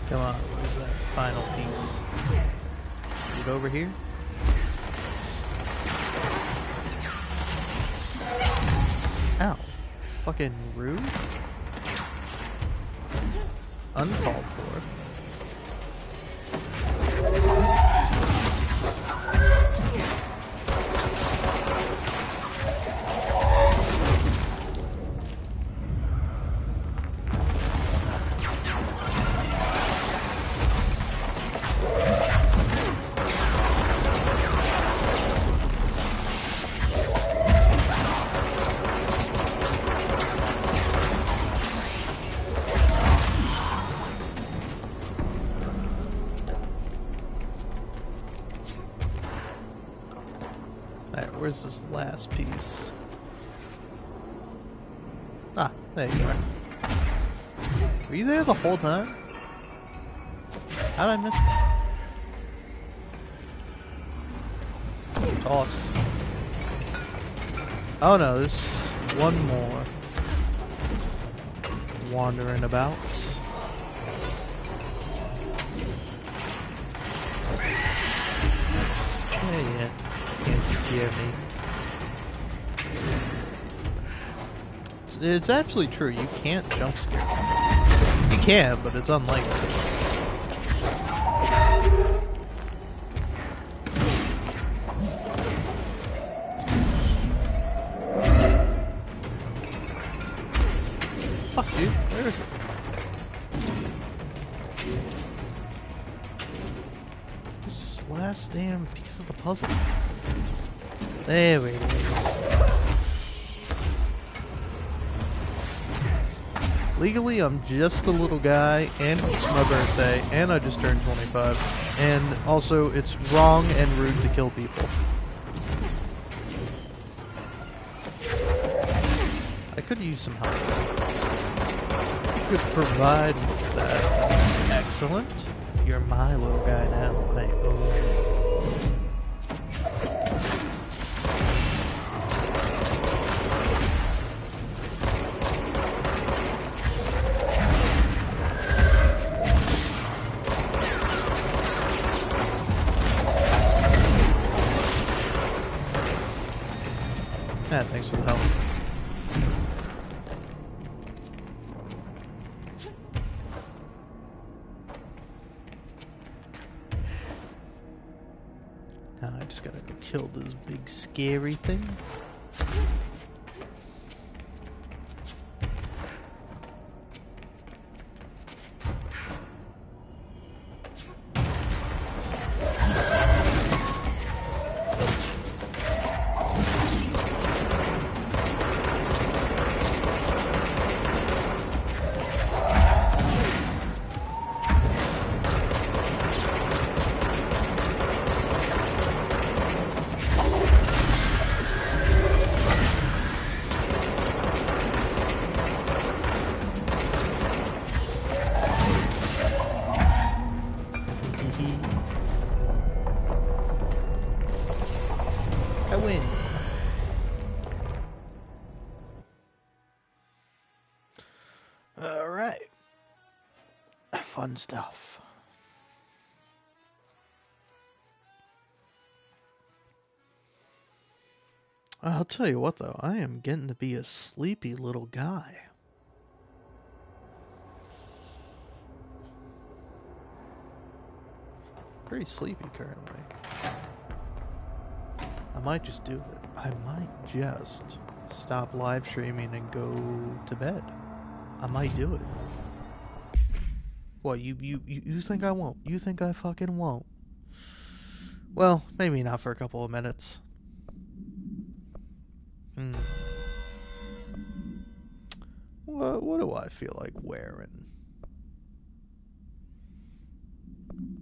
Come on, where's that final piece? Is it over here? Ow. Fucking rude. Uncalled for. Where's this last piece? Ah, there you are. Were you there the whole time? How'd I miss that? Toss. Oh no, there's one more. Wandering about. Yeah, can't scare me. It's actually true, you can't jump scare. You can, but it's unlikely. Fuck, dude, where is it? This last damn piece of the puzzle. There it is. Legally, I'm just a little guy, and it's my birthday, and I just turned 25. And also, it's wrong and rude to kill people. I could use some help. You could provide that. Excellent. You're my little guy now. I own you. Yeah, thanks for the help. Now I just gotta go kill this big scary thing. I win. Alright. Fun stuff. I'll tell you what though, I am getting to be a sleepy little guy. Pretty sleepy currently. I might just do it. I might just stop live streaming and go to bed. I might do it. What, you think I won't? You think I fucking won't? Well, maybe not for a couple of minutes. What do I feel like wearing?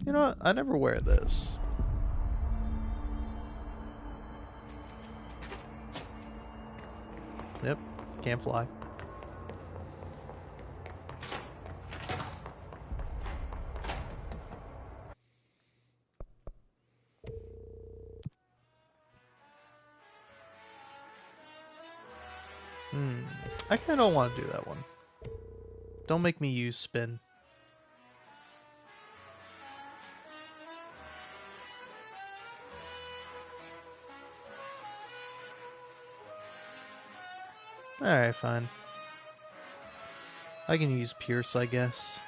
You know what? I never wear this. Yep, can't fly. I kinda don't want to do that one. Don't make me use spin. Alright, fine. I can use Pierce, I guess.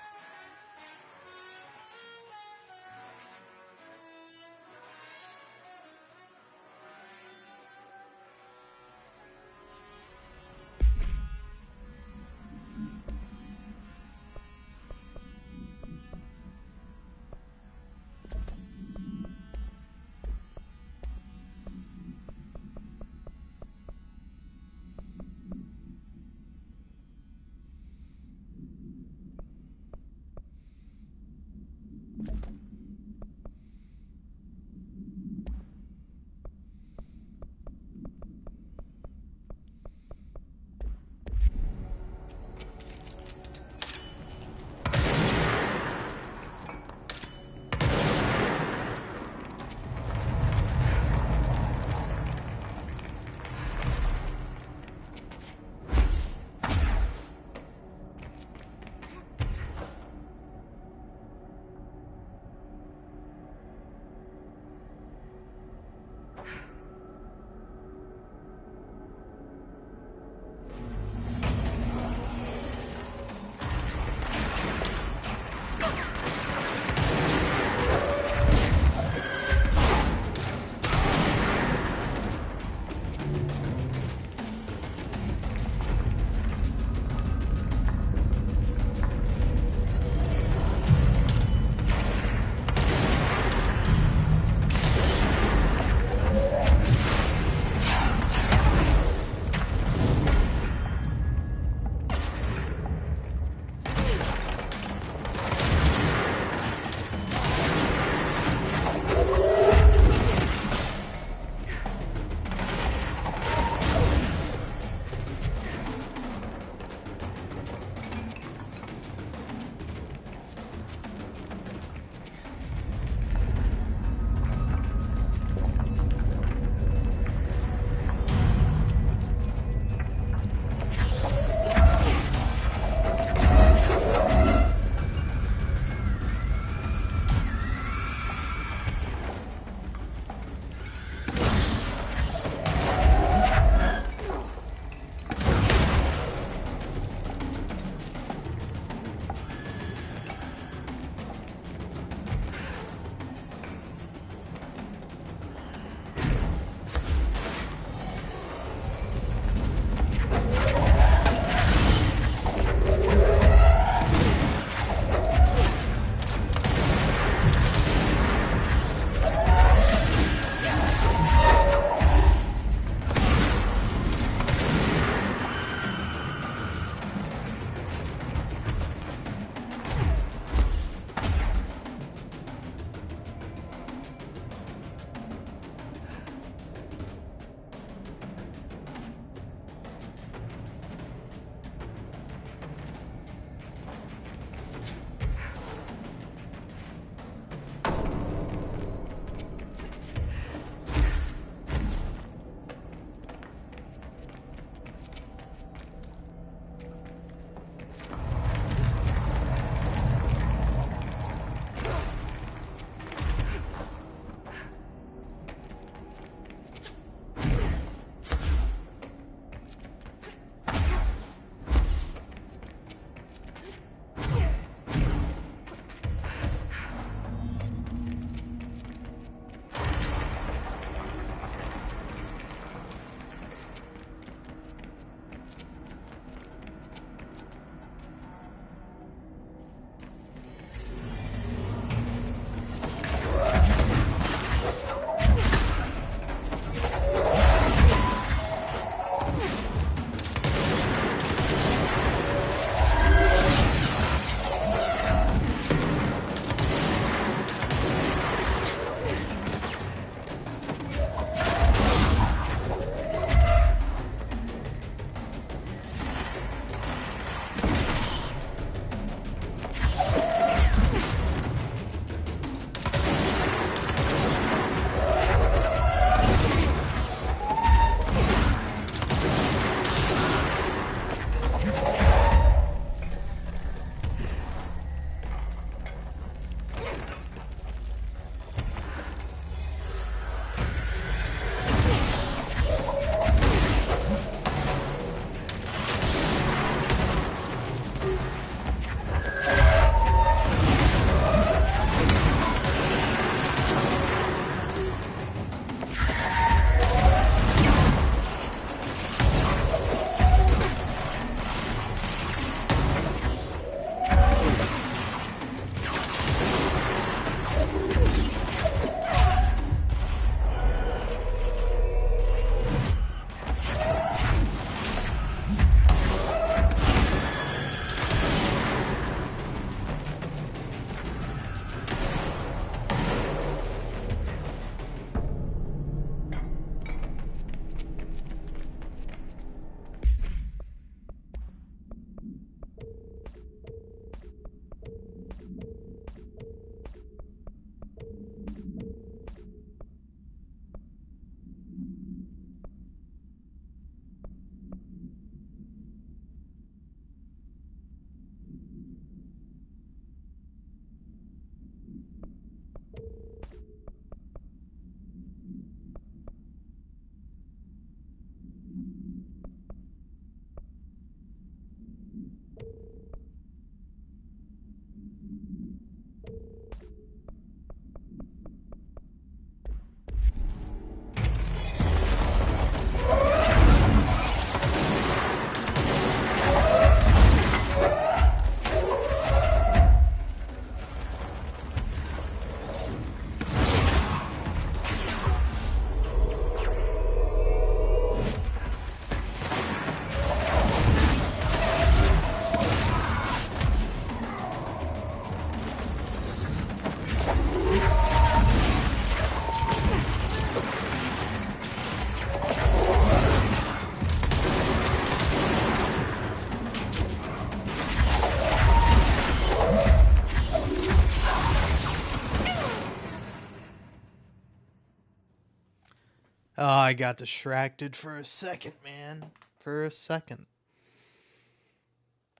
Oh, I got distracted for a second, man. For a second.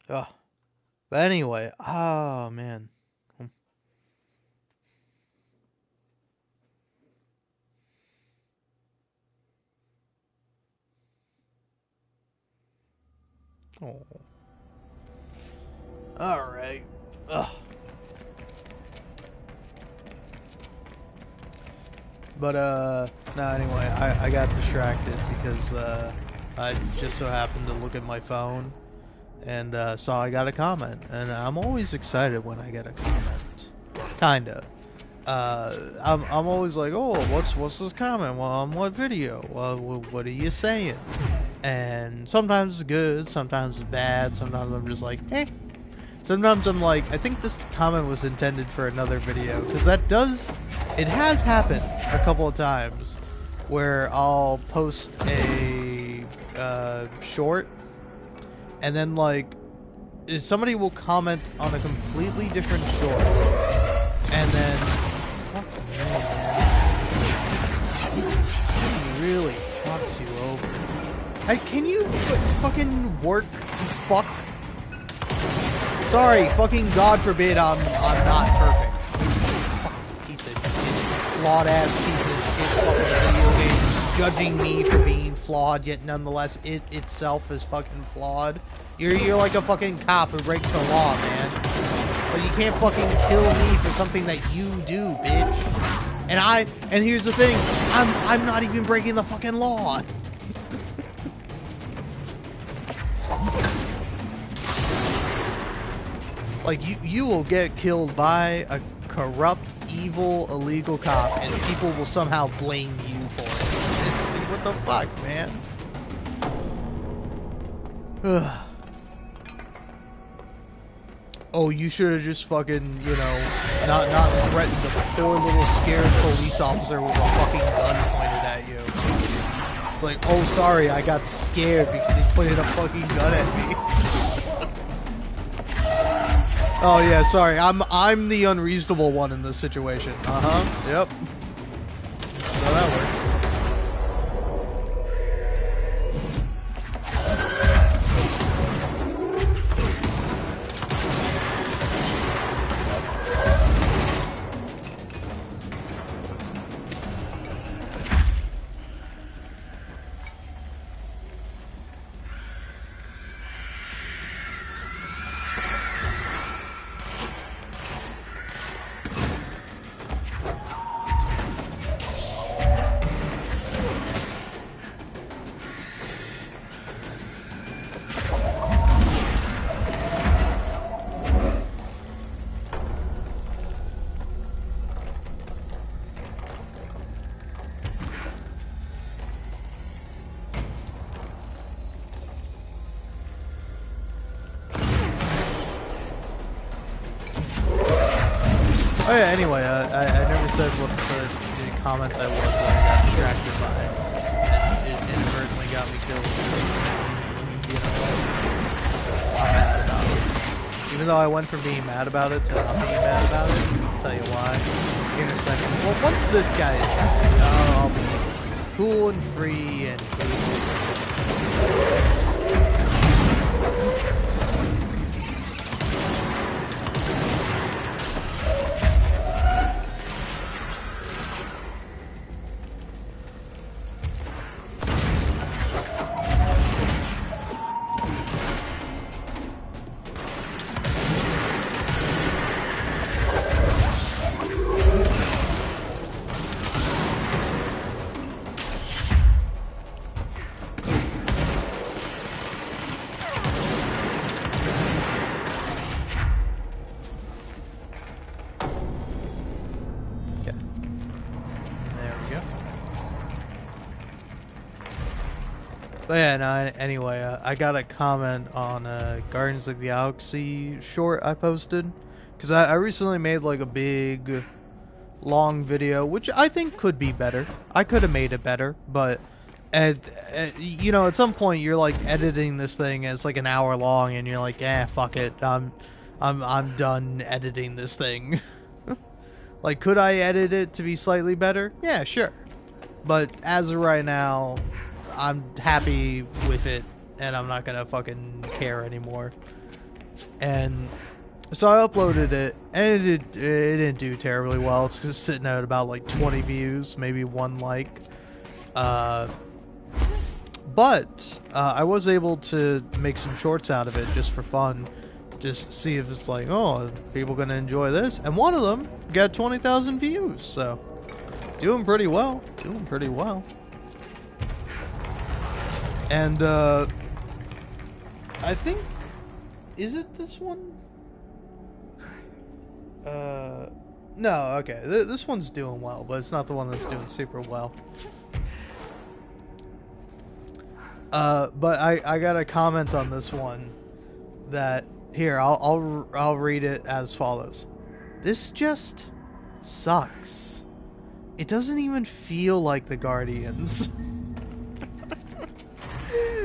Oh. But anyway, oh, man. Oh. Alright. Ugh. But, no, anyway, I got distracted because, I just so happened to look at my phone and, saw I got a comment. And I'm always excited when I get a comment. Kinda. I'm always like, oh, what's this comment? Well, on what video? Well, what are you saying? And sometimes it's good, sometimes it's bad, sometimes I'm just like, eh. Sometimes I'm like, I think this comment was intended for another video, because it has happened a couple of times, where I'll post a, short, and then, like, somebody will comment on a completely different short, and then, fuck me, man. He really fucks you over. Can you fucking work, fuck? Sorry, fucking God forbid I'm not perfect. Fucking piece of shit. Flawed ass piece of shit fucking video game. Judging me for being flawed, yet nonetheless it itself is fucking flawed. You're like a fucking cop who breaks the law, man. But you can't fucking kill me for something that you do, bitch. And here's the thing, I'm not even breaking the fucking law. Like, you will get killed by a corrupt, evil, illegal cop, and people will somehow blame you for it. It's like, what the fuck, man? Oh, you should have just fucking, you know, not threatened the poor little scared police officer with a fucking gun pointed at you. It's like, oh, sorry, I got scared because he pointed a fucking gun at me. Oh yeah, sorry. I'm the unreasonable one in this situation. Yep. So that works. Oh yeah, anyway, I never said what the comment I was when I got distracted by and it inadvertently got me killed. You know, I'm mad about it. Even though I went from being mad about it to not being mad about it, I'll tell you why in a second. well, once this guy is happy, I'll be cool and free and But yeah, no, anyway, I got a comment on Guardians of the Galaxy short I posted. Because I recently made like a big, long video, which I think could be better. I could have made it better, but you know, at some point you're like editing this thing as like an hour long, and you're like, fuck it, I'm done editing this thing. Like, could I edit it to be slightly better? Yeah, sure. But as of right now, I'm happy with it, and I'm not gonna fucking care anymore. And so I uploaded it, and it didn't do terribly well. It's just sitting at about like 20 views, maybe 1 like. But I was able to make some shorts out of it just for fun. Just see if it's like, oh, are people gonna enjoy this? And one of them got 20,000 views, so doing pretty well. Doing pretty well. And I think, is it this one? No, okay. This one's doing well, but it's not the one that's doing super well. But I got a comment on this one that, here, I'll read it as follows. This just sucks. It doesn't even feel like the Guardians.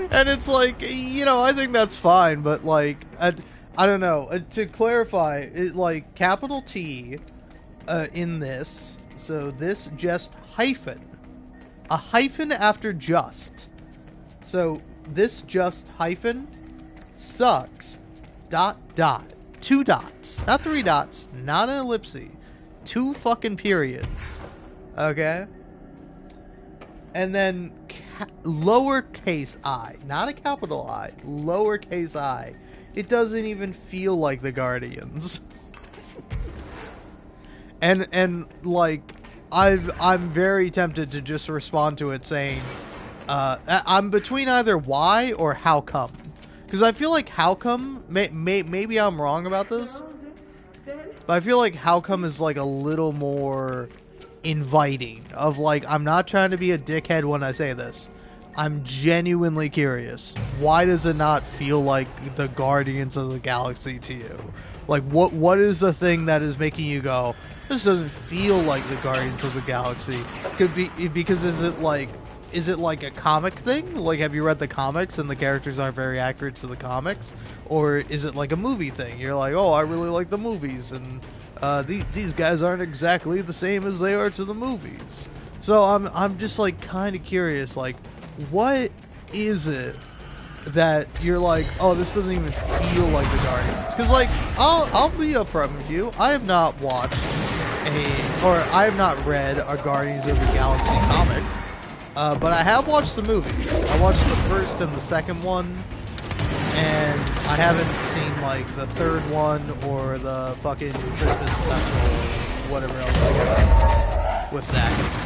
And it's like, you know, I think that's fine, but like, I don't know. To clarify, it, like, capital T in this, so this just hyphen. A hyphen after just. So this just hyphen sucks. ... 2 dots. Not 3 dots. Not an ellipsis. 2 fucking periods. Okay? And then lowercase I. Not a capital I. Lowercase I. It doesn't even feel like the Guardians. and like, I'm very tempted to just respond to it saying, I'm between either why or how come. Because I feel like how come, maybe I'm wrong about this, but I feel like how come is like a little more inviting. Of like, I'm not trying to be a dickhead when I say this. I'm genuinely curious. Why does it not feel like the Guardians of the Galaxy to you? Like, what is the thing that is making you go, this doesn't feel like the Guardians of the Galaxy? Could be because is it like a comic thing? Like, have you read the comics and the characters aren't very accurate to the comics? Or is it like a movie thing? You're like, oh, I really like the movies, and these guys aren't exactly the same as they are to the movies. So I'm just like kind of curious, like, what is it that you're like, oh, this doesn't even feel like the Guardians? Because like, I'll be upfront with you, I have not watched I have not read a Guardians of the Galaxy comic. But I have watched the movies. I watched the first and the second one, and I haven't seen like the third one or the fucking Christmas special, whatever else I got with that.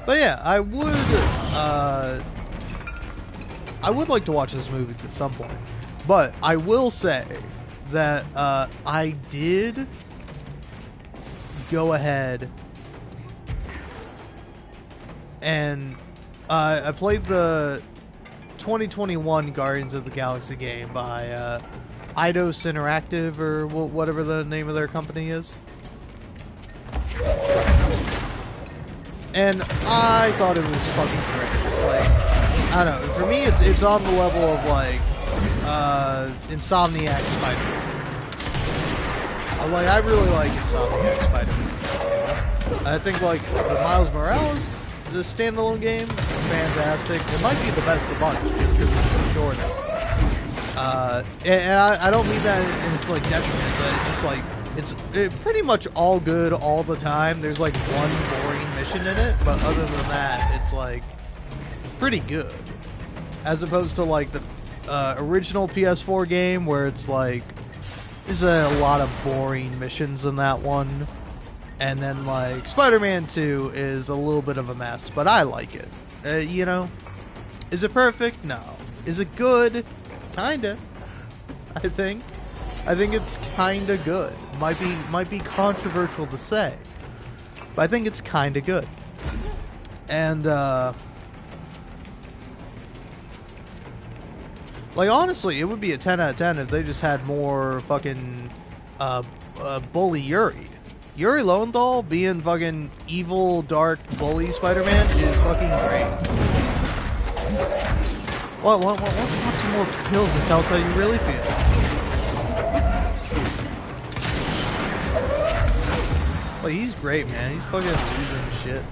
But yeah, I would like to watch those movies at some point. But I will say that I did go ahead and I played the 2021 Guardians of the Galaxy game by Eidos Interactive, or whatever the name of their company is. And I thought it was fucking great. Like, I don't know, for me it's on the level of like Insomniac Spider-Man. Like, I really like Insomniac Spider-Man. I think like the Miles Morales, the standalone game, fantastic. It might be the best of the bunch just because it's the shortest. And I don't mean that in its like detriment, but it's just like it's pretty much all good all the time. There's like one boring mission in it, but other than that, it's like pretty good. As opposed to like the original PS4 game where it's like there's a lot of boring missions in that one. And then like Spider-Man 2 is a little bit of a mess, but I like it. You know, is it perfect? No. Is it good? Kinda. I think it's kinda good. Might be controversial to say, but I think it's kinda good. And like honestly, it would be a 10 out of 10 if they just had more fucking bully Yuri. Yuri Lowenthal being fucking evil, dark, bully Spider-Man is fucking great. Want some more pills and tell us how you really feel. Like, he's great, man. He's fucking losing shit.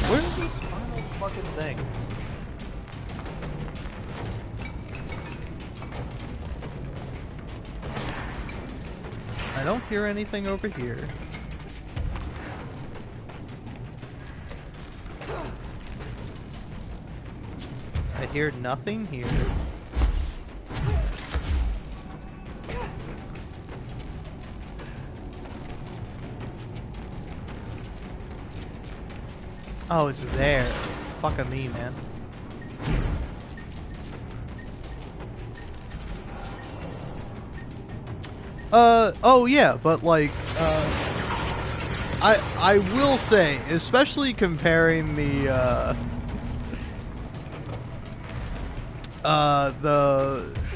Where's this final fucking thing? I don't hear anything over here. I hear nothing here. Oh, it's there. Fucking me, man. Oh yeah, but like, I will say, especially comparing the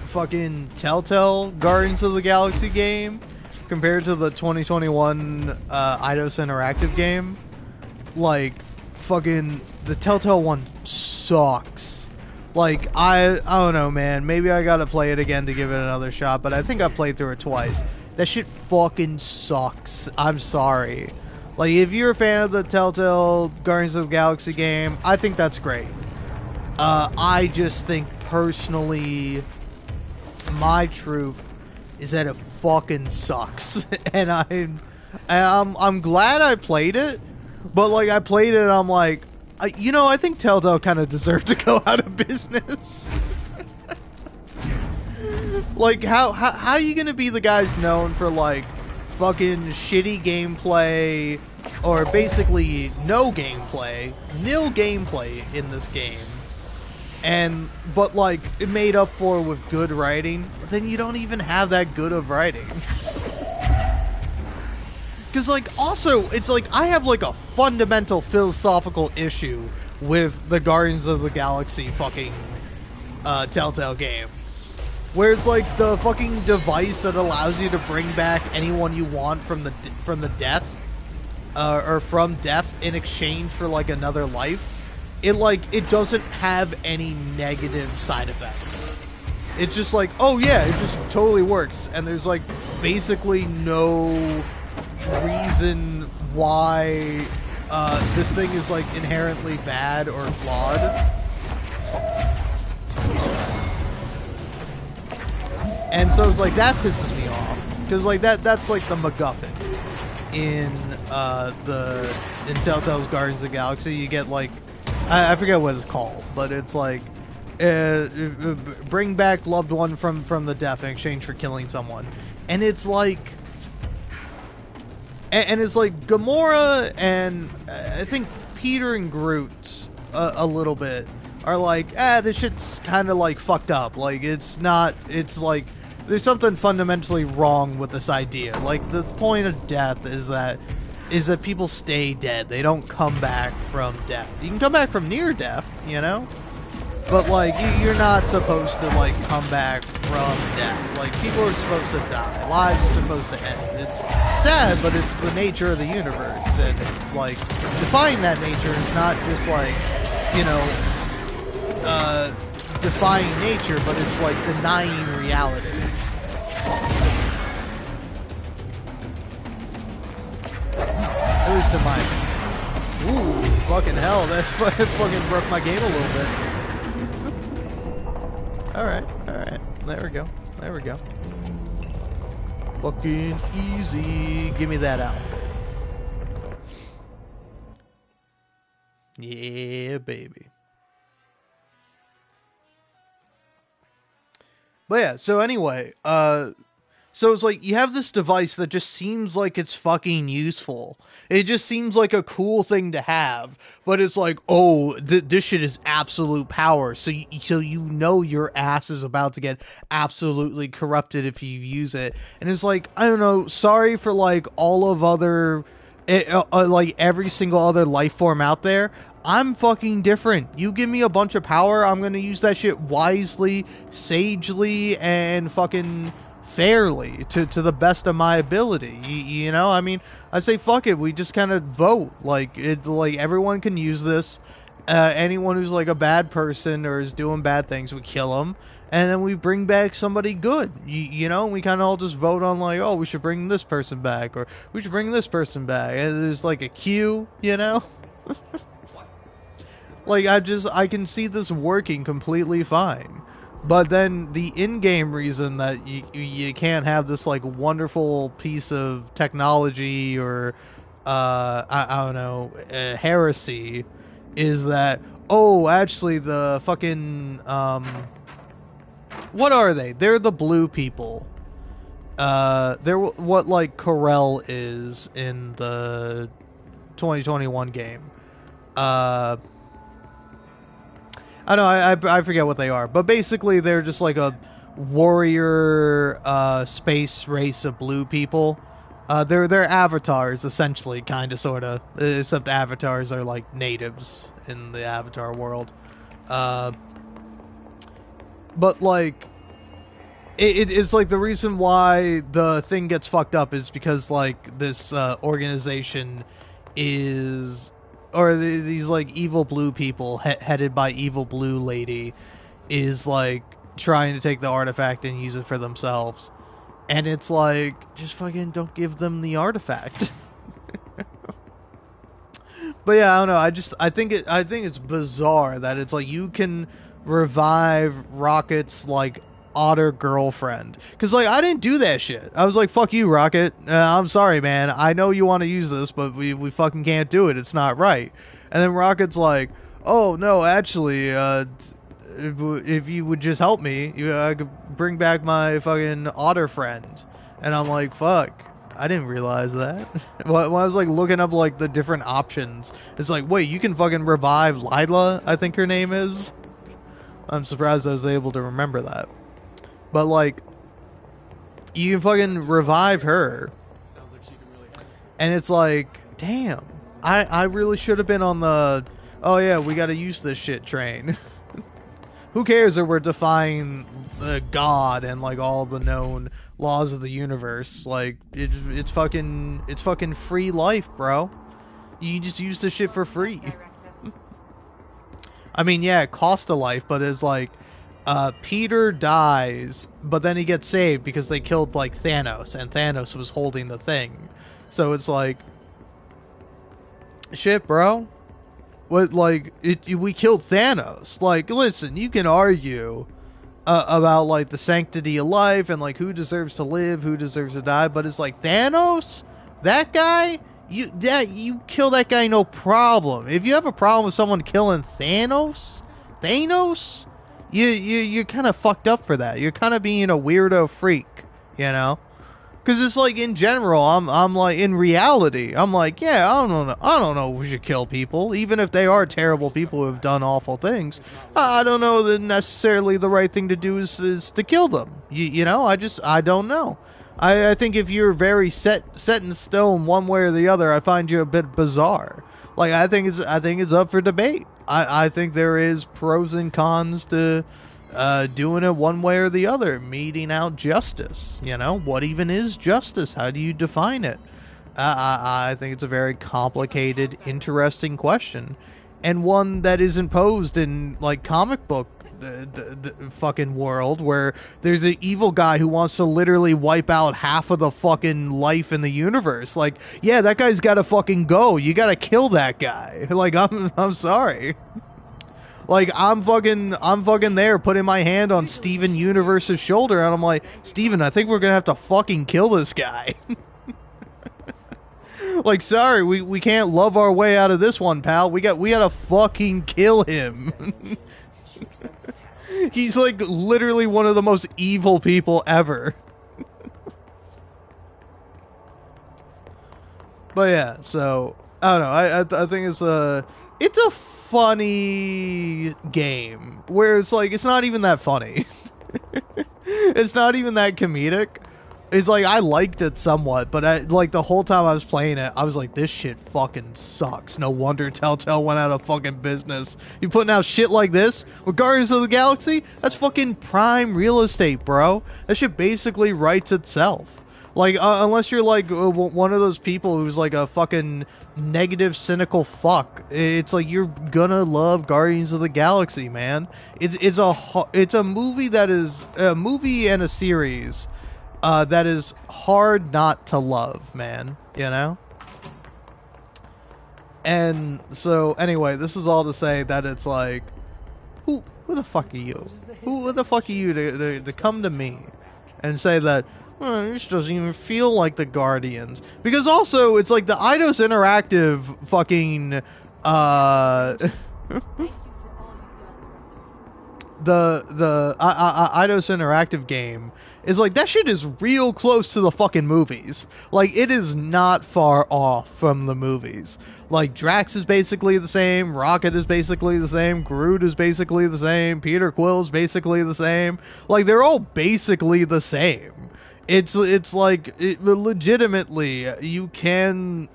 fucking Telltale Guardians of the Galaxy game compared to the 2021 Eidos Interactive game, like, fucking the Telltale one sucks. Like, I don't know, man. Maybe I gotta play it again to give it another shot, but I think I played through it twice. That shit fucking sucks. I'm sorry. Like, if you're a fan of the Telltale Guardians of the Galaxy game, I think that's great. I just think, personally, my truth is that it fucking sucks. And I'm glad I played it, but, like, I played it and I'm like, you know, I think Telltale kind of deserved to go out of business. Like, how are you gonna be the guys known for, like, fucking shitty gameplay, or basically no gameplay, nil gameplay in this game, but, like, it made up for with good writing, but then you don't even have that good of writing. Because, like, also, it's like, I have, like, a fundamental philosophical issue with the Guardians of the Galaxy fucking Telltale game. Where it's, like, the fucking device that allows you to bring back anyone you want from the death, or from death in exchange for, like, another life. It doesn't have any negative side effects. It's just like, oh yeah, it just totally works. And there's, like, basically no reason why this thing is, like, inherently bad or flawed. And so it's like, that pisses me off, because, like, that's like the MacGuffin in Telltale's Guardians of the Galaxy. You get, like, I forget what it's called, but it's like, bring back loved one from the death in exchange for killing someone. And it's like, and it's like Gamora and I think Peter and Groot a little bit are like, this shit's kind of, like, fucked up. Like, it's like, there's something fundamentally wrong with this idea. Like, the point of death is that people stay dead. They don't come back from death. You can come back from near death, you know? But like you're not supposed to like come back from death. Like people are supposed to die. Lives are supposed to end. It's sad, but it's the nature of the universe. And like defying that nature is not just like, you know, defying nature, but it's like denying reality. At least in my opinion. Ooh, fucking hell, that fucking broke my game a little bit. Alright, there we go, Fucking easy, give me that outfit. Yeah, baby. But yeah, so anyway, so it's like, you have this device that just seems like it's fucking useful. It just seems like a cool thing to have. But it's like, oh, this shit is absolute power. So you know your ass is about to get absolutely corrupted if you use it. And it's like, I don't know, sorry for like all of other, like every single other life form out there. I'm fucking different. You give me a bunch of power, I'm gonna use that shit wisely, sagely, and fucking fairly to the best of my ability. You know, I mean, I say fuck it, we just kind of vote like everyone can use this. Anyone who's like a bad person or is doing bad things, we kill them, and then we bring back somebody good. You know, we kind of all just vote on like, oh, we should bring this person back, or we should bring this person back, and there's like a queue, you know. Like I can see this working completely fine. But then the in-game reason that you can't have this like wonderful piece of technology or I don't know, heresy is that, oh, actually the fucking what are they? They're the blue people. They're what like Corel is in the 2021 game. I know, I forget what they are, but basically they're just like a warrior space race of blue people. They're avatars, essentially, kind of, sort of, except avatars are like natives in the Avatar world. But like, it's like the reason why the thing gets fucked up is because like this organization is, or these like evil blue people headed by evil blue lady is like trying to take the artifact and use it for themselves, and it's like, just fucking don't give them the artifact. But yeah, I don't know, I think it's bizarre that it's like you can revive Rocket's like otter girlfriend, because like I didn't do that shit. I was like, fuck you, Rocket, I'm sorry, man, I know you want to use this, but we fucking can't do it, it's not right. And then Rocket's like, oh no, actually, if you would just help me, I could bring back my fucking otter friend. And I'm like, fuck, I didn't realize that. When I was like looking up like the different options, it's like, wait, you can fucking revive Lila, I think her name is. I'm surprised I was able to remember that. But like, you can fucking revive her. And it's like, damn, I really should have been on the, oh yeah, we gotta use this shit train. Who cares if we're defying God and like all the known laws of the universe? Like, it's fucking free life, bro. You just use this shit for free. I mean, yeah, it costs a life, but it's like, Peter dies, but then he gets saved because they killed like Thanos, and Thanos was holding the thing. So it's like, shit, bro. What, like, we killed Thanos. Like, listen, you can argue about like the sanctity of life and like who deserves to live, who deserves to die, but it's like, Thanos, that guy, you kill that guy, no problem. If you have a problem with someone killing Thanos, you're kind of fucked up for that. You're kind of being a weirdo freak, you know? Because it's like, in general, I'm like, in reality, I'm like, yeah, I don't know if we should kill people, even if they are terrible people who have done awful things. I don't know that necessarily the right thing to do is to kill them. You know, I don't know. I think if you're very set in stone one way or the other, I find you a bit bizarre. Like, I think it's up for debate. I think there is pros and cons to doing it one way or the other, meting out justice. You know, what even is justice? How do you define it? I think it's a very complicated, interesting question, and one that isn't posed in like comic book the fucking world where there's an evil guy who wants to literally wipe out half of the fucking life in the universe. Like, yeah, that guy's got to fucking go. You got to kill that guy. Like, I'm sorry. Like, I'm fucking there putting my hand on Steven Universe's shoulder, and I'm like, Steven, I think we're gonna have to fucking kill this guy. Like, sorry, we can't love our way out of this one, pal. We gotta fucking kill him. He's like literally one of the most evil people ever. But yeah, so I don't know. I think it's a funny game where it's like it's not even that funny. It's not even that comedic. It's like I liked it somewhat, but like the whole time I was playing it, I was like, this shit fucking sucks. No wonder Telltale went out of fucking business. You putting out shit like this with Guardians of the Galaxy? That's fucking prime real estate, bro. That shit basically writes itself. Like, unless you're like one of those people who's like a fucking negative, cynical fuck, it's like you're gonna love Guardians of the Galaxy, man. It's a movie that is a movie and a series that is hard not to love, man. You know. And so, anyway, this is all to say that it's like, who the fuck are you? Who the fuck are you to come to me and say that? This doesn't even feel like the Guardians. Because also, it's like the Eidos Interactive fucking, the Eidos Interactive game is like, that shit is real close to the fucking movies. Like, it is not far off from the movies. Like, Drax is basically the same, Rocket is basically the same, Groot is basically the same, Peter Quill is basically the same. Like, they're all basically the same. It's like, legitimately, you can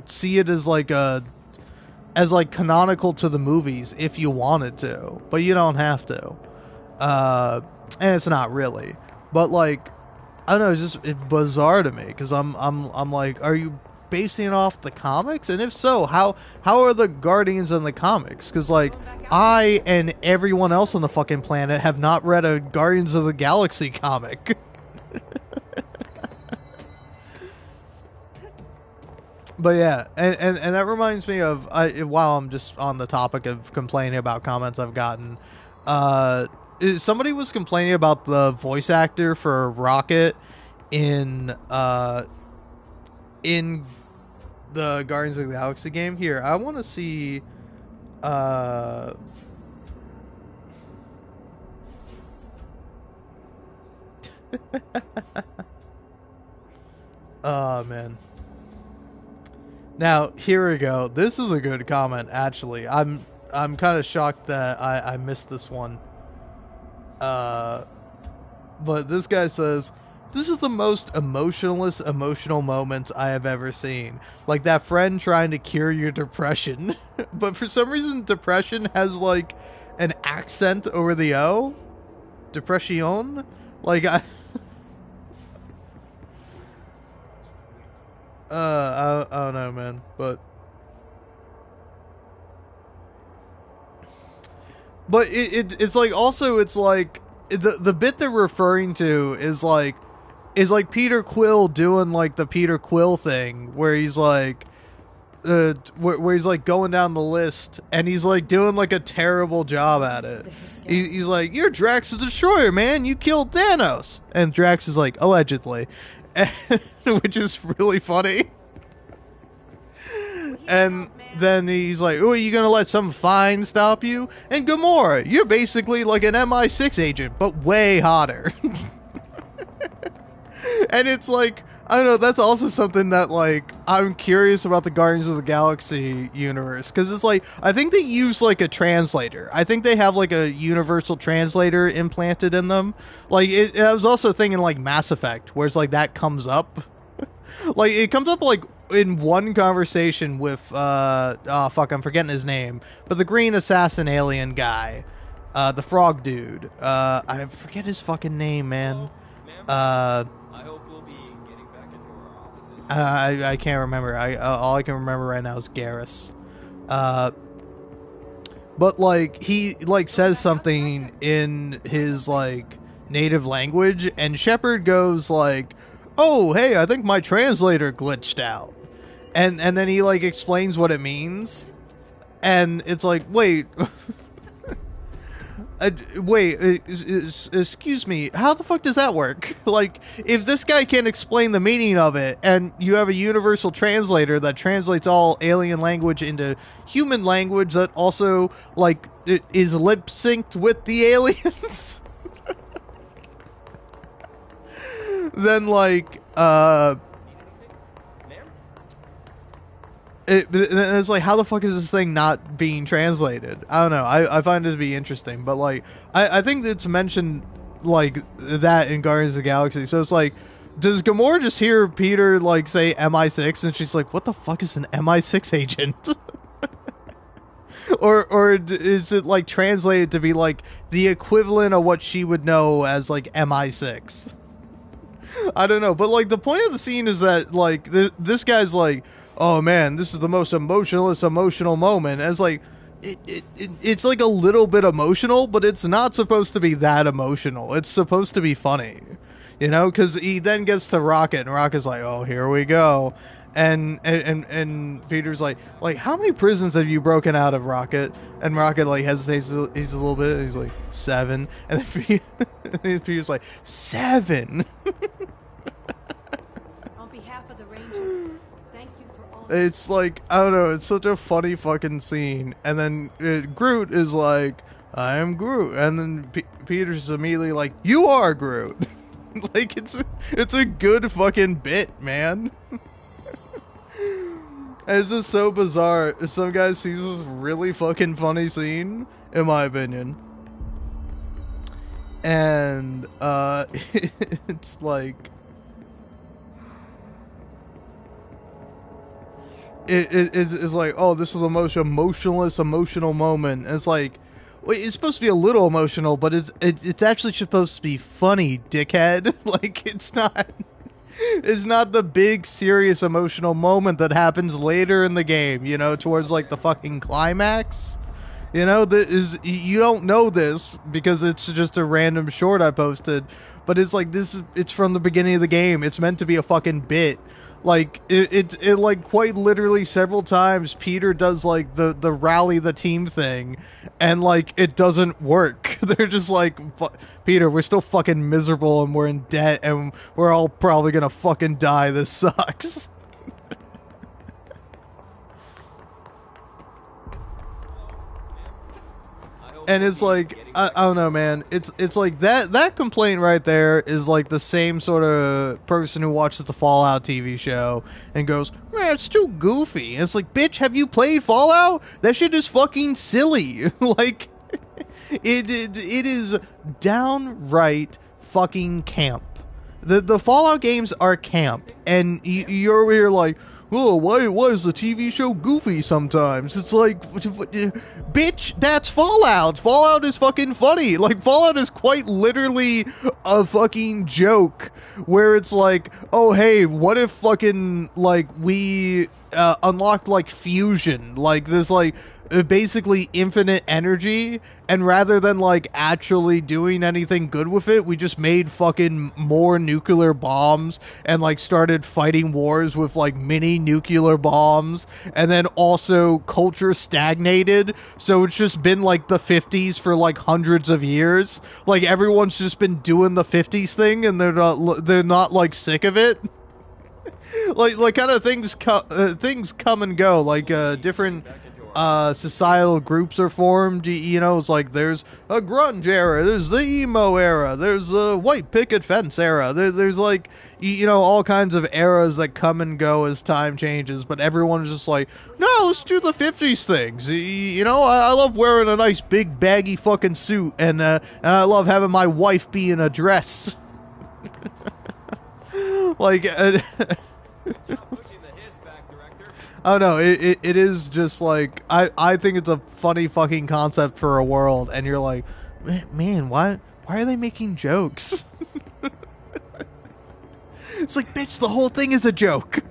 see it as like canonical to the movies if you wanted to, but you don't have to. And it's not really. But like, I don't know, it's bizarre to me because I'm like, are you basing it off the comics? And if so, how are the Guardians in the comics? Because like, I and everyone else on the fucking planet have not read a Guardians of the Galaxy comic. But yeah, and that reminds me of, while I'm just on the topic of complaining about comments I've gotten, somebody was complaining about the voice actor for Rocket in the Guardians of the Galaxy game. Here, I want to see, oh man. Now, here we go. This is a good comment, actually. I'm kind of shocked that I missed this one. But this guy says, this is the most emotional moments I have ever seen. Like that friend trying to cure your depression. But for some reason, depression has like an accent over the O. Depression? Like, I don't know, man, but it's like, also it's like the bit they're referring to is like Peter Quill doing like the Peter Quill thing where he's like where he's like going down the list and he's like doing like a terrible job at it. He's like, you're Drax the Destroyer, man, you killed Thanos, and Drax is like, allegedly. Which is really funny. And then he's like, oh, are you gonna let some fine stop you? And Gamora, you're basically like an MI6 agent, but way hotter. And it's like, I don't know, that's also something that, like, I'm curious about the Guardians of the Galaxy universe. Because it's like, I think they use, like, a translator. I think they have, like, a universal translator implanted in them. Like, I was also thinking, like, Mass Effect, where it's like, that comes up. Like, it comes up, like, in one conversation with oh fuck, I'm forgetting his name, but the green assassin alien guy, the frog dude. I forget his fucking name, man. I hope we'll be getting back into our offices. I can't remember. All I can remember right now is Garrus. But like he like says something in his like native language, and Shepard goes like, "Oh, hey, I think my translator glitched out," and then he like explains what it means, and it's like, wait. Excuse me, how the fuck does that work? Like, if this guy can't explain the meaning of it, and you have a universal translator that translates all alien language into human language that also, like, it is lip-synced with the aliens, then, like, it's like, how the fuck is this thing not being translated? I don't know. I find it to be interesting, but like, I think it's mentioned like that in Guardians of the Galaxy. So it's like, does Gamora just hear Peter like say MI6, and she's like, what the fuck is an MI6 agent? or is it like translated to be like the equivalent of what she would know as like MI6? I don't know, but like the point of the scene is that like this guy's like, oh man, this is the most emotional moment. And it's like, it's like a little bit emotional, but it's not supposed to be that emotional. It's supposed to be funny, you know? Because he then gets to Rocket, and Rocket's like, oh, here we go. And Peter's like, how many prisons have you broken out of, Rocket? And Rocket like hesitates, he's a little bit, he's like, 7. And then Peter's like, 7. On behalf of the Rangers, thank you for all. It's like, I don't know, it's such a funny fucking scene. And then Groot is like, I am Groot. And then Peter's immediately like, you are Groot. Like, it's a good fucking bit, man. And it's just so bizarre. Some guy sees this really fucking funny scene, in my opinion. And, it's like... It's like, oh, this is the most emotional moment. And it's like, wait, it's supposed to be a little emotional, but it's actually supposed to be funny, dickhead. Like, it's not the big, serious, emotional moment that happens later in the game, you know, towards, like, the fucking climax. You know, you don't know this because it's just a random short I posted, but it's like, it's from the beginning of the game. It's meant to be a fucking bit. Like, it like, quite literally several times, Peter does, like, the rally the team thing, and, like, it doesn't work. They're just like, Peter, we're still fucking miserable, and we're in debt, and we're all probably gonna fucking die. This sucks. And it's like, I don't know, man. It's like that complaint right there is like the same sort of person who watches the Fallout TV show and goes, man, it's too goofy. And it's like, bitch, have you played Fallout? That shit is fucking silly. Like, it is downright fucking camp. The Fallout games are camp, and you're over here like, oh, why is the TV show goofy sometimes? It's like, bitch, that's Fallout. Fallout is fucking funny. Like, Fallout is quite literally a fucking joke where it's like, oh, hey, what if fucking, like, we unlocked, like, fusion? Like, this, like, basically infinite energy, and rather than like actually doing anything good with it, we just made fucking more nuclear bombs and like started fighting wars with like mini nuclear bombs, and then also culture stagnated, so it's just been like the 50s for like hundreds of years. Like, everyone's just been doing the 50s thing, and they're not like sick of it. like kind of things come and go, like different societal groups are formed. You know, it's like there's a grunge era, there's the emo era, there's a white picket fence era, there's like, you know, all kinds of eras that come and go as time changes, but everyone's just like, no, let's do the 50s things. You know, I love wearing a nice big baggy fucking suit, and I love having my wife be in a dress. Like Oh no, it is just like I think it's a funny fucking concept for a world, and you're like, man, why are they making jokes? It's like, bitch, the whole thing is a joke.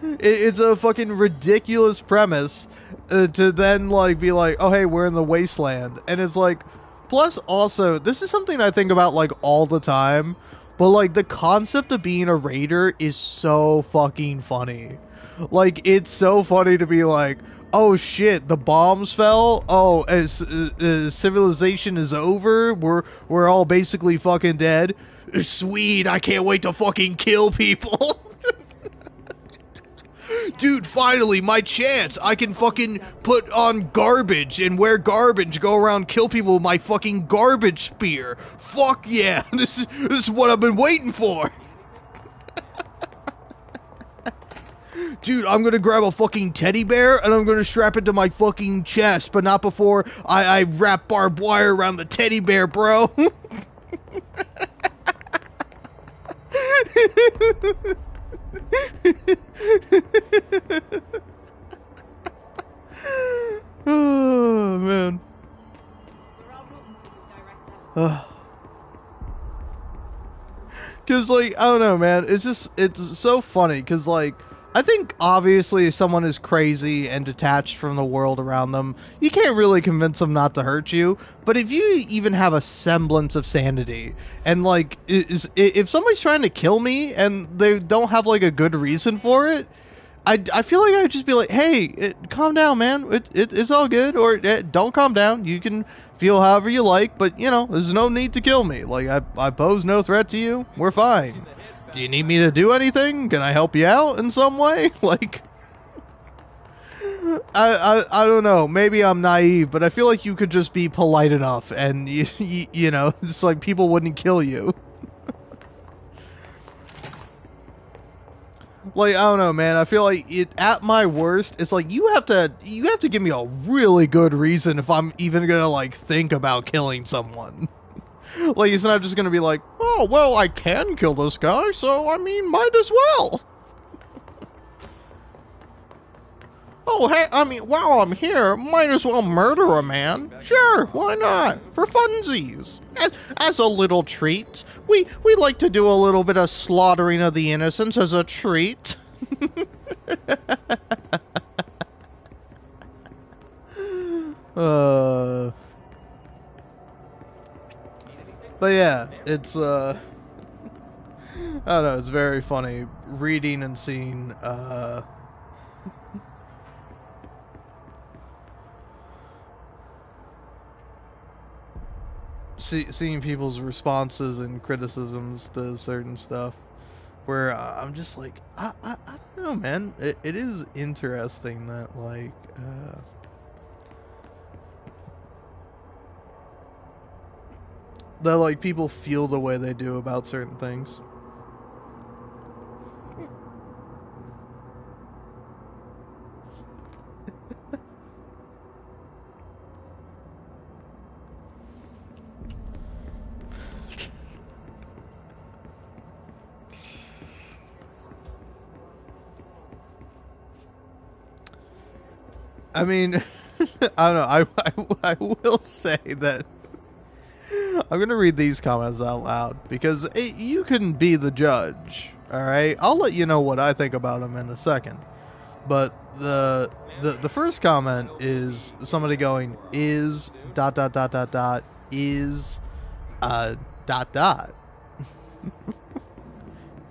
It's a fucking ridiculous premise to then like be like, oh hey, we're in the wasteland, and it's like, plus also this is something I think about like all the time, but like the concept of being a raider is so fucking funny. Like it's so funny to be like, oh shit, the bombs fell. Oh, as civilization is over, we're all basically fucking dead. Sweet, I can't wait to fucking kill people. Dude, finally, my chance. I can fucking put on garbage and wear garbage, go around, kill people with my fucking garbage spear. Fuck yeah. This is what I've been waiting for. Dude, I'm gonna grab a fucking teddy bear and I'm gonna strap it to my fucking chest, but not before I wrap barbed wire around the teddy bear, bro. Oh man. Cause like I don't know, man. It's so funny. Cause like I think obviously if someone is crazy and detached from the world around them, you can't really convince them not to hurt you. But if you even have a semblance of sanity, and like if somebody's trying to kill me and they don't have like a good reason for it, I feel like I'd just be like, hey, calm down, man. It's all good. Or don't calm down. You can feel however you like, but, you know, there's no need to kill me. Like, I pose no threat to you. We're fine. Do you need me to do anything? Can I help you out in some way? Like, I don't know. Maybe I'm naive, but I feel like you could just be polite enough and, you know, it's like people wouldn't kill you. Like, I don't know, man. I feel like at my worst, it's like you have to give me a really good reason if I'm even gonna like think about killing someone. Like, it's not just gonna be like, oh well, I can kill this guy, so I mean, might as well. Oh hey, I mean, while I'm here, might as well murder a man. Sure, why not? For funsies. As a little treat. We like to do a little bit of slaughtering of the innocents as a treat. But yeah, it's I don't know, it's very funny reading and seeing seeing people's responses and criticisms to certain stuff, where I'm just like, I don't know, man. It is interesting that like that like people feel the way they do about certain things. I mean, I don't know. I will say that I'm going to read these comments out loud because you can be the judge, all right? I'll let you know what I think about them in a second. But the first comment is somebody going, is ... is ...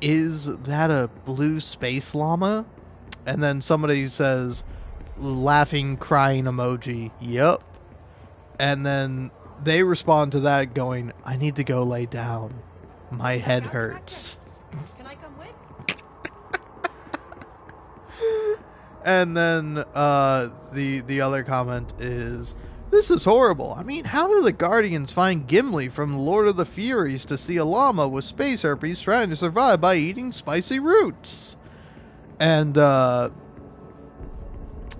is that a blue space llama? And then somebody says, laughing, crying emoji, yep. And then they respond to that going, I need to go lay down. My head hurts. Can I come with? And then the other comment is, this is horrible. I mean, how do the Guardians find Gimli from Lord of the Furies to see a llama with space herpes trying to survive by eating spicy roots? And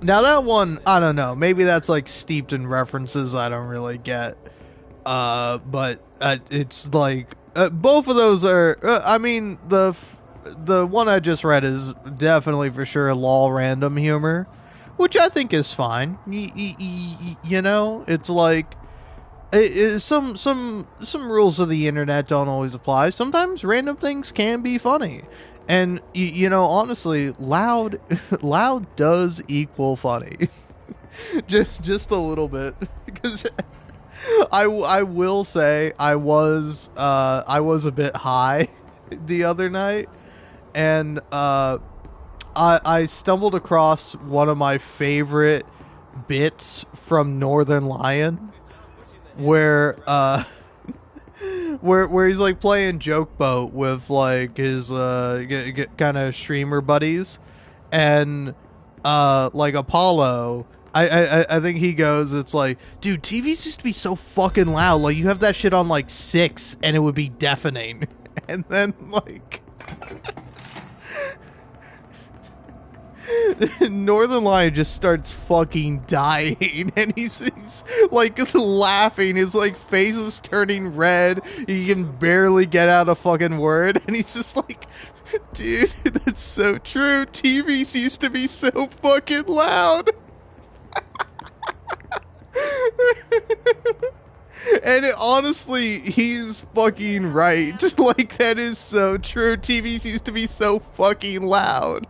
now that one, I don't know. Maybe that's like steeped in references I don't really get. But it's like both of those are. I mean, the one I just read is definitely for sure lol random humor, which I think is fine. You know, it's like some rules of the internet don't always apply. Sometimes random things can be funny, and you know, honestly, loud loud does equal funny, just a little bit, because I will say I was a bit high the other night, and I stumbled across one of my favorite bits from Northern Lion, where where he's like playing joke boat with like his kind of streamer buddies, and like Apollo. I think he goes, it's like, dude, TVs used to be so fucking loud. Like, you have that shit on like 6 and it would be deafening. And then like Northern Lion just starts fucking dying, and he's like laughing. His like face is turning red. He can barely get out a fucking word, and he's just like, dude, that's so true. TVs used to be so fucking loud. And honestly, he's fucking right. Like, that is so true. TVs used to be so fucking loud.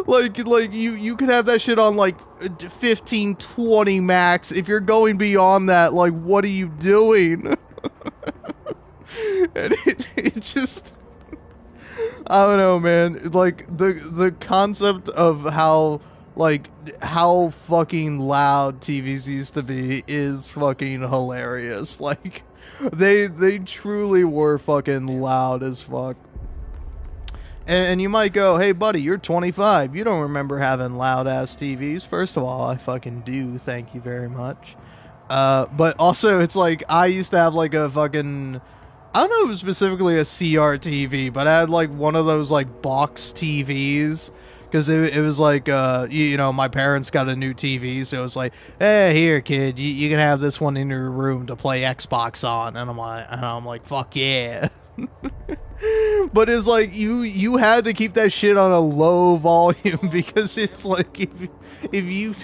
like you could have that shit on like 15, 20 max. If you're going beyond that, like, what are you doing? And it just, I don't know, man. Like, the concept of how fucking loud TVs used to be is fucking hilarious. Like, they truly were fucking loud as fuck. And you might go, hey buddy, you're 25. You don't remember having loud ass TVs. First of all, I fucking do. Thank you very much. But also, it's like, I used to have like a fucking, I don't know if it was specifically a CRTV, but I had like one of those like box TVs, because it was like, you know, my parents got a new TV, so it was like, hey, here kid, you can have this one in your room to play Xbox on. And I'm like, fuck yeah. But it's like, you had to keep that shit on a low volume, because it's like, if you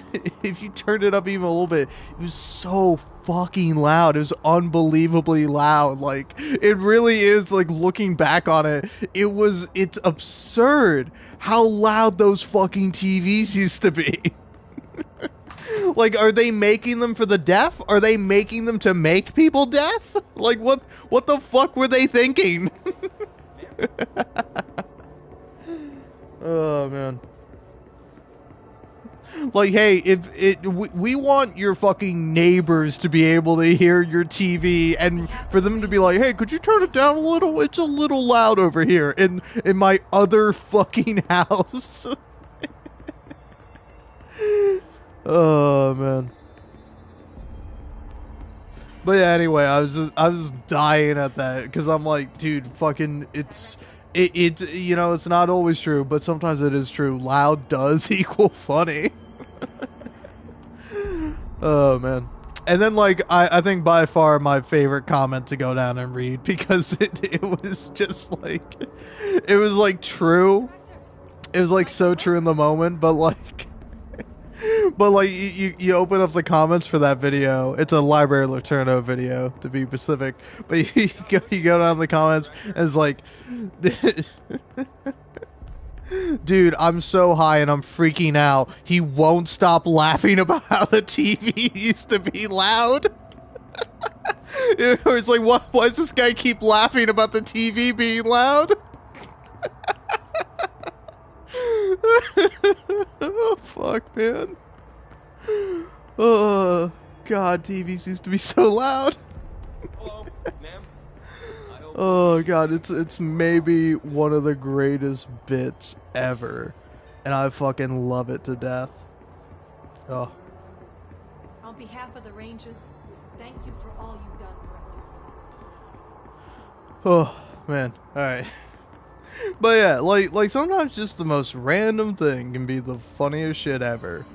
turned it up even a little bit, it was so fucking loud. It was unbelievably loud. Like, it really is, like, looking back on it, it's absurd how loud those fucking TVs used to be. Like, are they making them for the deaf? Are they making them to make people deaf? Like, what the fuck were they thinking? Oh man. Like, hey, we want your fucking neighbors to be able to hear your TV, and for them to be like, hey, could you turn it down a little? It's a little loud over here in my other fucking house. Oh man. But yeah, anyway, I was dying at that, because I'm like, dude, fucking, it you know, it's not always true, but sometimes it is true. Loud does equal funny. Oh man. And then, like, I think by far my favorite comment to go down and read, because it was just like, it was like true. It was like so true in the moment, but like, you open up the comments for that video. It's a Library Laterno video, to be specific. But you go down the comments, and it's like, dude, I'm so high and I'm freaking out. He won't stop laughing about how the TV used to be loud. Or it's like, why does this guy keep laughing about the TV being loud? Oh, fuck, man. Oh, God, TVs used to be so loud. Hello, ma'am. Oh, God, it's maybe one of the greatest bits ever. And I fucking love it to death. Oh. On behalf of the Rangers, thank you for all you've done, Director. Oh, man. Alright. But yeah, like sometimes just the most random thing can be the funniest shit ever.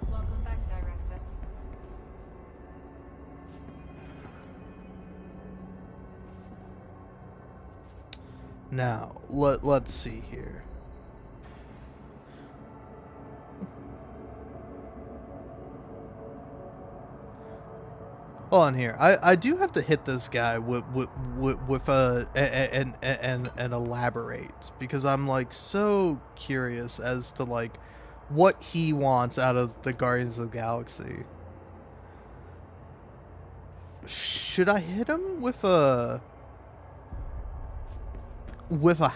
Welcome back, Director. Now, let's see here. Hold on here. I do have to hit this guy with and elaborate, because I'm like so curious as to like what he wants out of the Guardians of the Galaxy. Should I hit him with a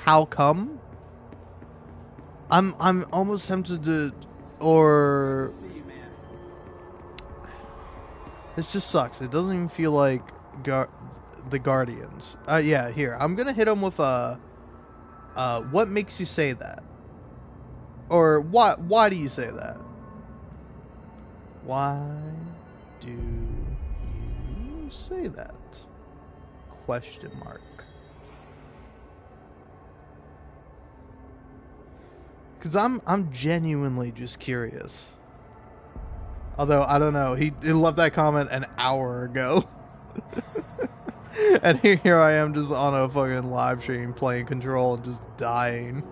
how come? I'm almost tempted to, or this just sucks. It doesn't even feel like the Guardians. Yeah, here. I'm gonna hit him with a what makes you say that? Or why do you say that? Why do you say that? Question mark. Cause I'm genuinely just curious. Although I don't know, he left that comment an hour ago. And here I am just on a fucking live stream playing Control and just dying.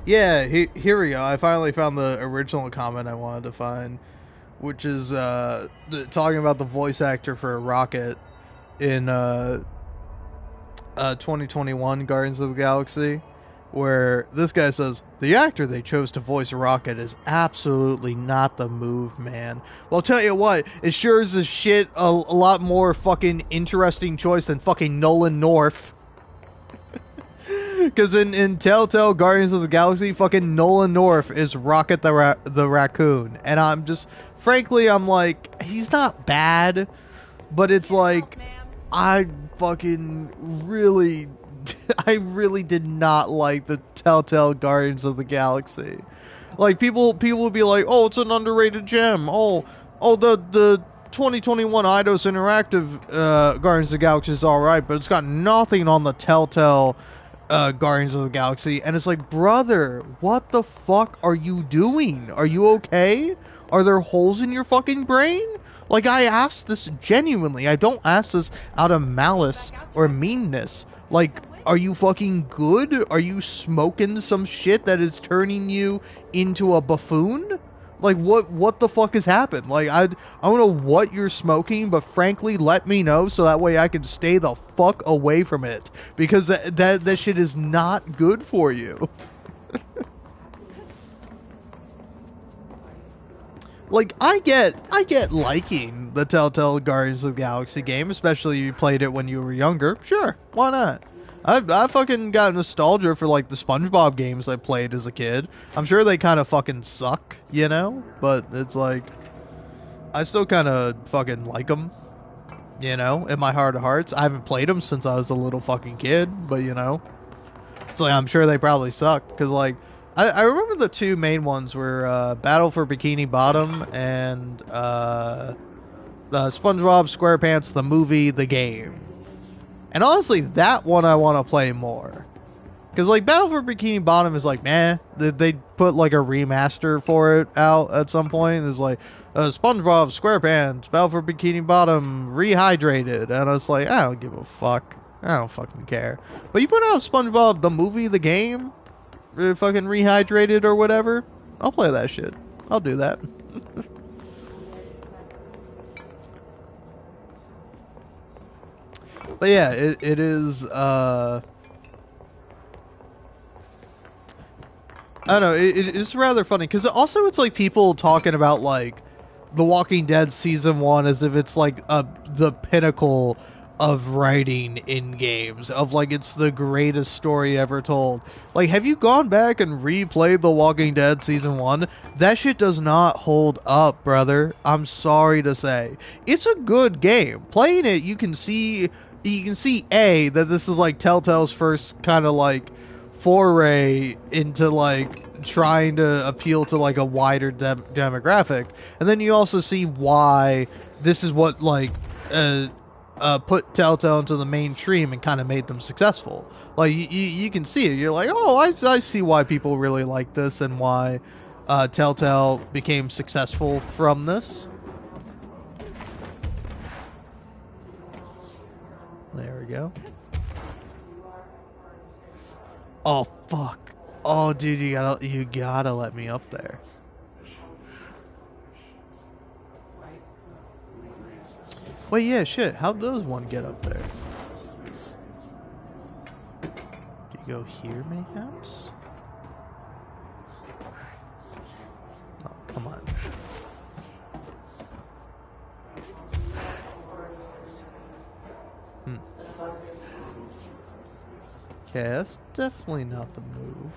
Yeah, here we go. I finally found the original comment I wanted to find, which is talking about the voice actor for Rocket in 2021 Guardians of the Galaxy, where this guy says, the actor they chose to voice Rocket is absolutely not the move, man. Well, I'll tell you what, it sure is a shit a lot more fucking interesting choice than fucking Nolan North. Because in Telltale Guardians of the Galaxy, fucking Nolan North is Rocket the raccoon. And I'm just, frankly, I'm like, he's not bad, but it's like, I really did not like the Telltale Guardians of the Galaxy. Like, people would be like, oh, it's an underrated gem. Oh, the 2021 Eidos Interactive Guardians of the Galaxy is alright, but it's got nothing on the Telltale Guardians of the Galaxy. And it's like, brother, what the fuck are you doing? Are you okay? Are there holes in your fucking brain? Like, I asked this genuinely. I don't ask this out of malice or meanness. Like, are you fucking good? Are you smoking some shit that is turning you into a buffoon? Like, what the fuck has happened? Like, I don't know what you're smoking, but frankly, let me know so that way I can stay the fuck away from it. Because that shit is not good for you. Like, I get liking the Telltale Guardians of the Galaxy game, especially if you played it when you were younger. Sure, why not? I fucking got nostalgia for, like, the SpongeBob games I played as a kid. I'm sure they kind of fucking suck, you know? But it's like, I still kind of fucking like them, you know? In my heart of hearts. I haven't played them since I was a little fucking kid, but, you know? It's like, I'm sure they probably suck, because, like, I remember the two main ones were Battle for Bikini Bottom and the SpongeBob SquarePants, the movie, the game. And honestly, that one I want to play more. Because, like, Battle for Bikini Bottom is like, meh. They put, like, a remaster for it out at some point. There's, like, SpongeBob SquarePants, Battle for Bikini Bottom, rehydrated. And I was like, I don't give a fuck. I don't fucking care. But you put out SpongeBob, the movie, the game, fucking rehydrated or whatever, I'll play that shit. I'll do that. But yeah, it is, I don't know, it's rather funny, because also it's like people talking about, like, The Walking Dead Season 1 as if it's, like, the pinnacle of writing in games, of, like, it's the greatest story ever told. Like, have you gone back and replayed The Walking Dead Season 1? That shit does not hold up, brother. I'm sorry to say. It's a good game. Playing it, you can see A, that this is, like, Telltale's first kind of, like, foray into, like, trying to appeal to, like, a wider demographic. And then you also see why this is what, like, put Telltale into the mainstream and kind of made them successful. Like, you can see it. You're like, oh, I see why people really like this and why Telltale became successful from this. There we go. Oh fuck. Oh dude, you gotta let me up there. Wait, yeah, shit. How does one get up there? Do you go here, mayhaps? Oh, come on. Okay, that's definitely not the move.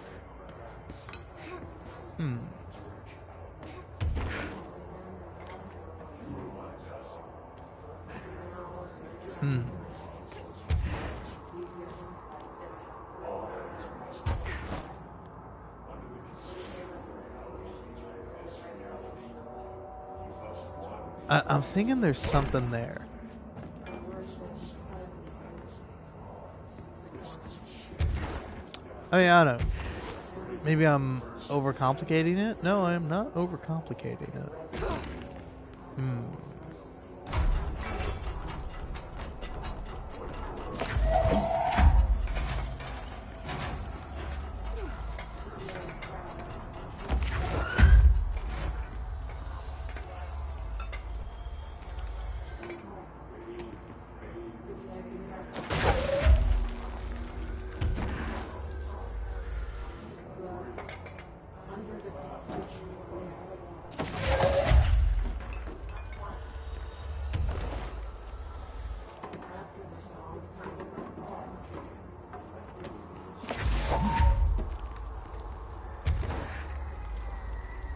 I'm thinking there's something there. I mean, I don't know. Maybe I'm overcomplicating it? No, I am not overcomplicating it.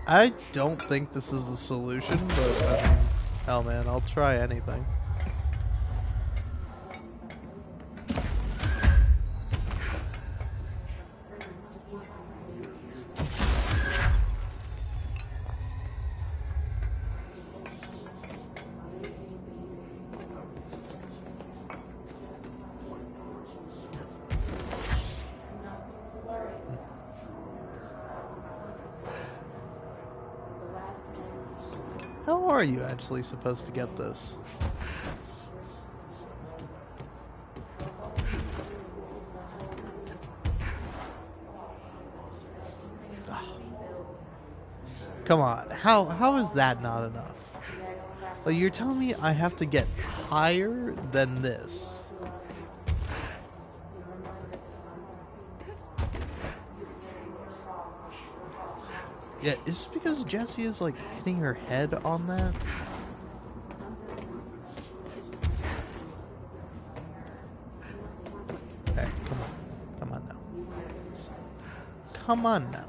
I don't think this is the solution, but I mean, hell man, I'll try anything. How are you actually supposed to get this? Come on, how is that not enough? Like, you're telling me I have to get higher than this? Yeah, is it because Jessie is like hitting her head on that? Okay, come on. Come on now. Come on now.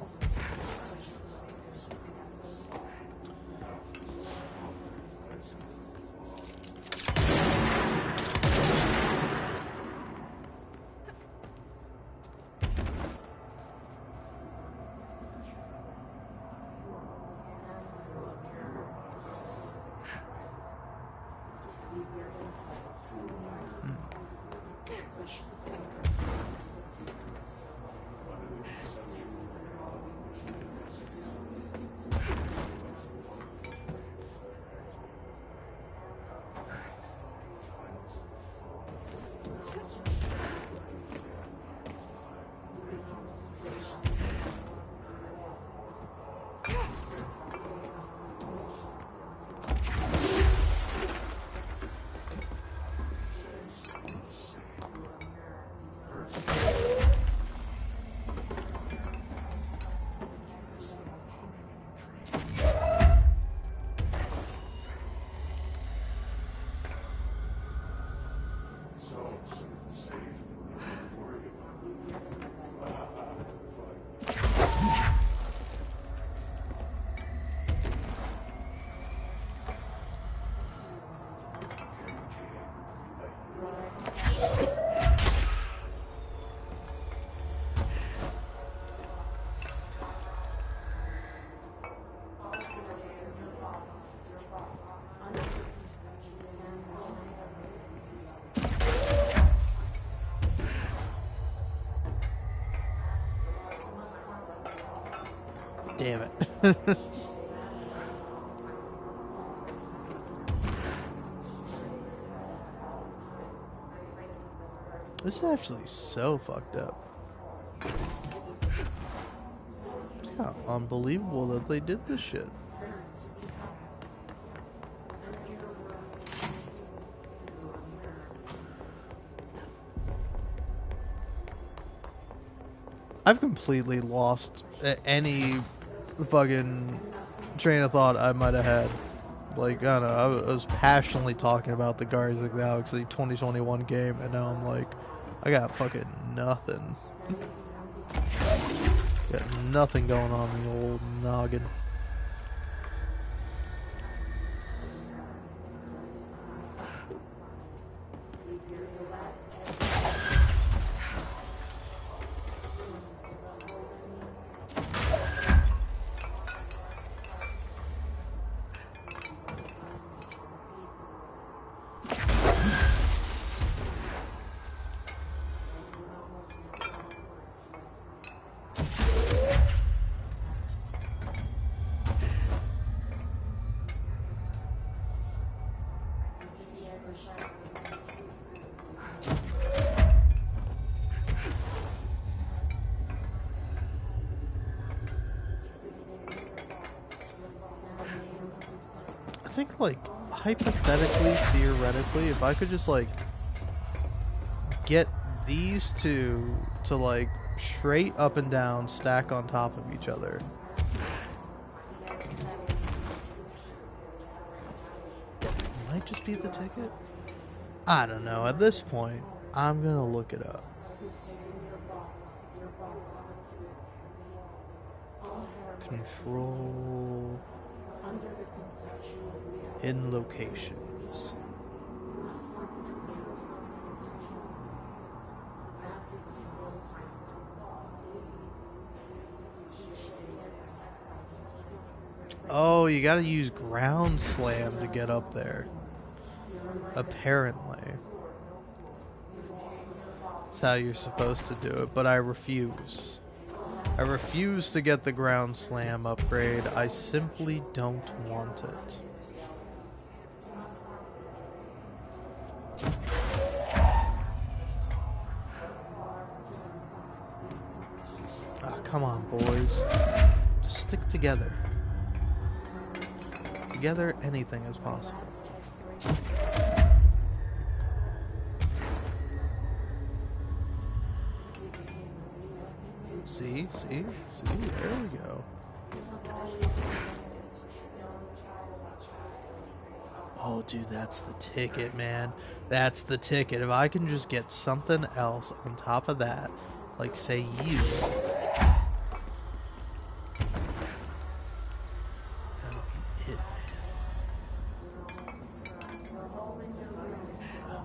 Damn it. This is actually so fucked up. Yeah, unbelievable that they did this shit. I've completely lost any fucking train of thought I might have had. Like, I don't know, I was passionately talking about the Guardians of the Galaxy 2021 game, and now I'm like, I got fucking nothing. Got nothing going on in the old noggin. I think, like, hypothetically, theoretically, if I could just, like, get these two to, like, straight up and down stack on top of each other. Might just be the ticket? I don't know. At this point, I'm gonna look it up. Control hidden locations. Oh, you gotta use ground slam to get up there. Apparently. That's how you're supposed to do it, but I refuse. I refuse to get the ground slam upgrade. I simply don't want it. Ah, come on, boys. Just stick together. Together, anything is possible. See? There we go. Oh, dude, that's the ticket, man. That's the ticket. If I can just get something else on top of that, like, say, you. That'll be it, man.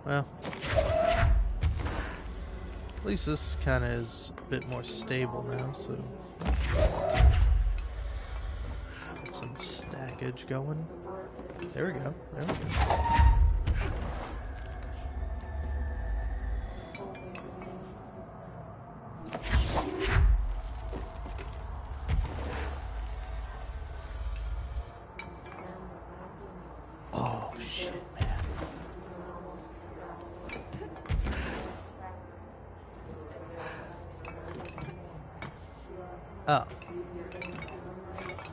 Well. At least this kind of is a bit more stable now, so get some stackage going. There we go. There we go. Oh shit, man. Oh.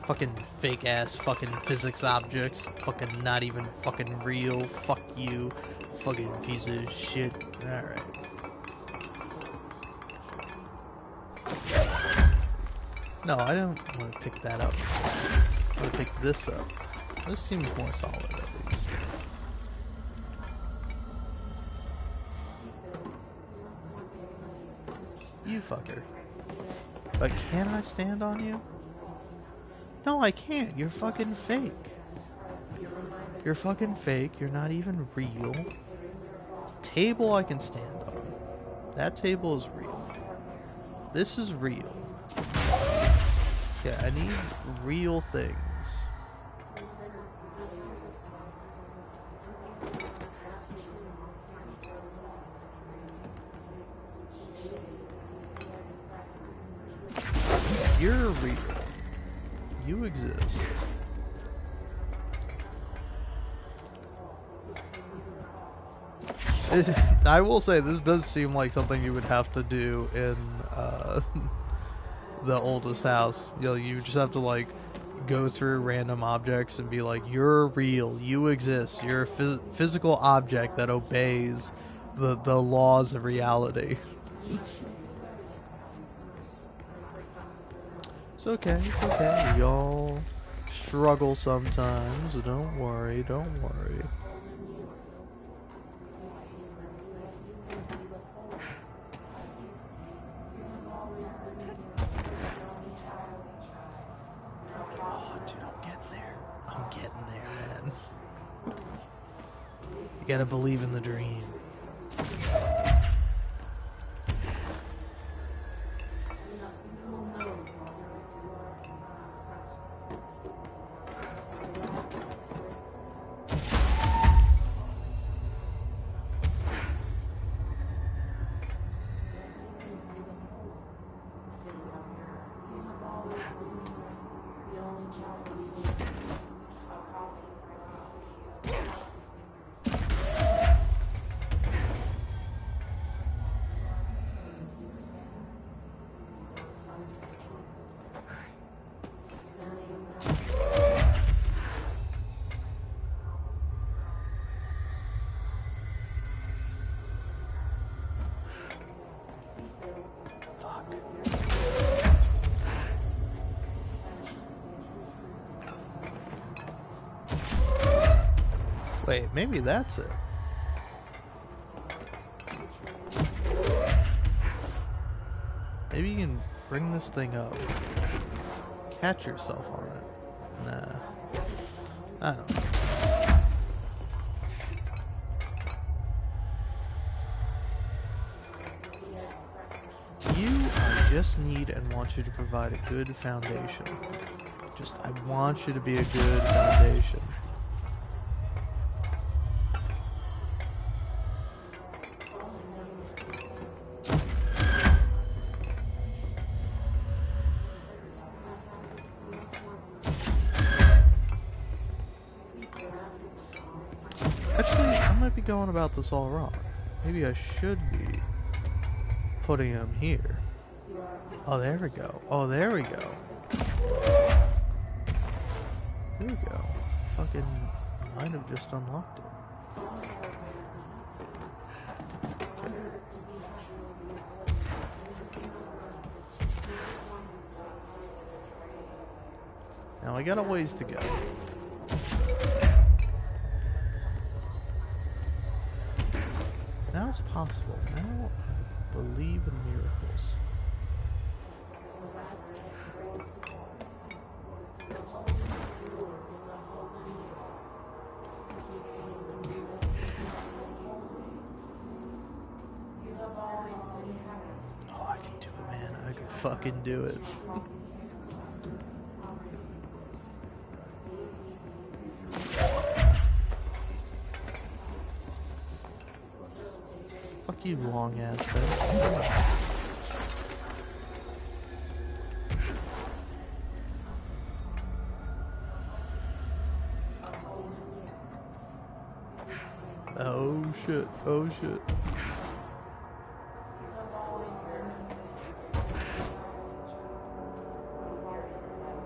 Fucking fake ass fucking physics objects. Fucking not even fucking real. Fuck you. Fucking piece of shit. Alright. No, I don't want to pick that up. I want to pick this up. This seems more solid at least. You fucker. But can I stand on you? No, I can't. You're fucking fake. You're fucking fake. You're not even real. The table I can stand on. That table is real. This is real. Yeah, I need real things. You're real. You exist. I will say this does seem like something you would have to do in the oldest house. You know, you just have to like go through random objects and be like, you're real, you exist, you're a physical object that obeys the laws of reality. It's okay, it's okay. We all struggle sometimes. Don't worry, don't worry. Oh, dude, I'm getting there. I'm getting there, man. You gotta believe in the dream. Wait, maybe that's it. Maybe you can bring this thing up. Catch yourself on it. Nah. I don't know. I just need and want you to provide a good foundation. I want you to be a good foundation. Actually, I might be going about this all wrong. Maybe I should be putting him here. Oh, there we go. Oh, there we go. There we go. Fucking might have just unlocked it. Okay. Now I got a ways to go. Now it's possible. Now I believe in miracles. Oh, I can do it, man. I can fucking do it. Fuck you, long ass bitch. Oh shit, oh shit.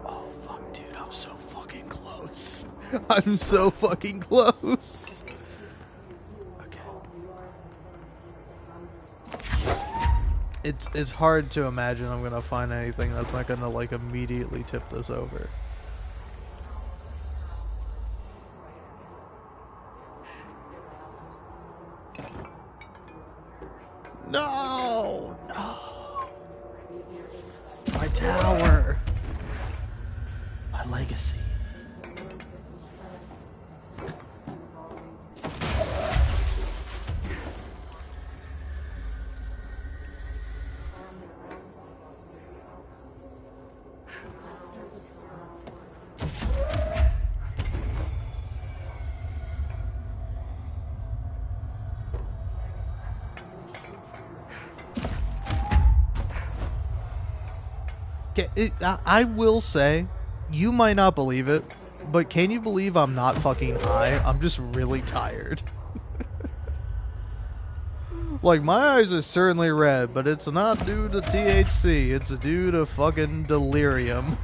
Oh fuck, dude, I'm so fucking close. I'm so fucking close. Okay. It's hard to imagine I'm gonna find anything that's not gonna like immediately tip this over. No! No! My tower! My legacy. I will say, you might not believe it, but can you believe I'm not fucking high? I'm just really tired. Like, my eyes are certainly red, but it's not due to THC. It's due to fucking delirium.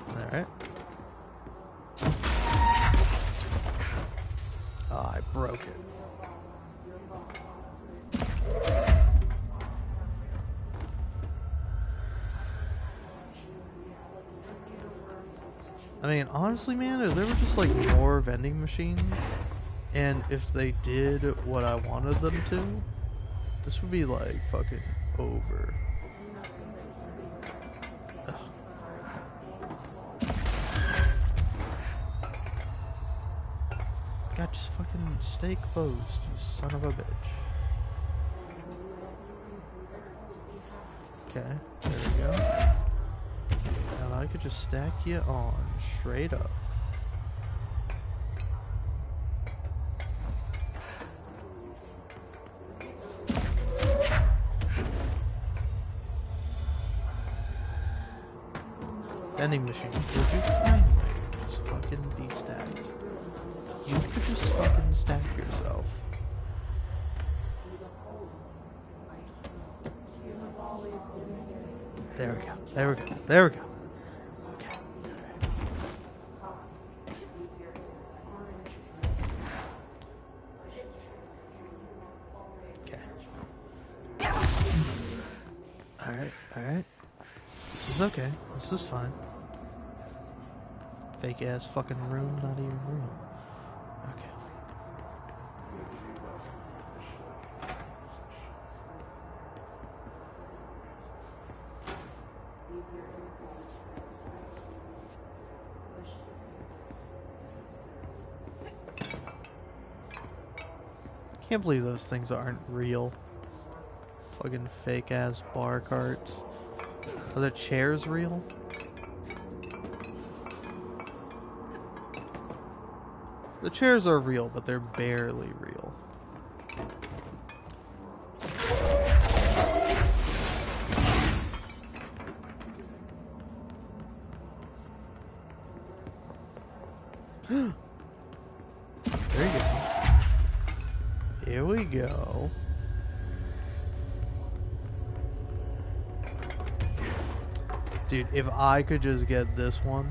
Alright. Oh, I broke it. I mean, honestly, man, if there were just like more vending machines, and if they did what I wanted them to, this would be like fucking over. Ugh. God, just fucking stay closed, you son of a bitch. Okay, there we go. Now I could just stack you on straight up. Vending machine, would you kindly just fucking be stacked? You could just fucking stack yourself. There we go. There we go. There we go. Okay. Okay. Alright, alright. This is okay. This is fine. Fake ass fucking room, not even real. Okay. Can't believe those things aren't real. Fucking fake ass bar carts. Are the chairs real? The chairs are real, but they're barely real. There you go. Here we go. Dude, if I could just get this one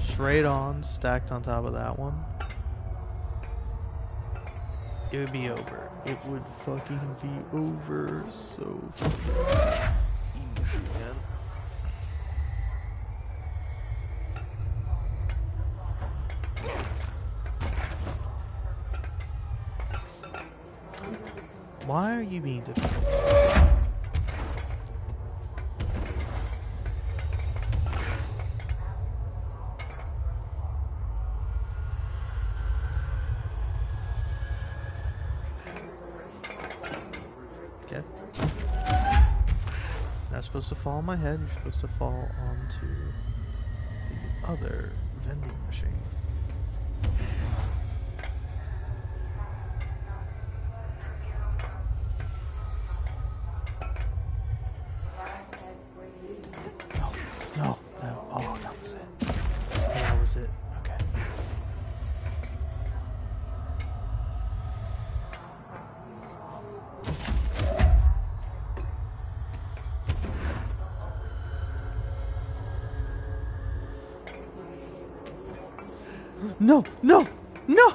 straight on, stacked on top of that one, it would be over. It would fucking be over so fucking easy, man. Why are you being difficult? Okay. Not supposed to fall on my head, you're supposed to fall onto the other vending machine. No, oh, that was it. That was it. Okay. No, no, no!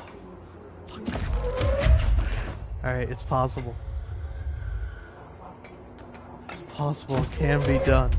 Alright, it's possible. It's possible, it can be done.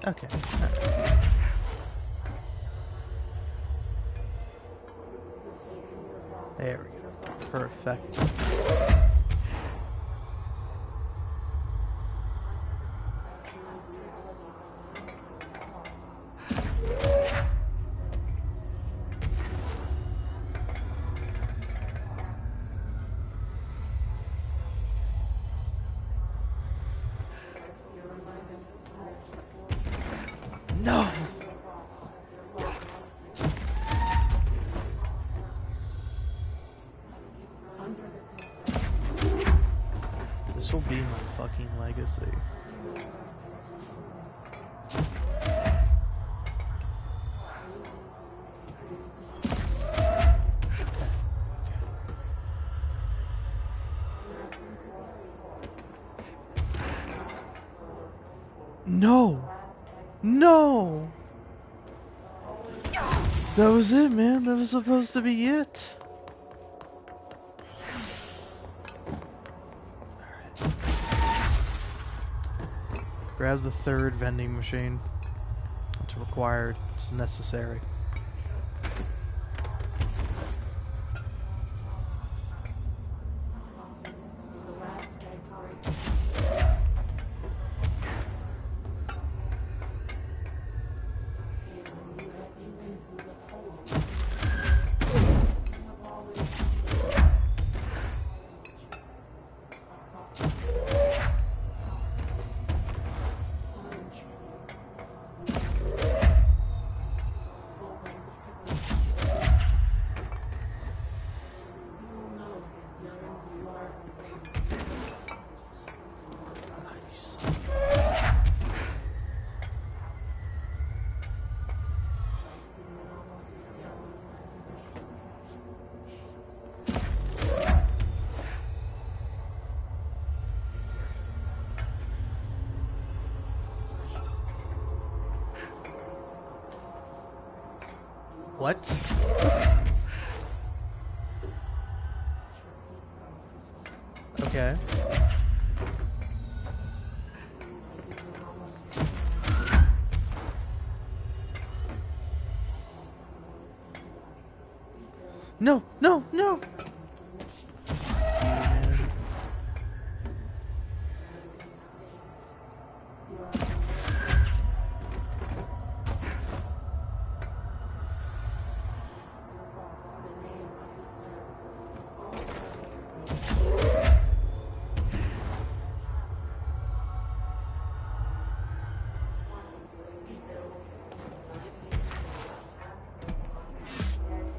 Okay. There we go. Perfect. No! This will be my fucking legacy. No! No! That was it, man. That was supposed to be it. Grab the third vending machine. It's required. It's necessary. What? Okay. No, no, no!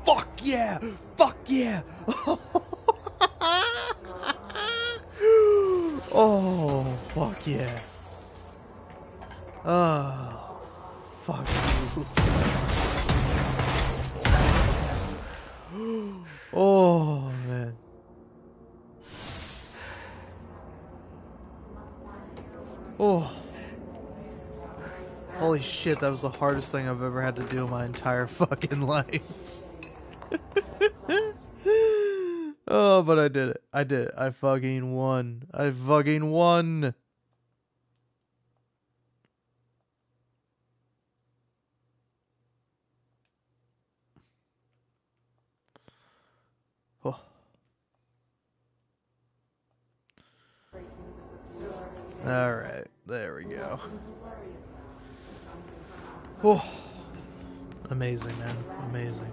Fuck yeah! Fuck yeah! Oh, fuck yeah. Oh, fuck you. Oh, man. Oh. Holy shit, that was the hardest thing I've ever had to do in my entire fucking life. Oh, but I did it. I did it. I fucking won. I fucking won. Oh. Alright, there we go. Oh. Amazing, man. Amazing.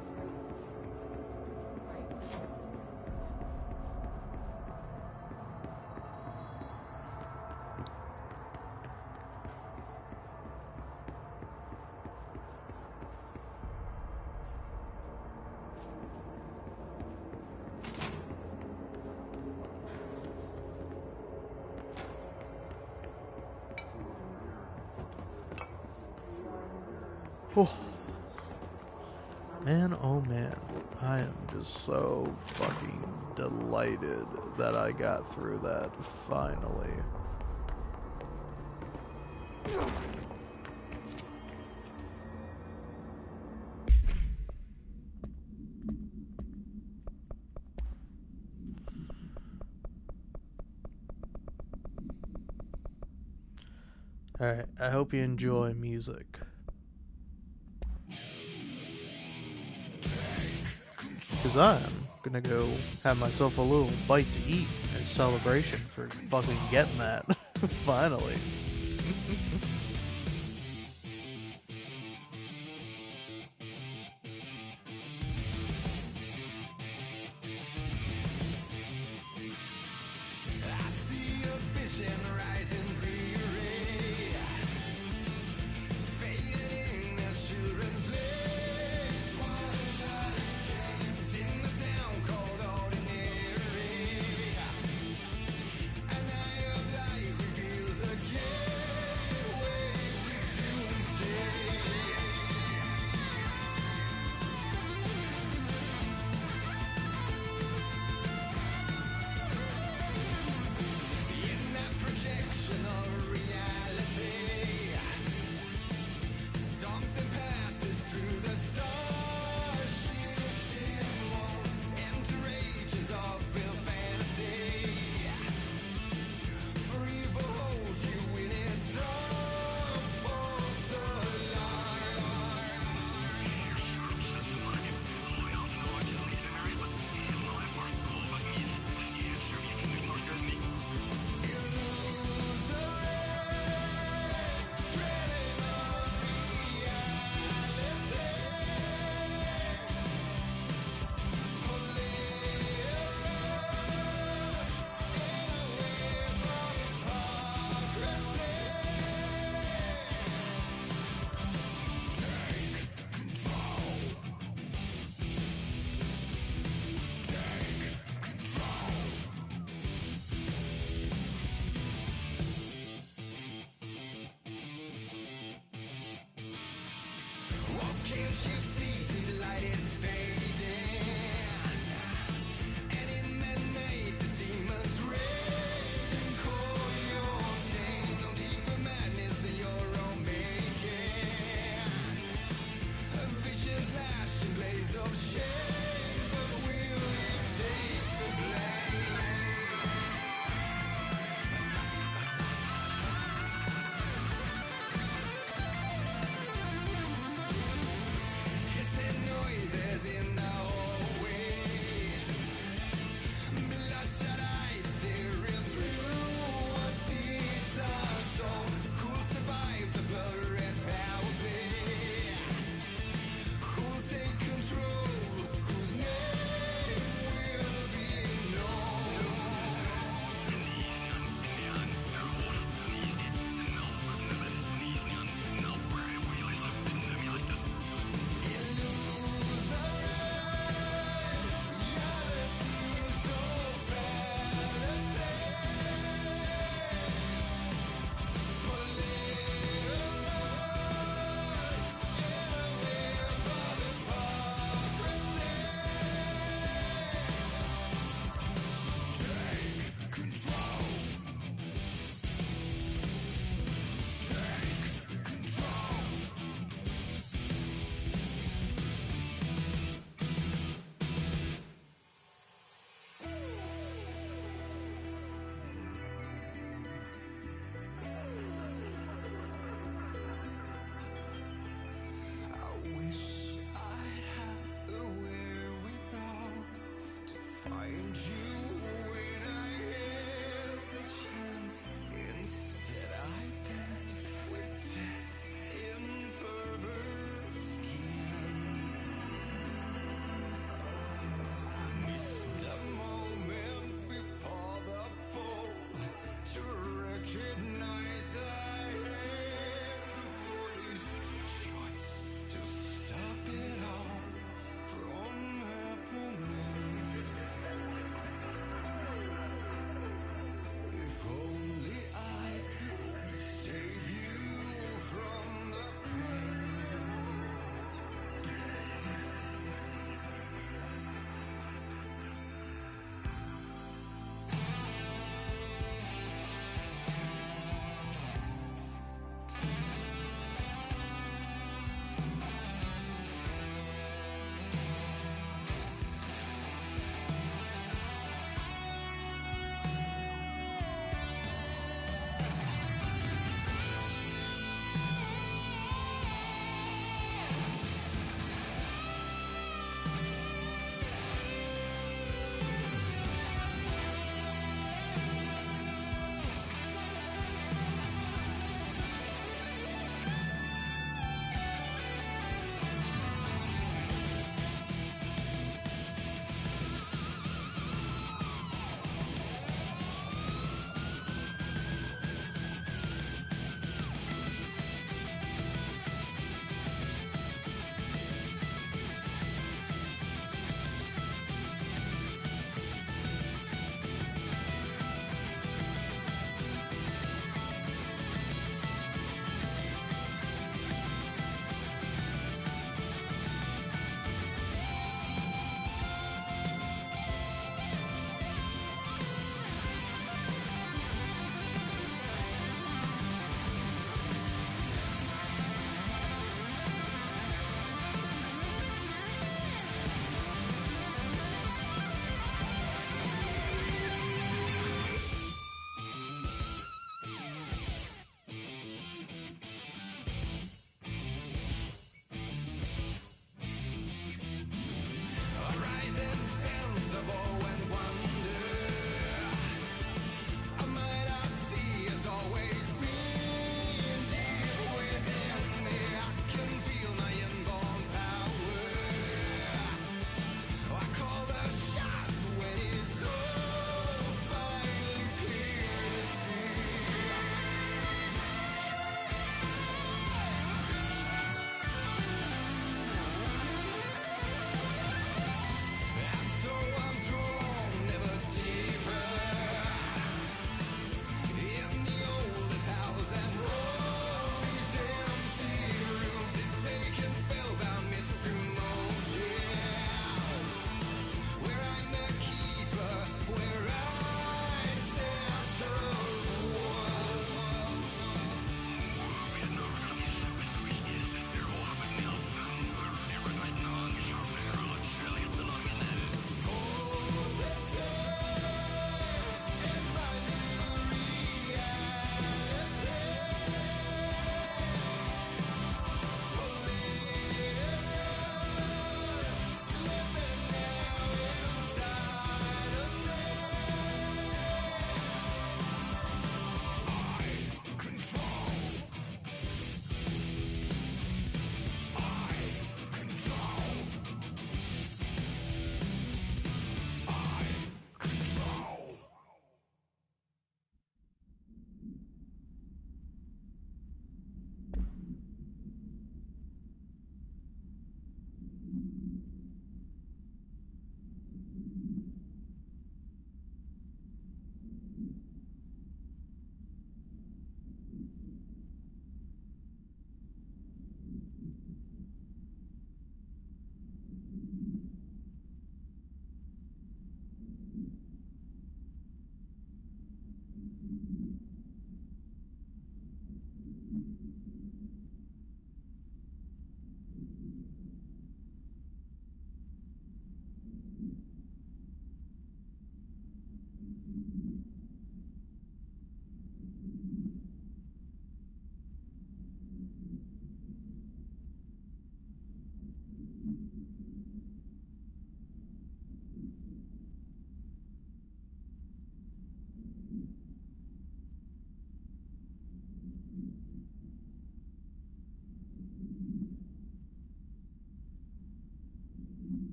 Oh. Man, oh man, I am just so fucking delighted that I got through that finally. Alright, I hope you enjoy music. Because I'm gonna go have myself a little bite to eat as celebration for fucking getting that. Finally.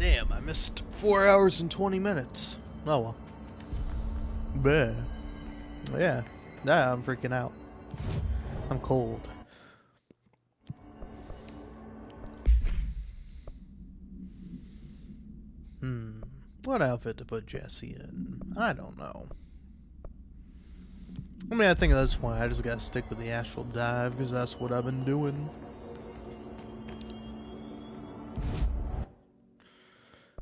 Damn, I missed 4 hours and 20 minutes. Oh well. Bleh. Yeah. Nah, I'm freaking out. I'm cold. What outfit to put Jesse in? I don't know. I mean, I think at this point I just gotta stick with the astral dive because that's what I've been doing.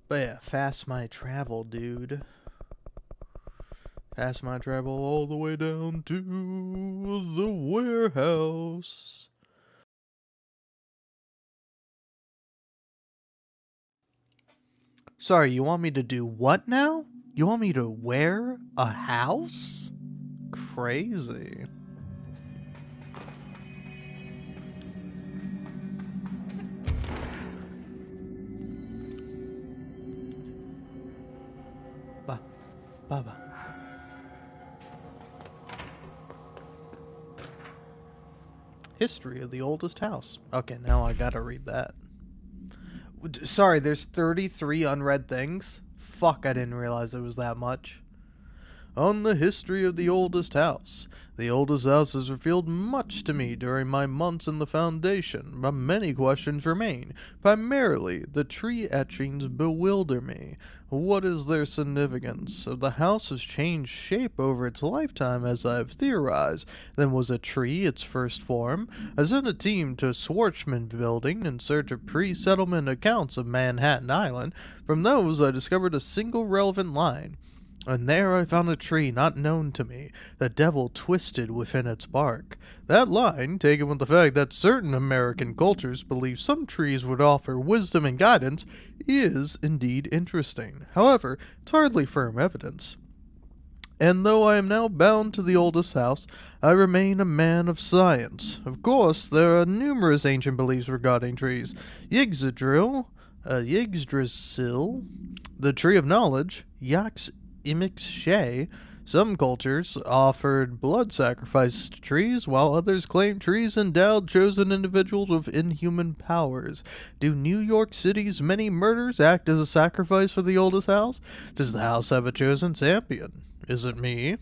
But yeah, fast my travel, dude. Fast my travel all the way down to the warehouse. Sorry, you want me to do what now? You want me to wear a house? Crazy. Baba. History of the oldest house. Okay, now I gotta read that. Sorry, there's 33 unread things? Fuck, I didn't realize it was that much. On the history of the oldest house. The oldest house has revealed much to me during my months in the Foundation, but many questions remain. Primarily, the tree etchings bewilder me. What is their significance? The house has changed shape over its lifetime, as I've theorized. Then was a tree its first form? I sent a team to Schwartzman Building in search of pre-settlement accounts of Manhattan Island. From those, I discovered a single relevant line. And there I found a tree not known to me, the devil twisted within its bark. That line, taken with the fact that certain American cultures believe some trees would offer wisdom and guidance, is indeed interesting. However, it's hardly firm evidence. And though I am now bound to the oldest house, I remain a man of science. Of course, there are numerous ancient beliefs regarding trees. Yggdrasil, the tree of knowledge, Yax Imixshe. Some cultures offered blood sacrifices to trees, while others claimed trees endowed chosen individuals with inhuman powers. Do New York City's many murders act as a sacrifice for the oldest house? Does the house have a chosen champion? Is it me?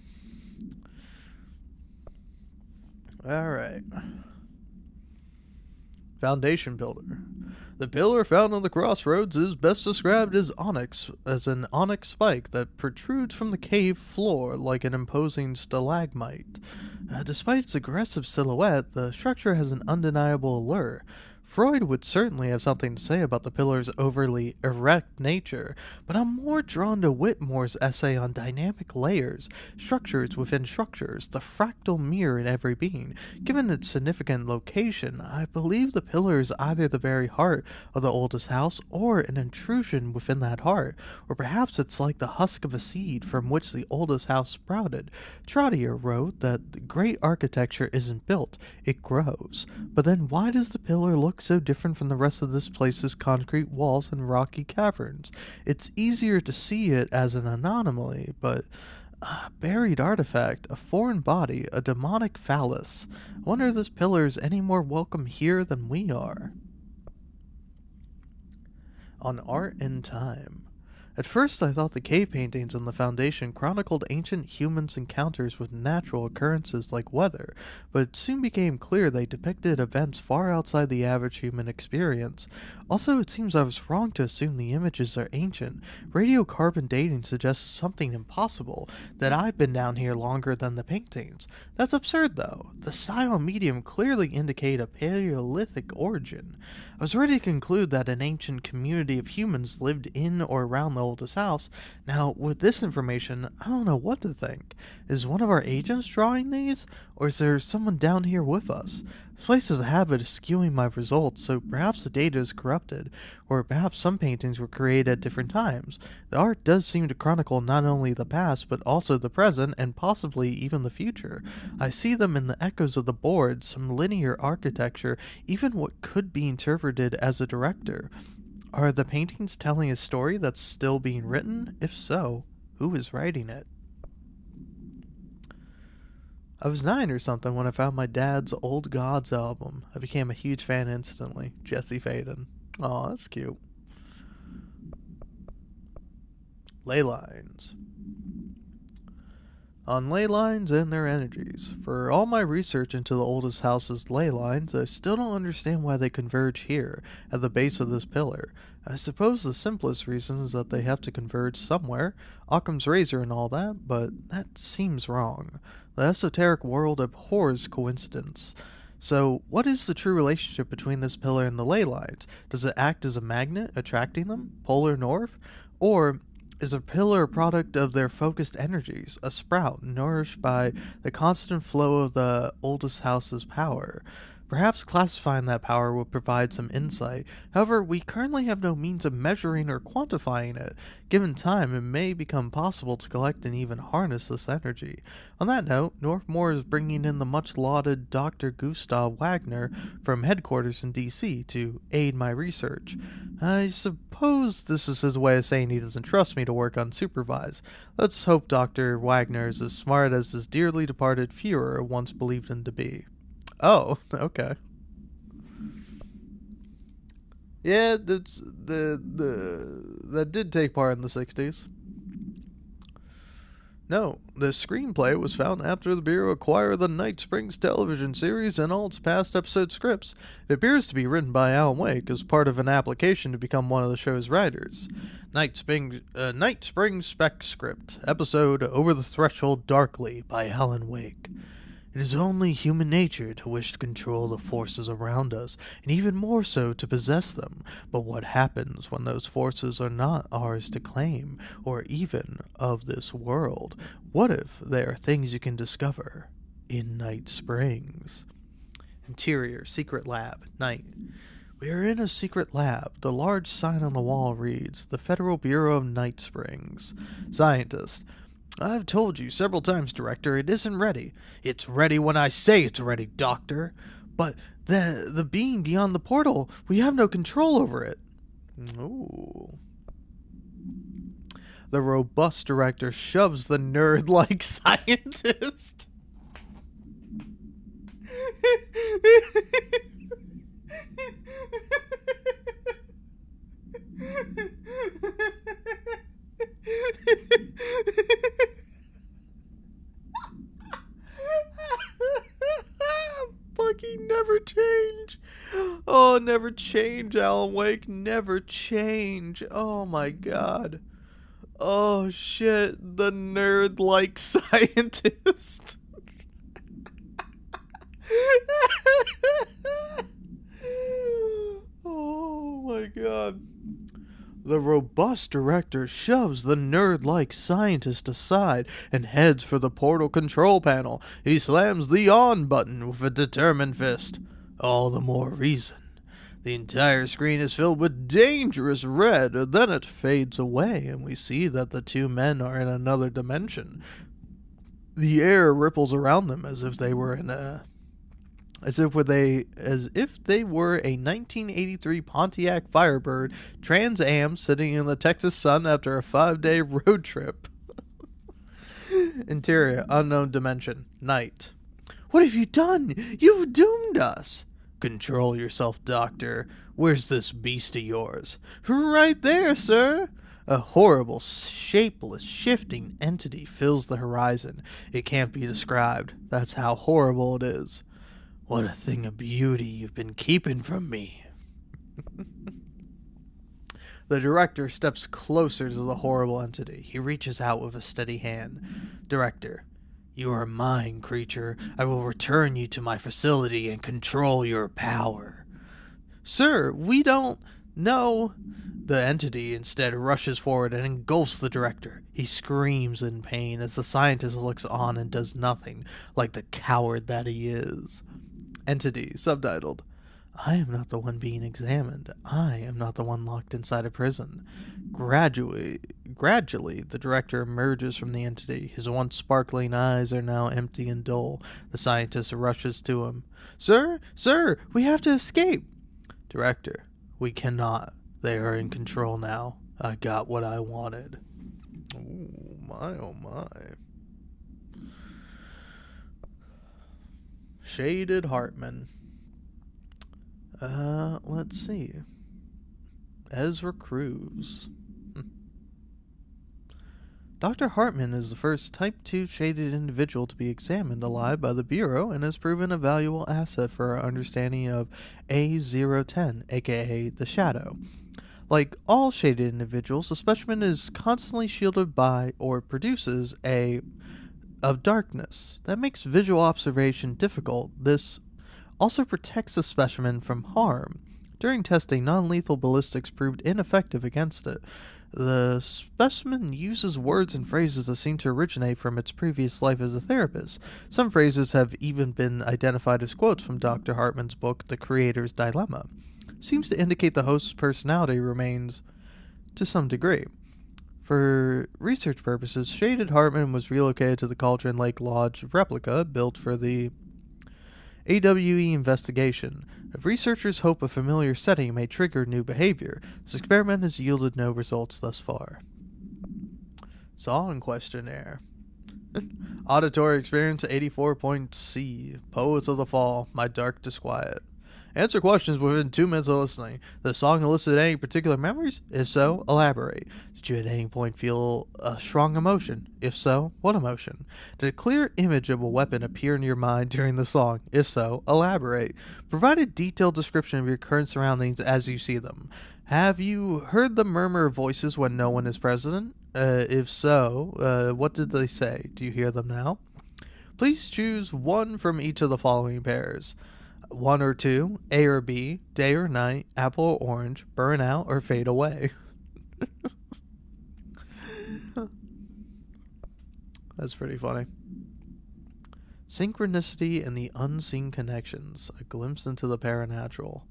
Alright. Foundation builder. The pillar found on the crossroads is best described as an onyx spike that protrudes from the cave floor like an imposing stalagmite. Despite its aggressive silhouette, the structure has an undeniable allure. Freud would certainly have something to say about the pillar's overly erect nature, but I'm more drawn to Whitmore's essay on dynamic layers, structures within structures, the fractal mirror in every being. Given its significant location, I believe the pillar is either the very heart of the oldest house or an intrusion within that heart, or perhaps it's like the husk of a seed from which the oldest house sprouted. Trottier wrote that great architecture isn't built, it grows. But then why does the pillar look so different from the rest of this place's concrete walls and rocky caverns? It's easier to see it as an anomaly, but a buried artifact, a foreign body, a demonic phallus. I wonder if this pillar is any more welcome here than we are. On art and time. At first I thought the cave paintings on the Foundation chronicled ancient humans' encounters with natural occurrences like weather, but it soon became clear they depicted events far outside the average human experience. Also, it seems I was wrong to assume the images are ancient. Radiocarbon dating suggests something impossible, that I've been down here longer than the paintings. That's absurd, though. The style and medium clearly indicate a Paleolithic origin. I was ready to conclude that an ancient community of humans lived in or around the oldest house. Now, with this information, I don't know what to think. Is one of our agents drawing these? Or is there someone down here with us? This place has a habit of skewing my results, so perhaps the data is corrupted, or perhaps some paintings were created at different times. The art does seem to chronicle not only the past, but also the present, and possibly even the future. I see them in the echoes of the boards, some linear architecture, even what could be interpreted as a director. Are the paintings telling a story that's still being written? If so, who is writing it? I was 9 or something when I found my dad's Old Gods album. I became a huge fan instantly. Jesse Faden. Aw, that's cute. Ley lines. On ley lines and their energies. For all my research into the oldest house's ley lines, I still don't understand why they converge here, at the base of this pillar. I suppose the simplest reason is that they have to converge somewhere, Occam's razor and all that, but that seems wrong. The esoteric world abhors coincidence. So, what is the true relationship between this pillar and the ley lines? Does it act as a magnet, attracting them, polar north? Or is a pillar a product of their focused energies, a sprout nourished by the constant flow of the oldest house's power? Perhaps classifying that power will provide some insight. However, we currently have no means of measuring or quantifying it. Given time, it may become possible to collect and even harness this energy. On that note, Northmore is bringing in the much-lauded Dr. Gustav Wagner from headquarters in D.C. to aid my research. I suppose this is his way of saying he doesn't trust me to work unsupervised. Let's hope Dr. Wagner is as smart as his dearly departed Führer once believed him to be. Oh, okay. Yeah, that's that did take part in the 60s. No, the screenplay was found after the Bureau acquired the Night Springs television series and all its past episode scripts. It appears to be written by Alan Wake as part of an application to become one of the show's writers. Night Springs Spec Script, episode Over the Threshold Darkly by Alan Wake. It is only human nature to wish to control the forces around us, and even more so to possess them. But what happens when those forces are not ours to claim, or even of this world? What if they are things you can discover in Night Springs? Interior, secret lab, night. We are in a secret lab. The large sign on the wall reads, The Federal Bureau of Night Springs. Scientist. I've told you several times, Director, it isn't ready. It's ready when I say it's ready, Doctor. But the being beyond the portal, we have no control over it. Ooh. The robust director shoves the nerd-like scientist. Fucking never change. Oh, never change, Alan Wake. Never change. Oh my god. Oh shit. The nerd-like scientist. Oh my god. The robust director shoves the nerd-like scientist aside and heads for the portal control panel. He slams the on button with a determined fist. All the more reason. The entire screen is filled with dangerous red, then it fades away, and we see that the two men are in another dimension. The air ripples around them as if they were as if they were a 1983 Pontiac Firebird Trans Am sitting in the Texas sun after a 5-day road trip. Interior, unknown dimension, night. What have you done? You've doomed us. Control yourself, Doctor. Where's this beast of yours? Right there, sir. A horrible, shapeless, shifting entity fills the horizon. It can't be described. That's how horrible it is. What a thing of beauty you've been keeping from me. The director steps closer to the horrible entity. He reaches out with a steady hand. Director, you are mine, creature. I will return you to my facility and control your power. Sir, we don't know. The entity instead rushes forward and engulfs the director. He screams in pain as the scientist looks on and does nothing, like the coward that he is. Entity, subtitled, I am not the one being examined. I am not the one locked inside a prison. Gradually, the director emerges from the entity. His once sparkling eyes are now empty and dull. The scientist rushes to him. Sir, we have to escape. Director, we cannot. They are in control now. I got what I wanted. Ooh, my oh my. Shaded Hartman. Let's see. Ezra Cruz. Dr. Hartman is the first Type 2 shaded individual to be examined alive by the Bureau and has proven a valuable asset for our understanding of A010, aka the Shadow. Like all shaded individuals, the specimen is constantly shielded by or produces a of darkness that makes visual observation difficult. This also protects the specimen from harm. During testing, non-lethal ballistics proved ineffective against it. The specimen uses words and phrases that seem to originate from its previous life as a therapist. Some phrases have even been identified as quotes from Dr. Hartman's book, The Creator's Dilemma. Seems to indicate the host's personality remains to some degree. For research purposes, Shaded Hartman was relocated to the Cauldron Lake Lodge replica built for the AWE investigation. If researchers hope a familiar setting may trigger new behavior, this experiment has yielded no results thus far. Song questionnaire. Auditory experience 84 point C. Poets of the Fall, My Dark Disquiet. Answer questions within 2 minutes of listening. The song elicited any particular memories? If so, elaborate. Did you at any point feel a strong emotion? If so, what emotion? Did a clear image of a weapon appear in your mind during the song? If so, elaborate. Provide a detailed description of your current surroundings as you see them. Have you heard the murmur of voices when no one is present? If so, what did they say? Do you hear them now? Please choose one from each of the following pairs. 1 or 2, A or B, day or night, apple or orange, burn out or fade away. That's pretty funny. Synchronicity and the Unseen Connections, a glimpse into the paranatural.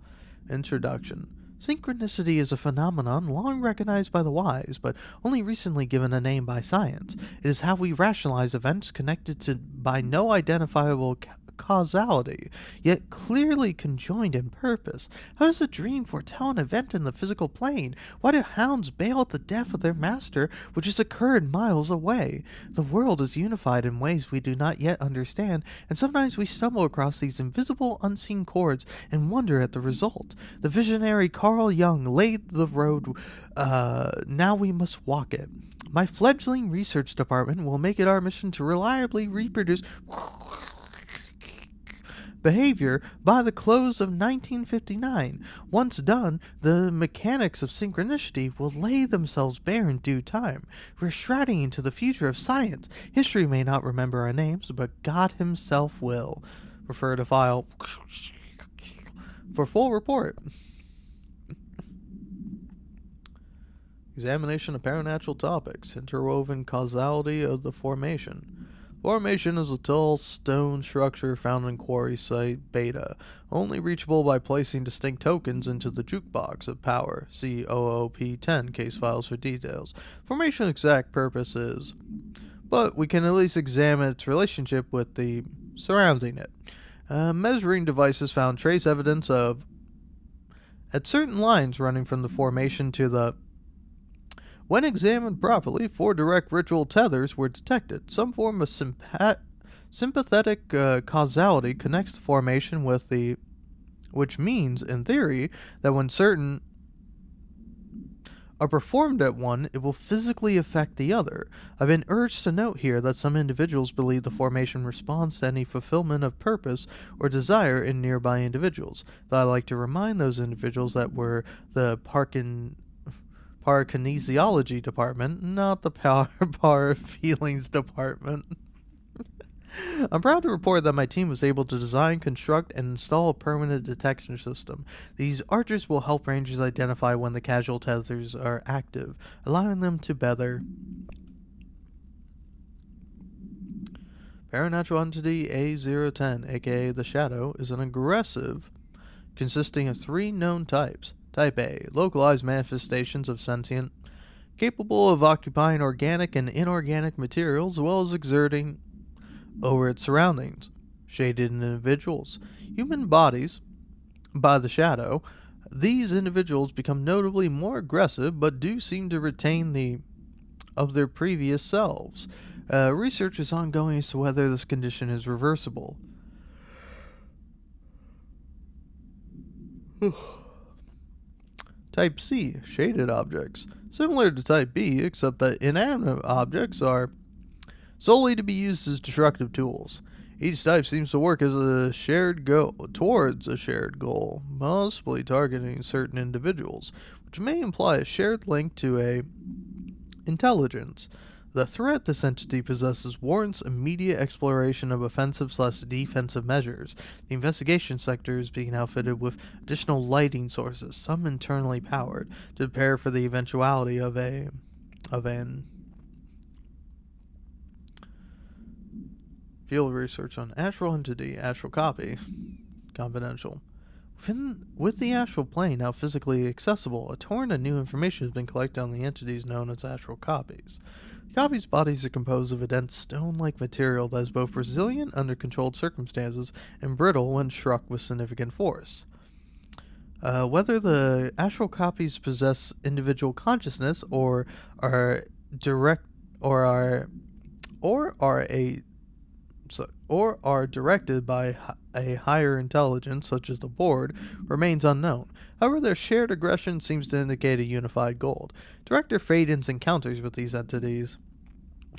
Introduction. Synchronicity is a phenomenon long recognized by the wise, but only recently given a name by science. It is how we rationalize events connected to by no identifiable causality, yet clearly conjoined in purpose. How does a dream foretell an event in the physical plane? Why do hounds bail at the death of their master, which has occurred miles away? The world is unified in ways we do not yet understand, and sometimes we stumble across these invisible, unseen chords and wonder at the result. The visionary Carl Jung laid the road, now we must walk it. My fledgling research department will make it our mission to reliably reproduce behavior by the close of 1959. Once done, the mechanics of synchronicity will lay themselves bare in due time. We're striding into the future of science. History may not remember our names, but God himself will. Refer to file for full report. Examination of paranatural topics. Interwoven causality of the formation. Formation is a tall stone structure found in quarry site Beta, only reachable by placing distinct tokens into the jukebox of power. See OOP10 case files for details. Formation's exact purpose is, but we can at least examine its relationship with the surrounding it. Measuring devices found trace evidence of at certain lines running from the formation to the when examined properly, 4 direct ritual tethers were detected. Some form of sympathetic causality connects the formation with the, which means, in theory, that when certain are performed at one, it will physically affect the other. I've been urged to note here that some individuals believe the formation responds to any fulfillment of purpose or desire in nearby individuals. Though I like to remind those individuals that we're the parakinesiology department, not the power feelings department. I'm proud to report that my team was able to design, construct, and install a permanent detection system. These archers will help rangers identify when the casual tethers are active, allowing them to better. Paranatural entity A010, aka the Shadow, is an aggressive consisting of 3 known types. Type A, localized manifestations of sentient, capable of occupying organic and inorganic materials as well as exerting over its surroundings. Shaded individuals, human bodies by the Shadow. These individuals become notably more aggressive but do seem to retain the of their previous selves. Research is ongoing as to whether this condition is reversible. Type C, shaded objects, similar to Type B, except that inanimate objects are solely to be used as destructive tools. Each type seems to work as a shared goal towards a shared goal, possibly targeting certain individuals, which may imply a shared link to a intelligence. The threat this entity possesses warrants immediate exploration of offensive/defensive measures. The investigation sector is being outfitted with additional lighting sources, some internally powered, to prepare for the eventuality of an field research on astral entity, astral copy, confidential. With the astral plane now physically accessible, a torrent of new information has been collected on the entities known as astral copies. The copies' bodies are composed of a dense stone-like material that is both resilient under controlled circumstances and brittle when struck with significant force. Whether the astral copies possess individual consciousness are direct or are or are a or are directed by a higher intelligence, such as the board, remains unknown. However, their shared aggression seems to indicate a unified goal. Director Faden's encounters with these entities,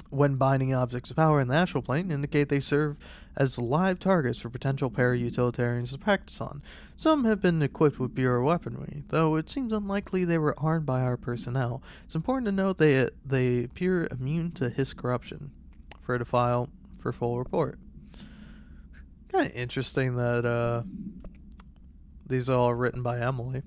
when binding objects of power in the astral plane, indicate they serve as live targets for potential para-utilitarians to practice on. Some have been equipped with Bureau weaponry, though it seems unlikely they were armed by our personnel. It's important to note they appear immune to Hiss corruption. Refer to file for full report. Kind of interesting that these are all written by Emily.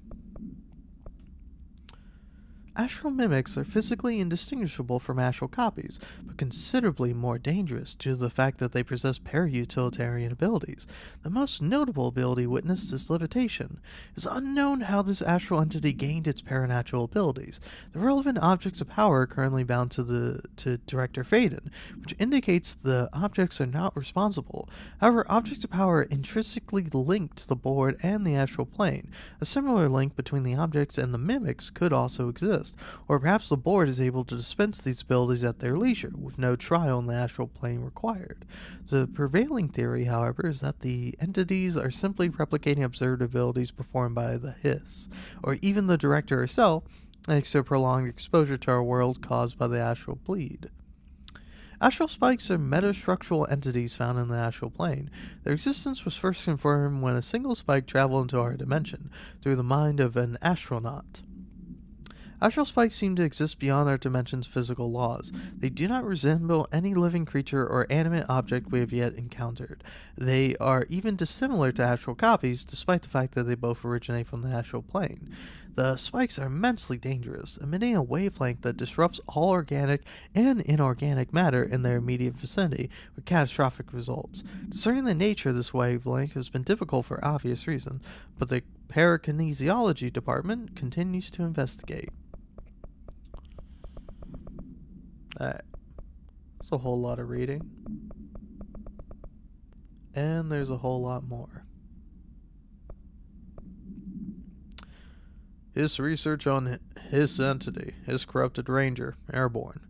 Astral mimics are physically indistinguishable from astral copies, but considerably more dangerous due to the fact that they possess para-utilitarian abilities. The most notable ability witnessed is levitation. It is unknown how this astral entity gained its paranatural abilities. The relevant objects of power are currently bound to Director Faden, which indicates the objects are not responsible. However, objects of power are intrinsically linked to the board and the astral plane. A similar link between the objects and the mimics could also exist. Or perhaps the board is able to dispense these abilities at their leisure, with no trial in the astral plane required. The prevailing theory, however, is that the entities are simply replicating observed abilities performed by the Hiss, or even the director herself, thanks to prolonged exposure to our world caused by the astral bleed. Astral spikes are metastructural entities found in the astral plane. Their existence was first confirmed when a single spike traveled into our dimension, through the mind of an astronaut. Astral spikes seem to exist beyond our dimension's physical laws. They do not resemble any living creature or animate object we have yet encountered. They are even dissimilar to astral copies, despite the fact that they both originate from the astral plane. The spikes are immensely dangerous, emitting a wavelength that disrupts all organic and inorganic matter in their immediate vicinity, with catastrophic results. Discerning the nature of this wavelength has been difficult for obvious reasons, but the parakinesiology department continues to investigate. Alright, that's a whole lot of reading. And there's a whole lot more. His research on Hiss entity, Hiss corrupted ranger, airborne.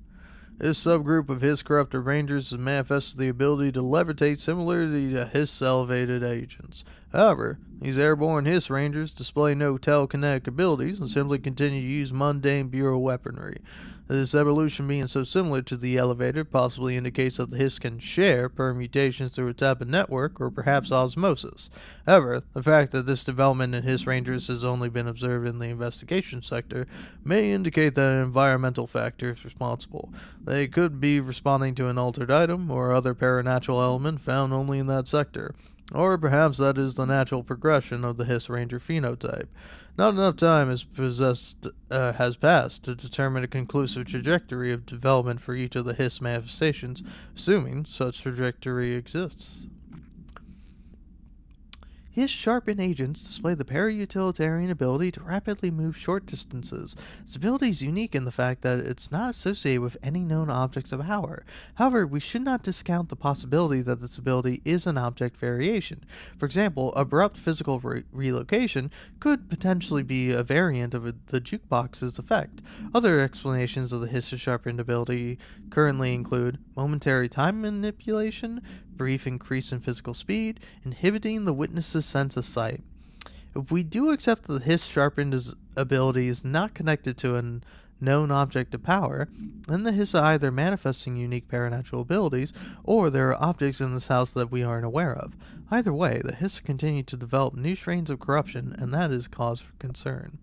This subgroup of Hiss corrupted rangers has manifested the ability to levitate similarly to Hiss elevated agents. However, these airborne Hiss rangers display no telekinetic abilities and simply continue to use mundane Bureau weaponry. This evolution being so similar to the elevator possibly indicates that the Hiss can share permutations through a type of network or perhaps osmosis. However, the fact that this development in Hiss rangers has only been observed in the investigation sector may indicate that an environmental factor is responsible. They could be responding to an altered item or other paranatural element found only in that sector. Or perhaps that is the natural progression of the Hiss Ranger phenotype. Not enough time has passed to determine a conclusive trajectory of development for each of the Hiss manifestations, assuming such trajectory exists. His sharpened agents display the para-utilitarian ability to rapidly move short distances. This ability is unique in the fact that it's not associated with any known objects of power. However, we should not discount the possibility that this ability is an object variation. For example, abrupt physical relocation could potentially be a variant of the jukebox's effect. Other explanations of the Hiss's sharpened ability currently include momentary time manipulation, brief increase in physical speed, inhibiting the witness's sense of sight. If we do accept that the Hiss sharpened ability is not connected to a known object of power, then the Hiss are either manifesting unique paranatural abilities, or there are objects in this house that we aren't aware of. Either way, the Hiss continue to develop new strains of corruption, and that is cause for concern.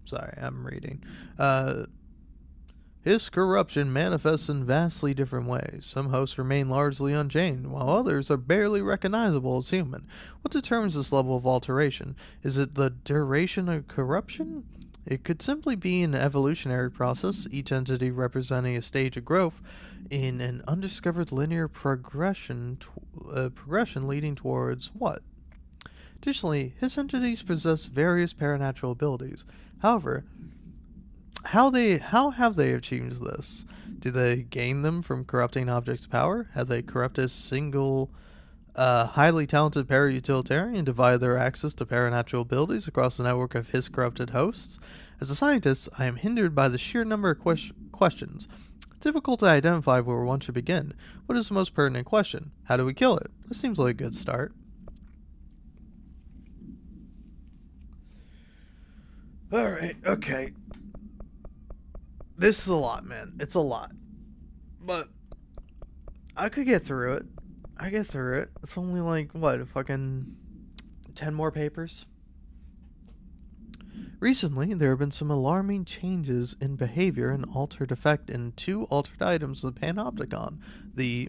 Sorry, I'm reading. His corruption manifests in vastly different ways. Some hosts remain largely unchanged, while others are barely recognizable as human. What determines this level of alteration? Is it the duration of corruption? It could simply be an evolutionary process, each entity representing a stage of growth in an undiscovered linear progression leading towards what? Additionally, his entities possess various paranatural abilities. However, how have they achieved this? Do they gain them from corrupting objects of power? Have they corrupted a single highly talented para-utilitarian and divide their access to paranatural abilities across the network of his corrupted hosts? As a scientist, I am hindered by the sheer number of questions. It's difficult to identify where one should begin. What is the most pertinent question? How do we kill it? This seems like a good start. Alright, okay. This is a lot, man. It's a lot. But I could get through it. I get through it. It's only like, what, fucking 10 more papers? Recently, there have been some alarming changes in behavior and altered effect in two altered items of the Panopticon. The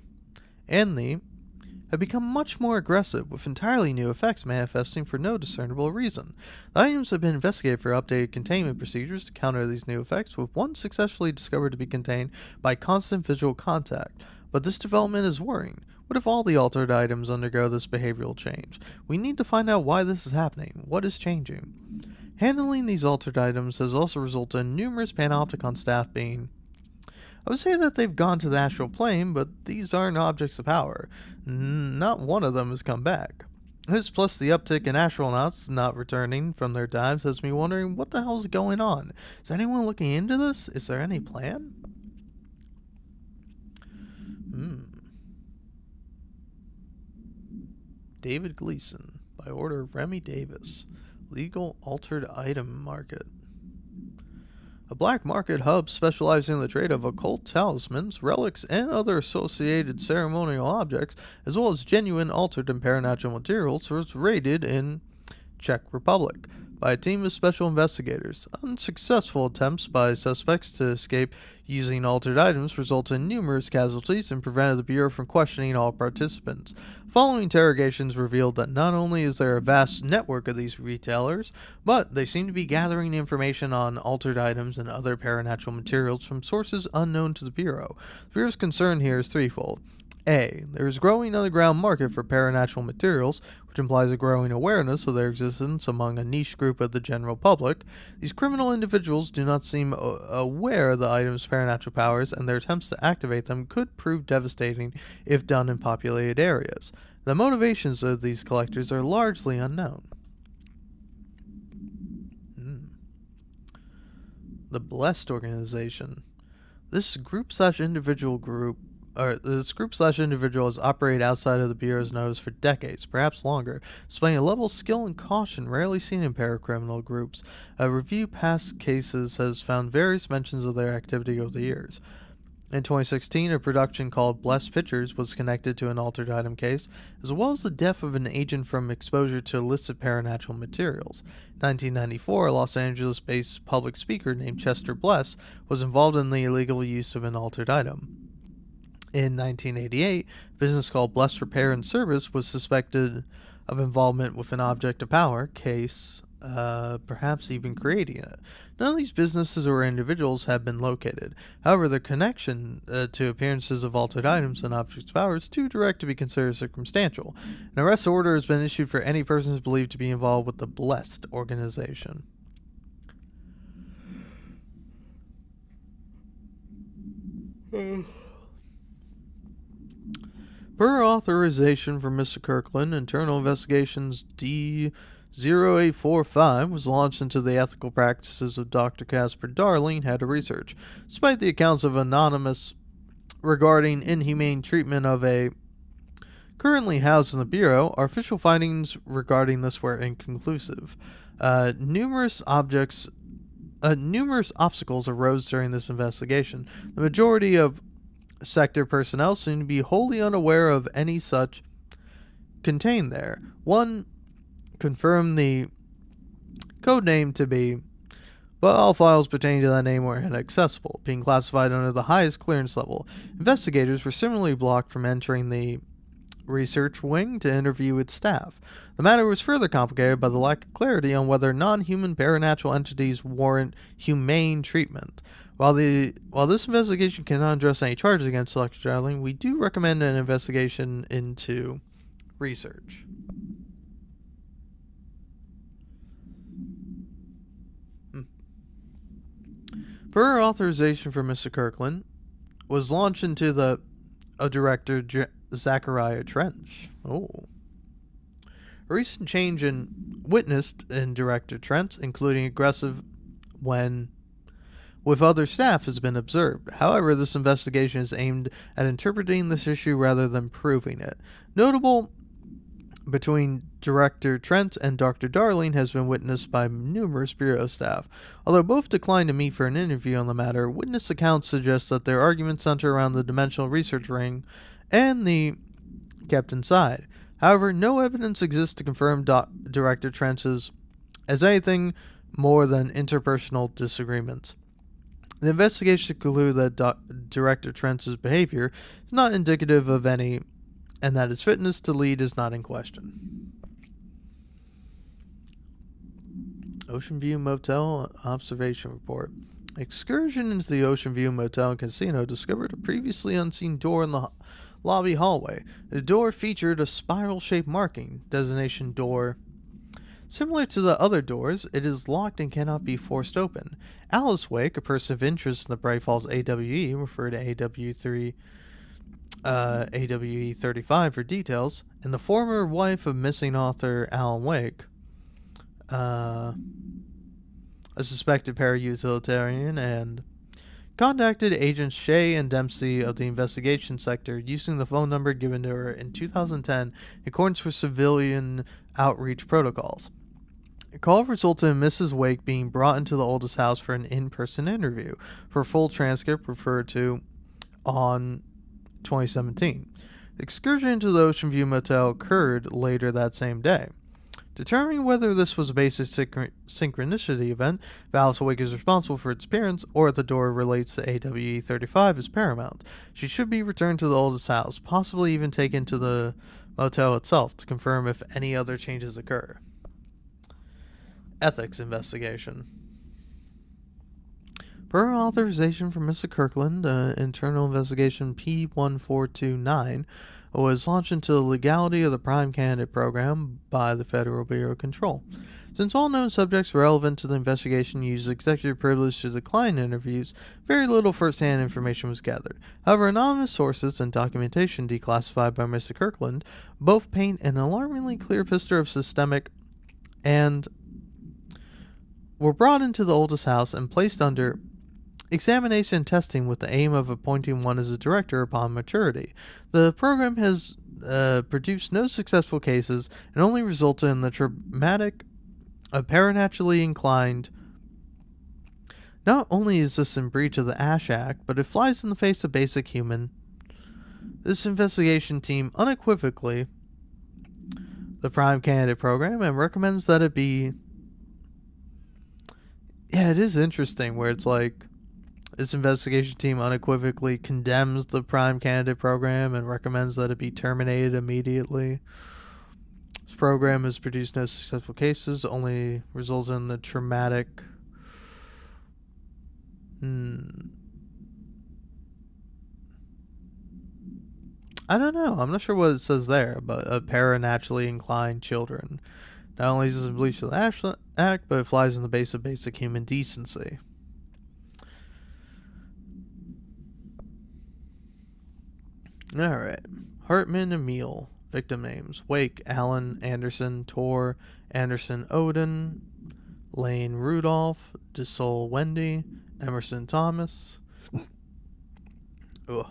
have become much more aggressive, with entirely new effects manifesting for no discernible reason. The items have been investigated for updated containment procedures to counter these new effects, with one successfully discovered to be contained by constant visual contact. But this development is worrying. What if all the altered items undergo this behavioral change? We need to find out why this is happening. What is changing? Handling these altered items has also resulted in numerous Panopticon staff being I would say that they've gone to the astral plane, but these aren't objects of power. Not one of them has come back. This plus the uptick in astronauts not returning from their dives has me wondering what the hell's going on. Is anyone looking into this? Is there any plan? David Gleason, by order of Remy Davis. Legal altered item market. A black market hub specializing in the trade of occult talismans, relics, and other associated ceremonial objects, as well as genuine altered and paranatural materials, was raided in Czech Republic by a team of special investigators. Unsuccessful attempts by suspects to escape using altered items resulted in numerous casualties and prevented the Bureau from questioning all participants. Following interrogations revealed that not only is there a vast network of these retailers, but they seem to be gathering information on altered items and other paranatural materials from sources unknown to the Bureau. The Bureau's concern here is threefold. A. There is a growing underground market for paranatural materials, which implies a growing awareness of their existence among a niche group of the general public. These criminal individuals do not seem aware of the item's paranatural powers, and their attempts to activate them could prove devastating if done in populated areas. The motivations of these collectors are largely unknown. The Blessed Organization. This group/individual has operated outside of the Bureau's nose for decades, perhaps longer, displaying a level of skill and caution rarely seen in paracriminal groups. A review of past cases has found various mentions of their activity over the years. In 2016, a production called Blessed Pictures was connected to an altered item case, as well as the death of an agent from exposure to illicit paranatural materials. In 1994, a Los Angeles-based public speaker named Chester Bless was involved in the illegal use of an altered item. In 1988, a business called Blessed Repair and Service was suspected of involvement with an object of power case, perhaps even creating it. None of these businesses or individuals have been located. However, the connection to appearances of altered items and objects of power is too direct to be considered circumstantial. An arrest order has been issued for any persons believed to be involved with the Blessed organization. Per authorization from Mr. Kirkland, Internal Investigations D-0845 was launched into the ethical practices of Dr. Casper Darling, head of research. Despite the accounts of Anonymous regarding inhumane treatment of a currently housed in the Bureau, our official findings regarding this were inconclusive. Numerous obstacles arose during this investigation. The majority of sector personnel seem to be wholly unaware of any such contained there. One confirmed the code name to be, but all files pertaining to that name were inaccessible, being classified under the highest clearance level. Investigators were similarly blocked from entering the research wing to interview its staff. The matter was further complicated by the lack of clarity on whether non-human paranatural entities warrant humane treatment. While this investigation cannot address any charges against Dr. Darling, we do recommend an investigation into research. Further authorization for Mr. Kirkland was launched into director Zachariah Trench. Oh. A recent change witnessed in Director Trent, including aggressive when with other staff, has been observed. However, this investigation is aimed at interpreting this issue rather than proving it. Notable between Director Trent and Dr. Darling has been witnessed by numerous Bureau staff. Although both declined to meet for an interview on the matter, witness accounts suggest that their arguments center around the Dimensional Research Ring and the kept inside. However, no evidence exists to confirm Director Trent's as anything more than interpersonal disagreements. The investigation concluded that Director Trent's behavior is not indicative of any, and that his fitness to lead is not in question. Ocean View Motel Observation Report. Excursion into the Ocean View Motel and Casino discovered a previously unseen door in the lobby hallway. The door featured a spiral-shaped marking, designation door. Similar to the other doors, it is locked and cannot be forced open. Alice Wake, a person of interest in the Bright Falls AWE, refer to AWE 35 for details, and the former wife of missing author Alan Wake, a suspected para-utilitarian, and contacted agents Shea and Dempsey of the investigation sector using the phone number given to her in 2010 in accordance with civilian outreach protocols. A call resulted in Mrs. Wake being brought into the oldest house for an in-person interview. For a full transcript referred to on 2017. The excursion into the Ocean View Motel occurred later that same day. Determining whether this was a basic synchronicity event, if Alice Wake is responsible for its appearance, or if the door relates to AWE 35 is paramount. She should be returned to the oldest house, possibly even taken to the motel itself to confirm if any other changes occur. Ethics investigation. Per authorization from Mr. Kirkland, internal investigation P1429 was launched into the legality of the Prime Candidate Program by the Federal Bureau of Control. Since all known subjects relevant to the investigation used executive privilege to decline interviews, very little first-hand information was gathered. However, anonymous sources and documentation declassified by Mr. Kirkland both paint an alarmingly clear picture of systemic and were brought into the oldest house and placed under examination and testing with the aim of appointing one as a director upon maturity. The program has produced no successful cases and only resulted in the traumatic, paranaturally inclined. Not only is this in breach of the Ash Act, but it flies in the face of basic human. This investigation team unequivocally the Prime Candidate Program and recommends that it be. Yeah, it is interesting where it's like this investigation team unequivocally condemns the Prime Candidate Program and recommends that it be terminated immediately. This program has produced no successful cases, only resulted in the traumatic. I don't know. I'm not sure what it says there, but paranaturally inclined children. Not only is this a breach of the Ash Act, but it flies in the face of basic human decency. Alright. Hartman and Meal. Victim names. Wake, Alan, Anderson, Tor, Anderson, Odin, Lane, Rudolph, DeSole, Wendy, Emerson, Thomas. Ugh.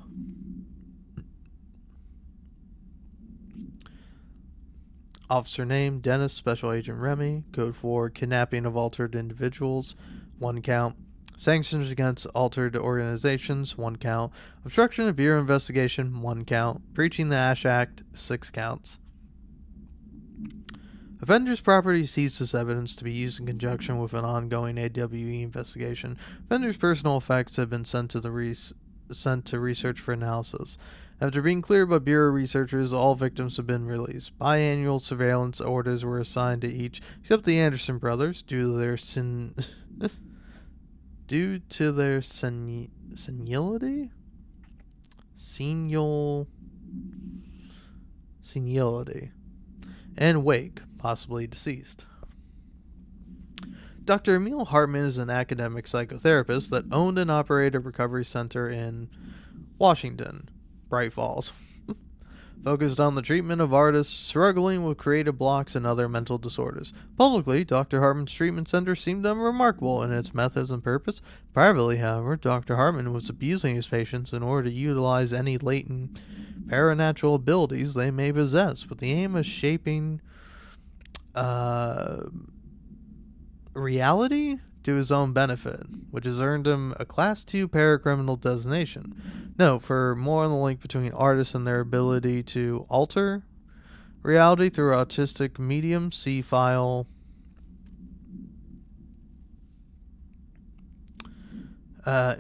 Officer name, Dennis, Special Agent Remy. Code 4, kidnapping of altered individuals, 1 count. Sanctions against altered organizations, 1 count. Obstruction of Bureau investigation, 1 count. Breaching the Ash Act, 6 counts. Offender's property seized as evidence to be used in conjunction with an ongoing AWE investigation. Offender's personal effects have been sent to research for analysis. After being cleared by Bureau researchers, all victims have been released. Biannual surveillance orders were assigned to each, except the Anderson brothers, due to their senility? Senility. And Wake, possibly deceased. Dr. Emil Hartman is an academic psychotherapist that owned and operated a recovery center in Washington, Bright Falls, focused on the treatment of artists struggling with creative blocks and other mental disorders. Publicly, Dr. Hartman's treatment center seemed unremarkable in its methods and purpose. Privately, however, Dr. Hartman was abusing his patients in order to utilize any latent paranatural abilities they may possess, with the aim of shaping reality to his own benefit, which has earned him a Class 2 paracriminal designation. Note, for more on the link between artists and their ability to alter reality through autistic medium, see file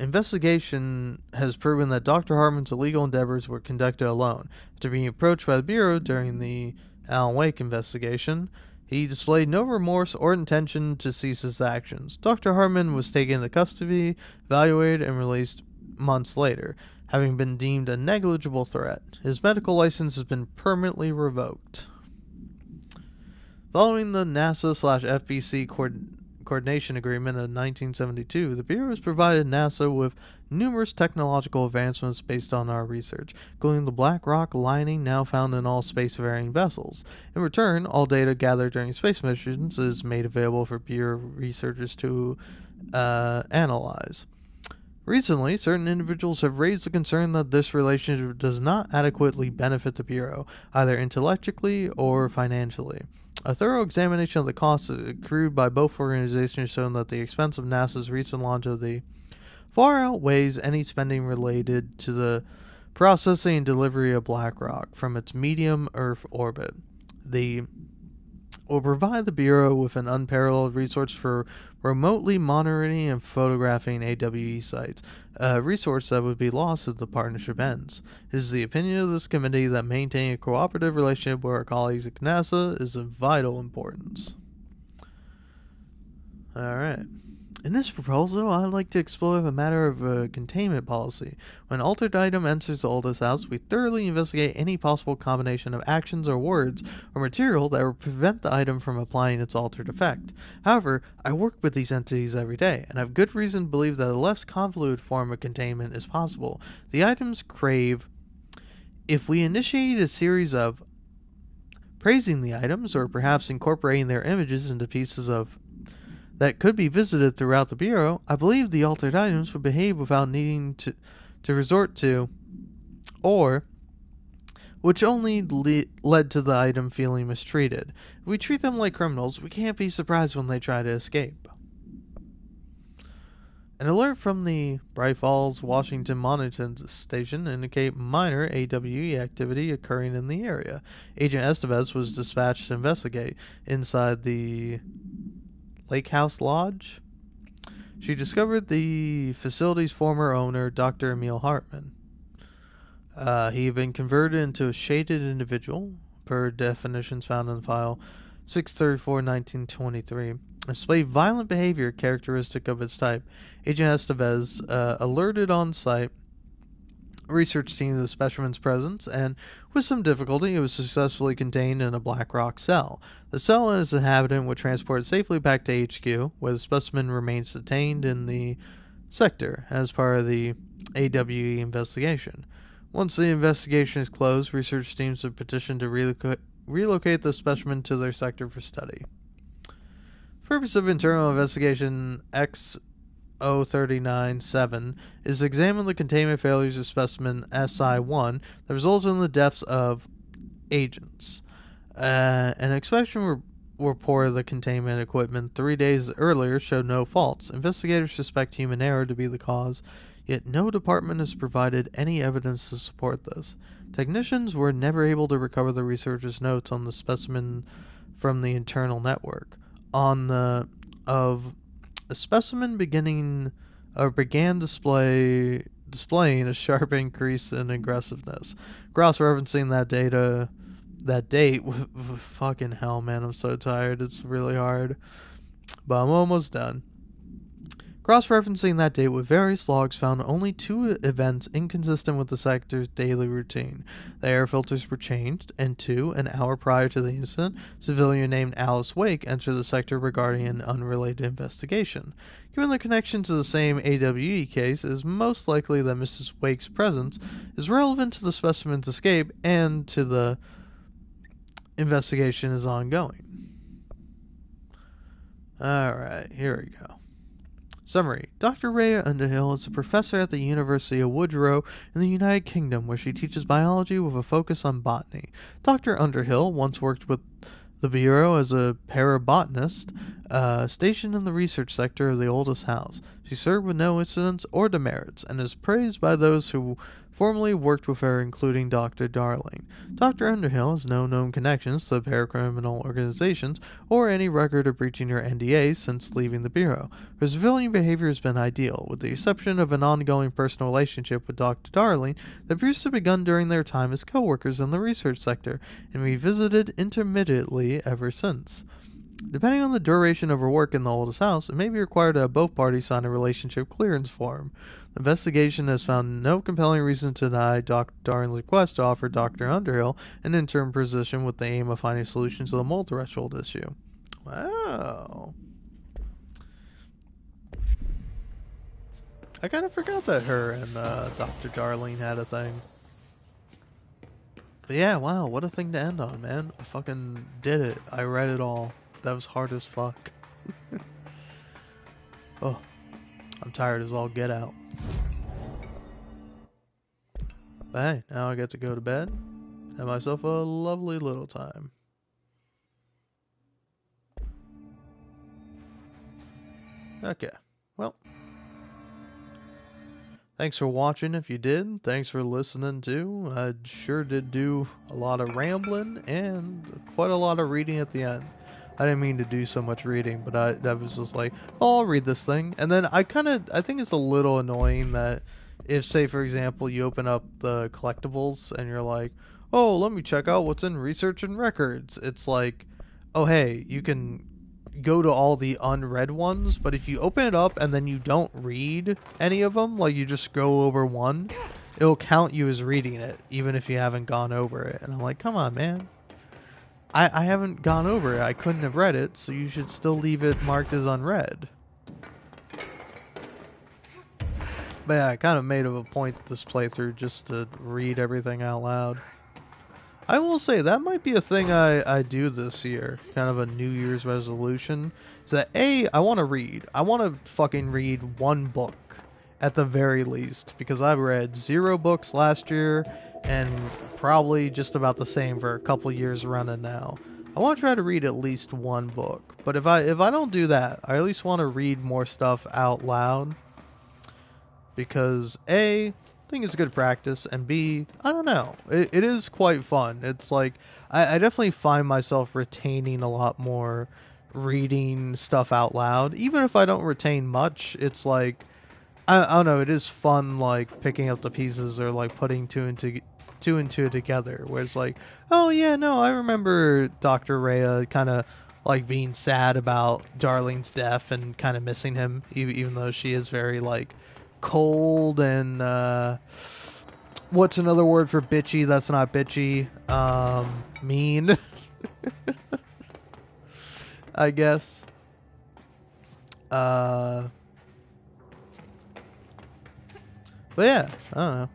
investigation has proven that Dr. Hartman's illegal endeavors were conducted alone. After being approached by the Bureau during the Alan Wake investigation, he displayed no remorse or intention to cease his actions. Dr. Hartman was taken into custody, evaluated, and released months later, having been deemed a negligible threat. His medical license has been permanently revoked. Following the NASA/FBC coordination agreement in 1972, the Bureau has provided NASA with numerous technological advancements based on our research, including the black rock lining now found in all spacefaring vessels. In return, all data gathered during space missions is made available for Bureau researchers to analyze. Recently, certain individuals have raised the concern that this relationship does not adequately benefit the Bureau, either intellectually or financially. A thorough examination of the costs accrued by both organizations shown that the expense of NASA's recent launch of the far outweighs any spending related to the processing and delivery of black rock from its medium Earth orbit. The will provide the Bureau with an unparalleled resource for remotely monitoring and photographing AWE sites, a resource that would be lost if the partnership ends. It is the opinion of this committee that maintaining a cooperative relationship with our colleagues at NASA is of vital importance. Alright. In this proposal, I'd like to explore the matter of a containment policy. When an altered item enters the oldest house, we thoroughly investigate any possible combination of actions or words or material that will prevent the item from applying its altered effect. However, I work with these entities every day, and have good reason to believe that a less convoluted form of containment is possible. The items crave if we initiate a series of praising the items, or perhaps incorporating their images into pieces of that could be visited throughout the Bureau, I believe the altered items would behave without needing to resort to, or which only led to the item feeling mistreated. If we treat them like criminals, we can't be surprised when they try to escape. An alert from the Bright Falls, Washington monitoring station indicate minor AWE activity occurring in the area. Agent Estevez was dispatched to investigate. Inside the Lake House Lodge, she discovered the facility's former owner, Dr. Emil Hartman. He had been converted into a shaded individual, per definitions found in the file 634-1923, and displayed violent behavior characteristic of its type. Agent Estevez alerted on site research team of the specimen's presence, and with some difficulty, it was successfully contained in a black rock cell. The cell and its inhabitant were transported safely back to HQ, where the specimen remains detained in the sector as part of the AWE investigation. Once the investigation is closed, research teams have petitioned to relocate the specimen to their sector for study. Purpose of internal investigation X0397 is to examine the containment failures of specimen SI1 that resulted in the deaths of agents. An inspection report of the containment equipment 3 days earlier showed no faults. Investigators suspect human error to be the cause, yet no department has provided any evidence to support this. Technicians were never able to recover the researchers' notes on the specimen from the internal network. On the of a specimen began displaying a sharp increase in aggressiveness. Cross-referencing that date fucking hell, man, I'm so tired. It's really hard, but I'm almost done. Cross-referencing that date with various logs found only two events inconsistent with the sector's daily routine. The air filters were changed, and two, an hour prior to the incident, a civilian named Alice Wake entered the sector regarding an unrelated investigation. Given the connection to the same AWE case, it is most likely that Mrs. Wake's presence is relevant to the specimen's escape and to the investigation is ongoing. Alright, here we go. Summary. Dr. Rhea Underhill is a professor at the University of Woodrow in the United Kingdom, where she teaches biology with a focus on botany. Dr. Underhill once worked with the Bureau as a parabotanist, stationed in the research sector of the oldest house. She served with no incidents or demerits, and is praised by those who formerly worked with her, including Dr. Darling. Dr. Underhill has no known connections to paracriminal organizations or any record of breaching her NDA since leaving the Bureau. Her civilian behavior has been ideal, with the exception of an ongoing personal relationship with Dr. Darling that appears to have begun during their time as co-workers in the research sector, and revisited intermittently ever since. Depending on the duration of her work in the oldest house, it may be required to have both parties sign a relationship clearance form. The investigation has found no compelling reason to deny Dr. Darling's request to offer Dr. Underhill an interim position with the aim of finding solutions to the mold threshold issue. Wow. I kind of forgot that her and Dr. Darling had a thing. But yeah, wow, what a thing to end on, man. I fucking did it. I read it all. That was hard as fuck. Oh, I'm tired as all get out. But hey, now I get to go to bed. Have myself a lovely little time. Okay, well. Thanks for watching if you did. Thanks for listening too. I sure did do a lot of rambling and quite a lot of reading at the end. I didn't mean to do so much reading, but that was just like, oh, I'll read this thing. And then I think it's a little annoying that if, say, for example, you open up the collectibles and you're like, oh, let me check out what's in research and records. It's like, oh, hey, you can go to all the unread ones, but if you open it up and then you don't read any of them, like you just go over one, it'll count you as reading it, even if you haven't gone over it. And I'm like, come on, man. I haven't gone over it. I couldn't have read it, so you should still leave it marked as unread. But yeah, I kind of made it a point this playthrough just to read everything out loud. I will say that might be a thing I do this year, kind of a New Year's resolution, is that I want to read. I want to fucking read one book at the very least, because I've read 0 books last year and probably just about the same for a couple years running now. I want to try to read at least one book, but if I don't do that, I at least want to read more stuff out loud, because I think it's good practice, and B, I don't know, it is quite fun. It's like, I definitely find myself retaining a lot more reading stuff out loud. Even if I don't retain much, it's like, I don't know, it is fun, like, picking up the pieces or, like, putting two and two together, where it's like, oh yeah, no, I remember Dr. Rhea kind of, like, being sad about Darling's death and kind of missing him, even though she is very, like, cold and, what's another word for bitchy that's not bitchy? Mean. I guess. But yeah, I don't know.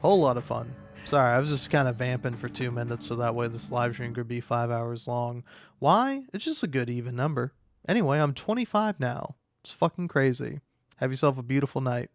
Whole lot of fun. Sorry, I was just kind of vamping for 2 minutes so that way this live stream could be 5 hours long. Why? It's just a good even number. Anyway, I'm 25 now. It's fucking crazy. Have yourself a beautiful night.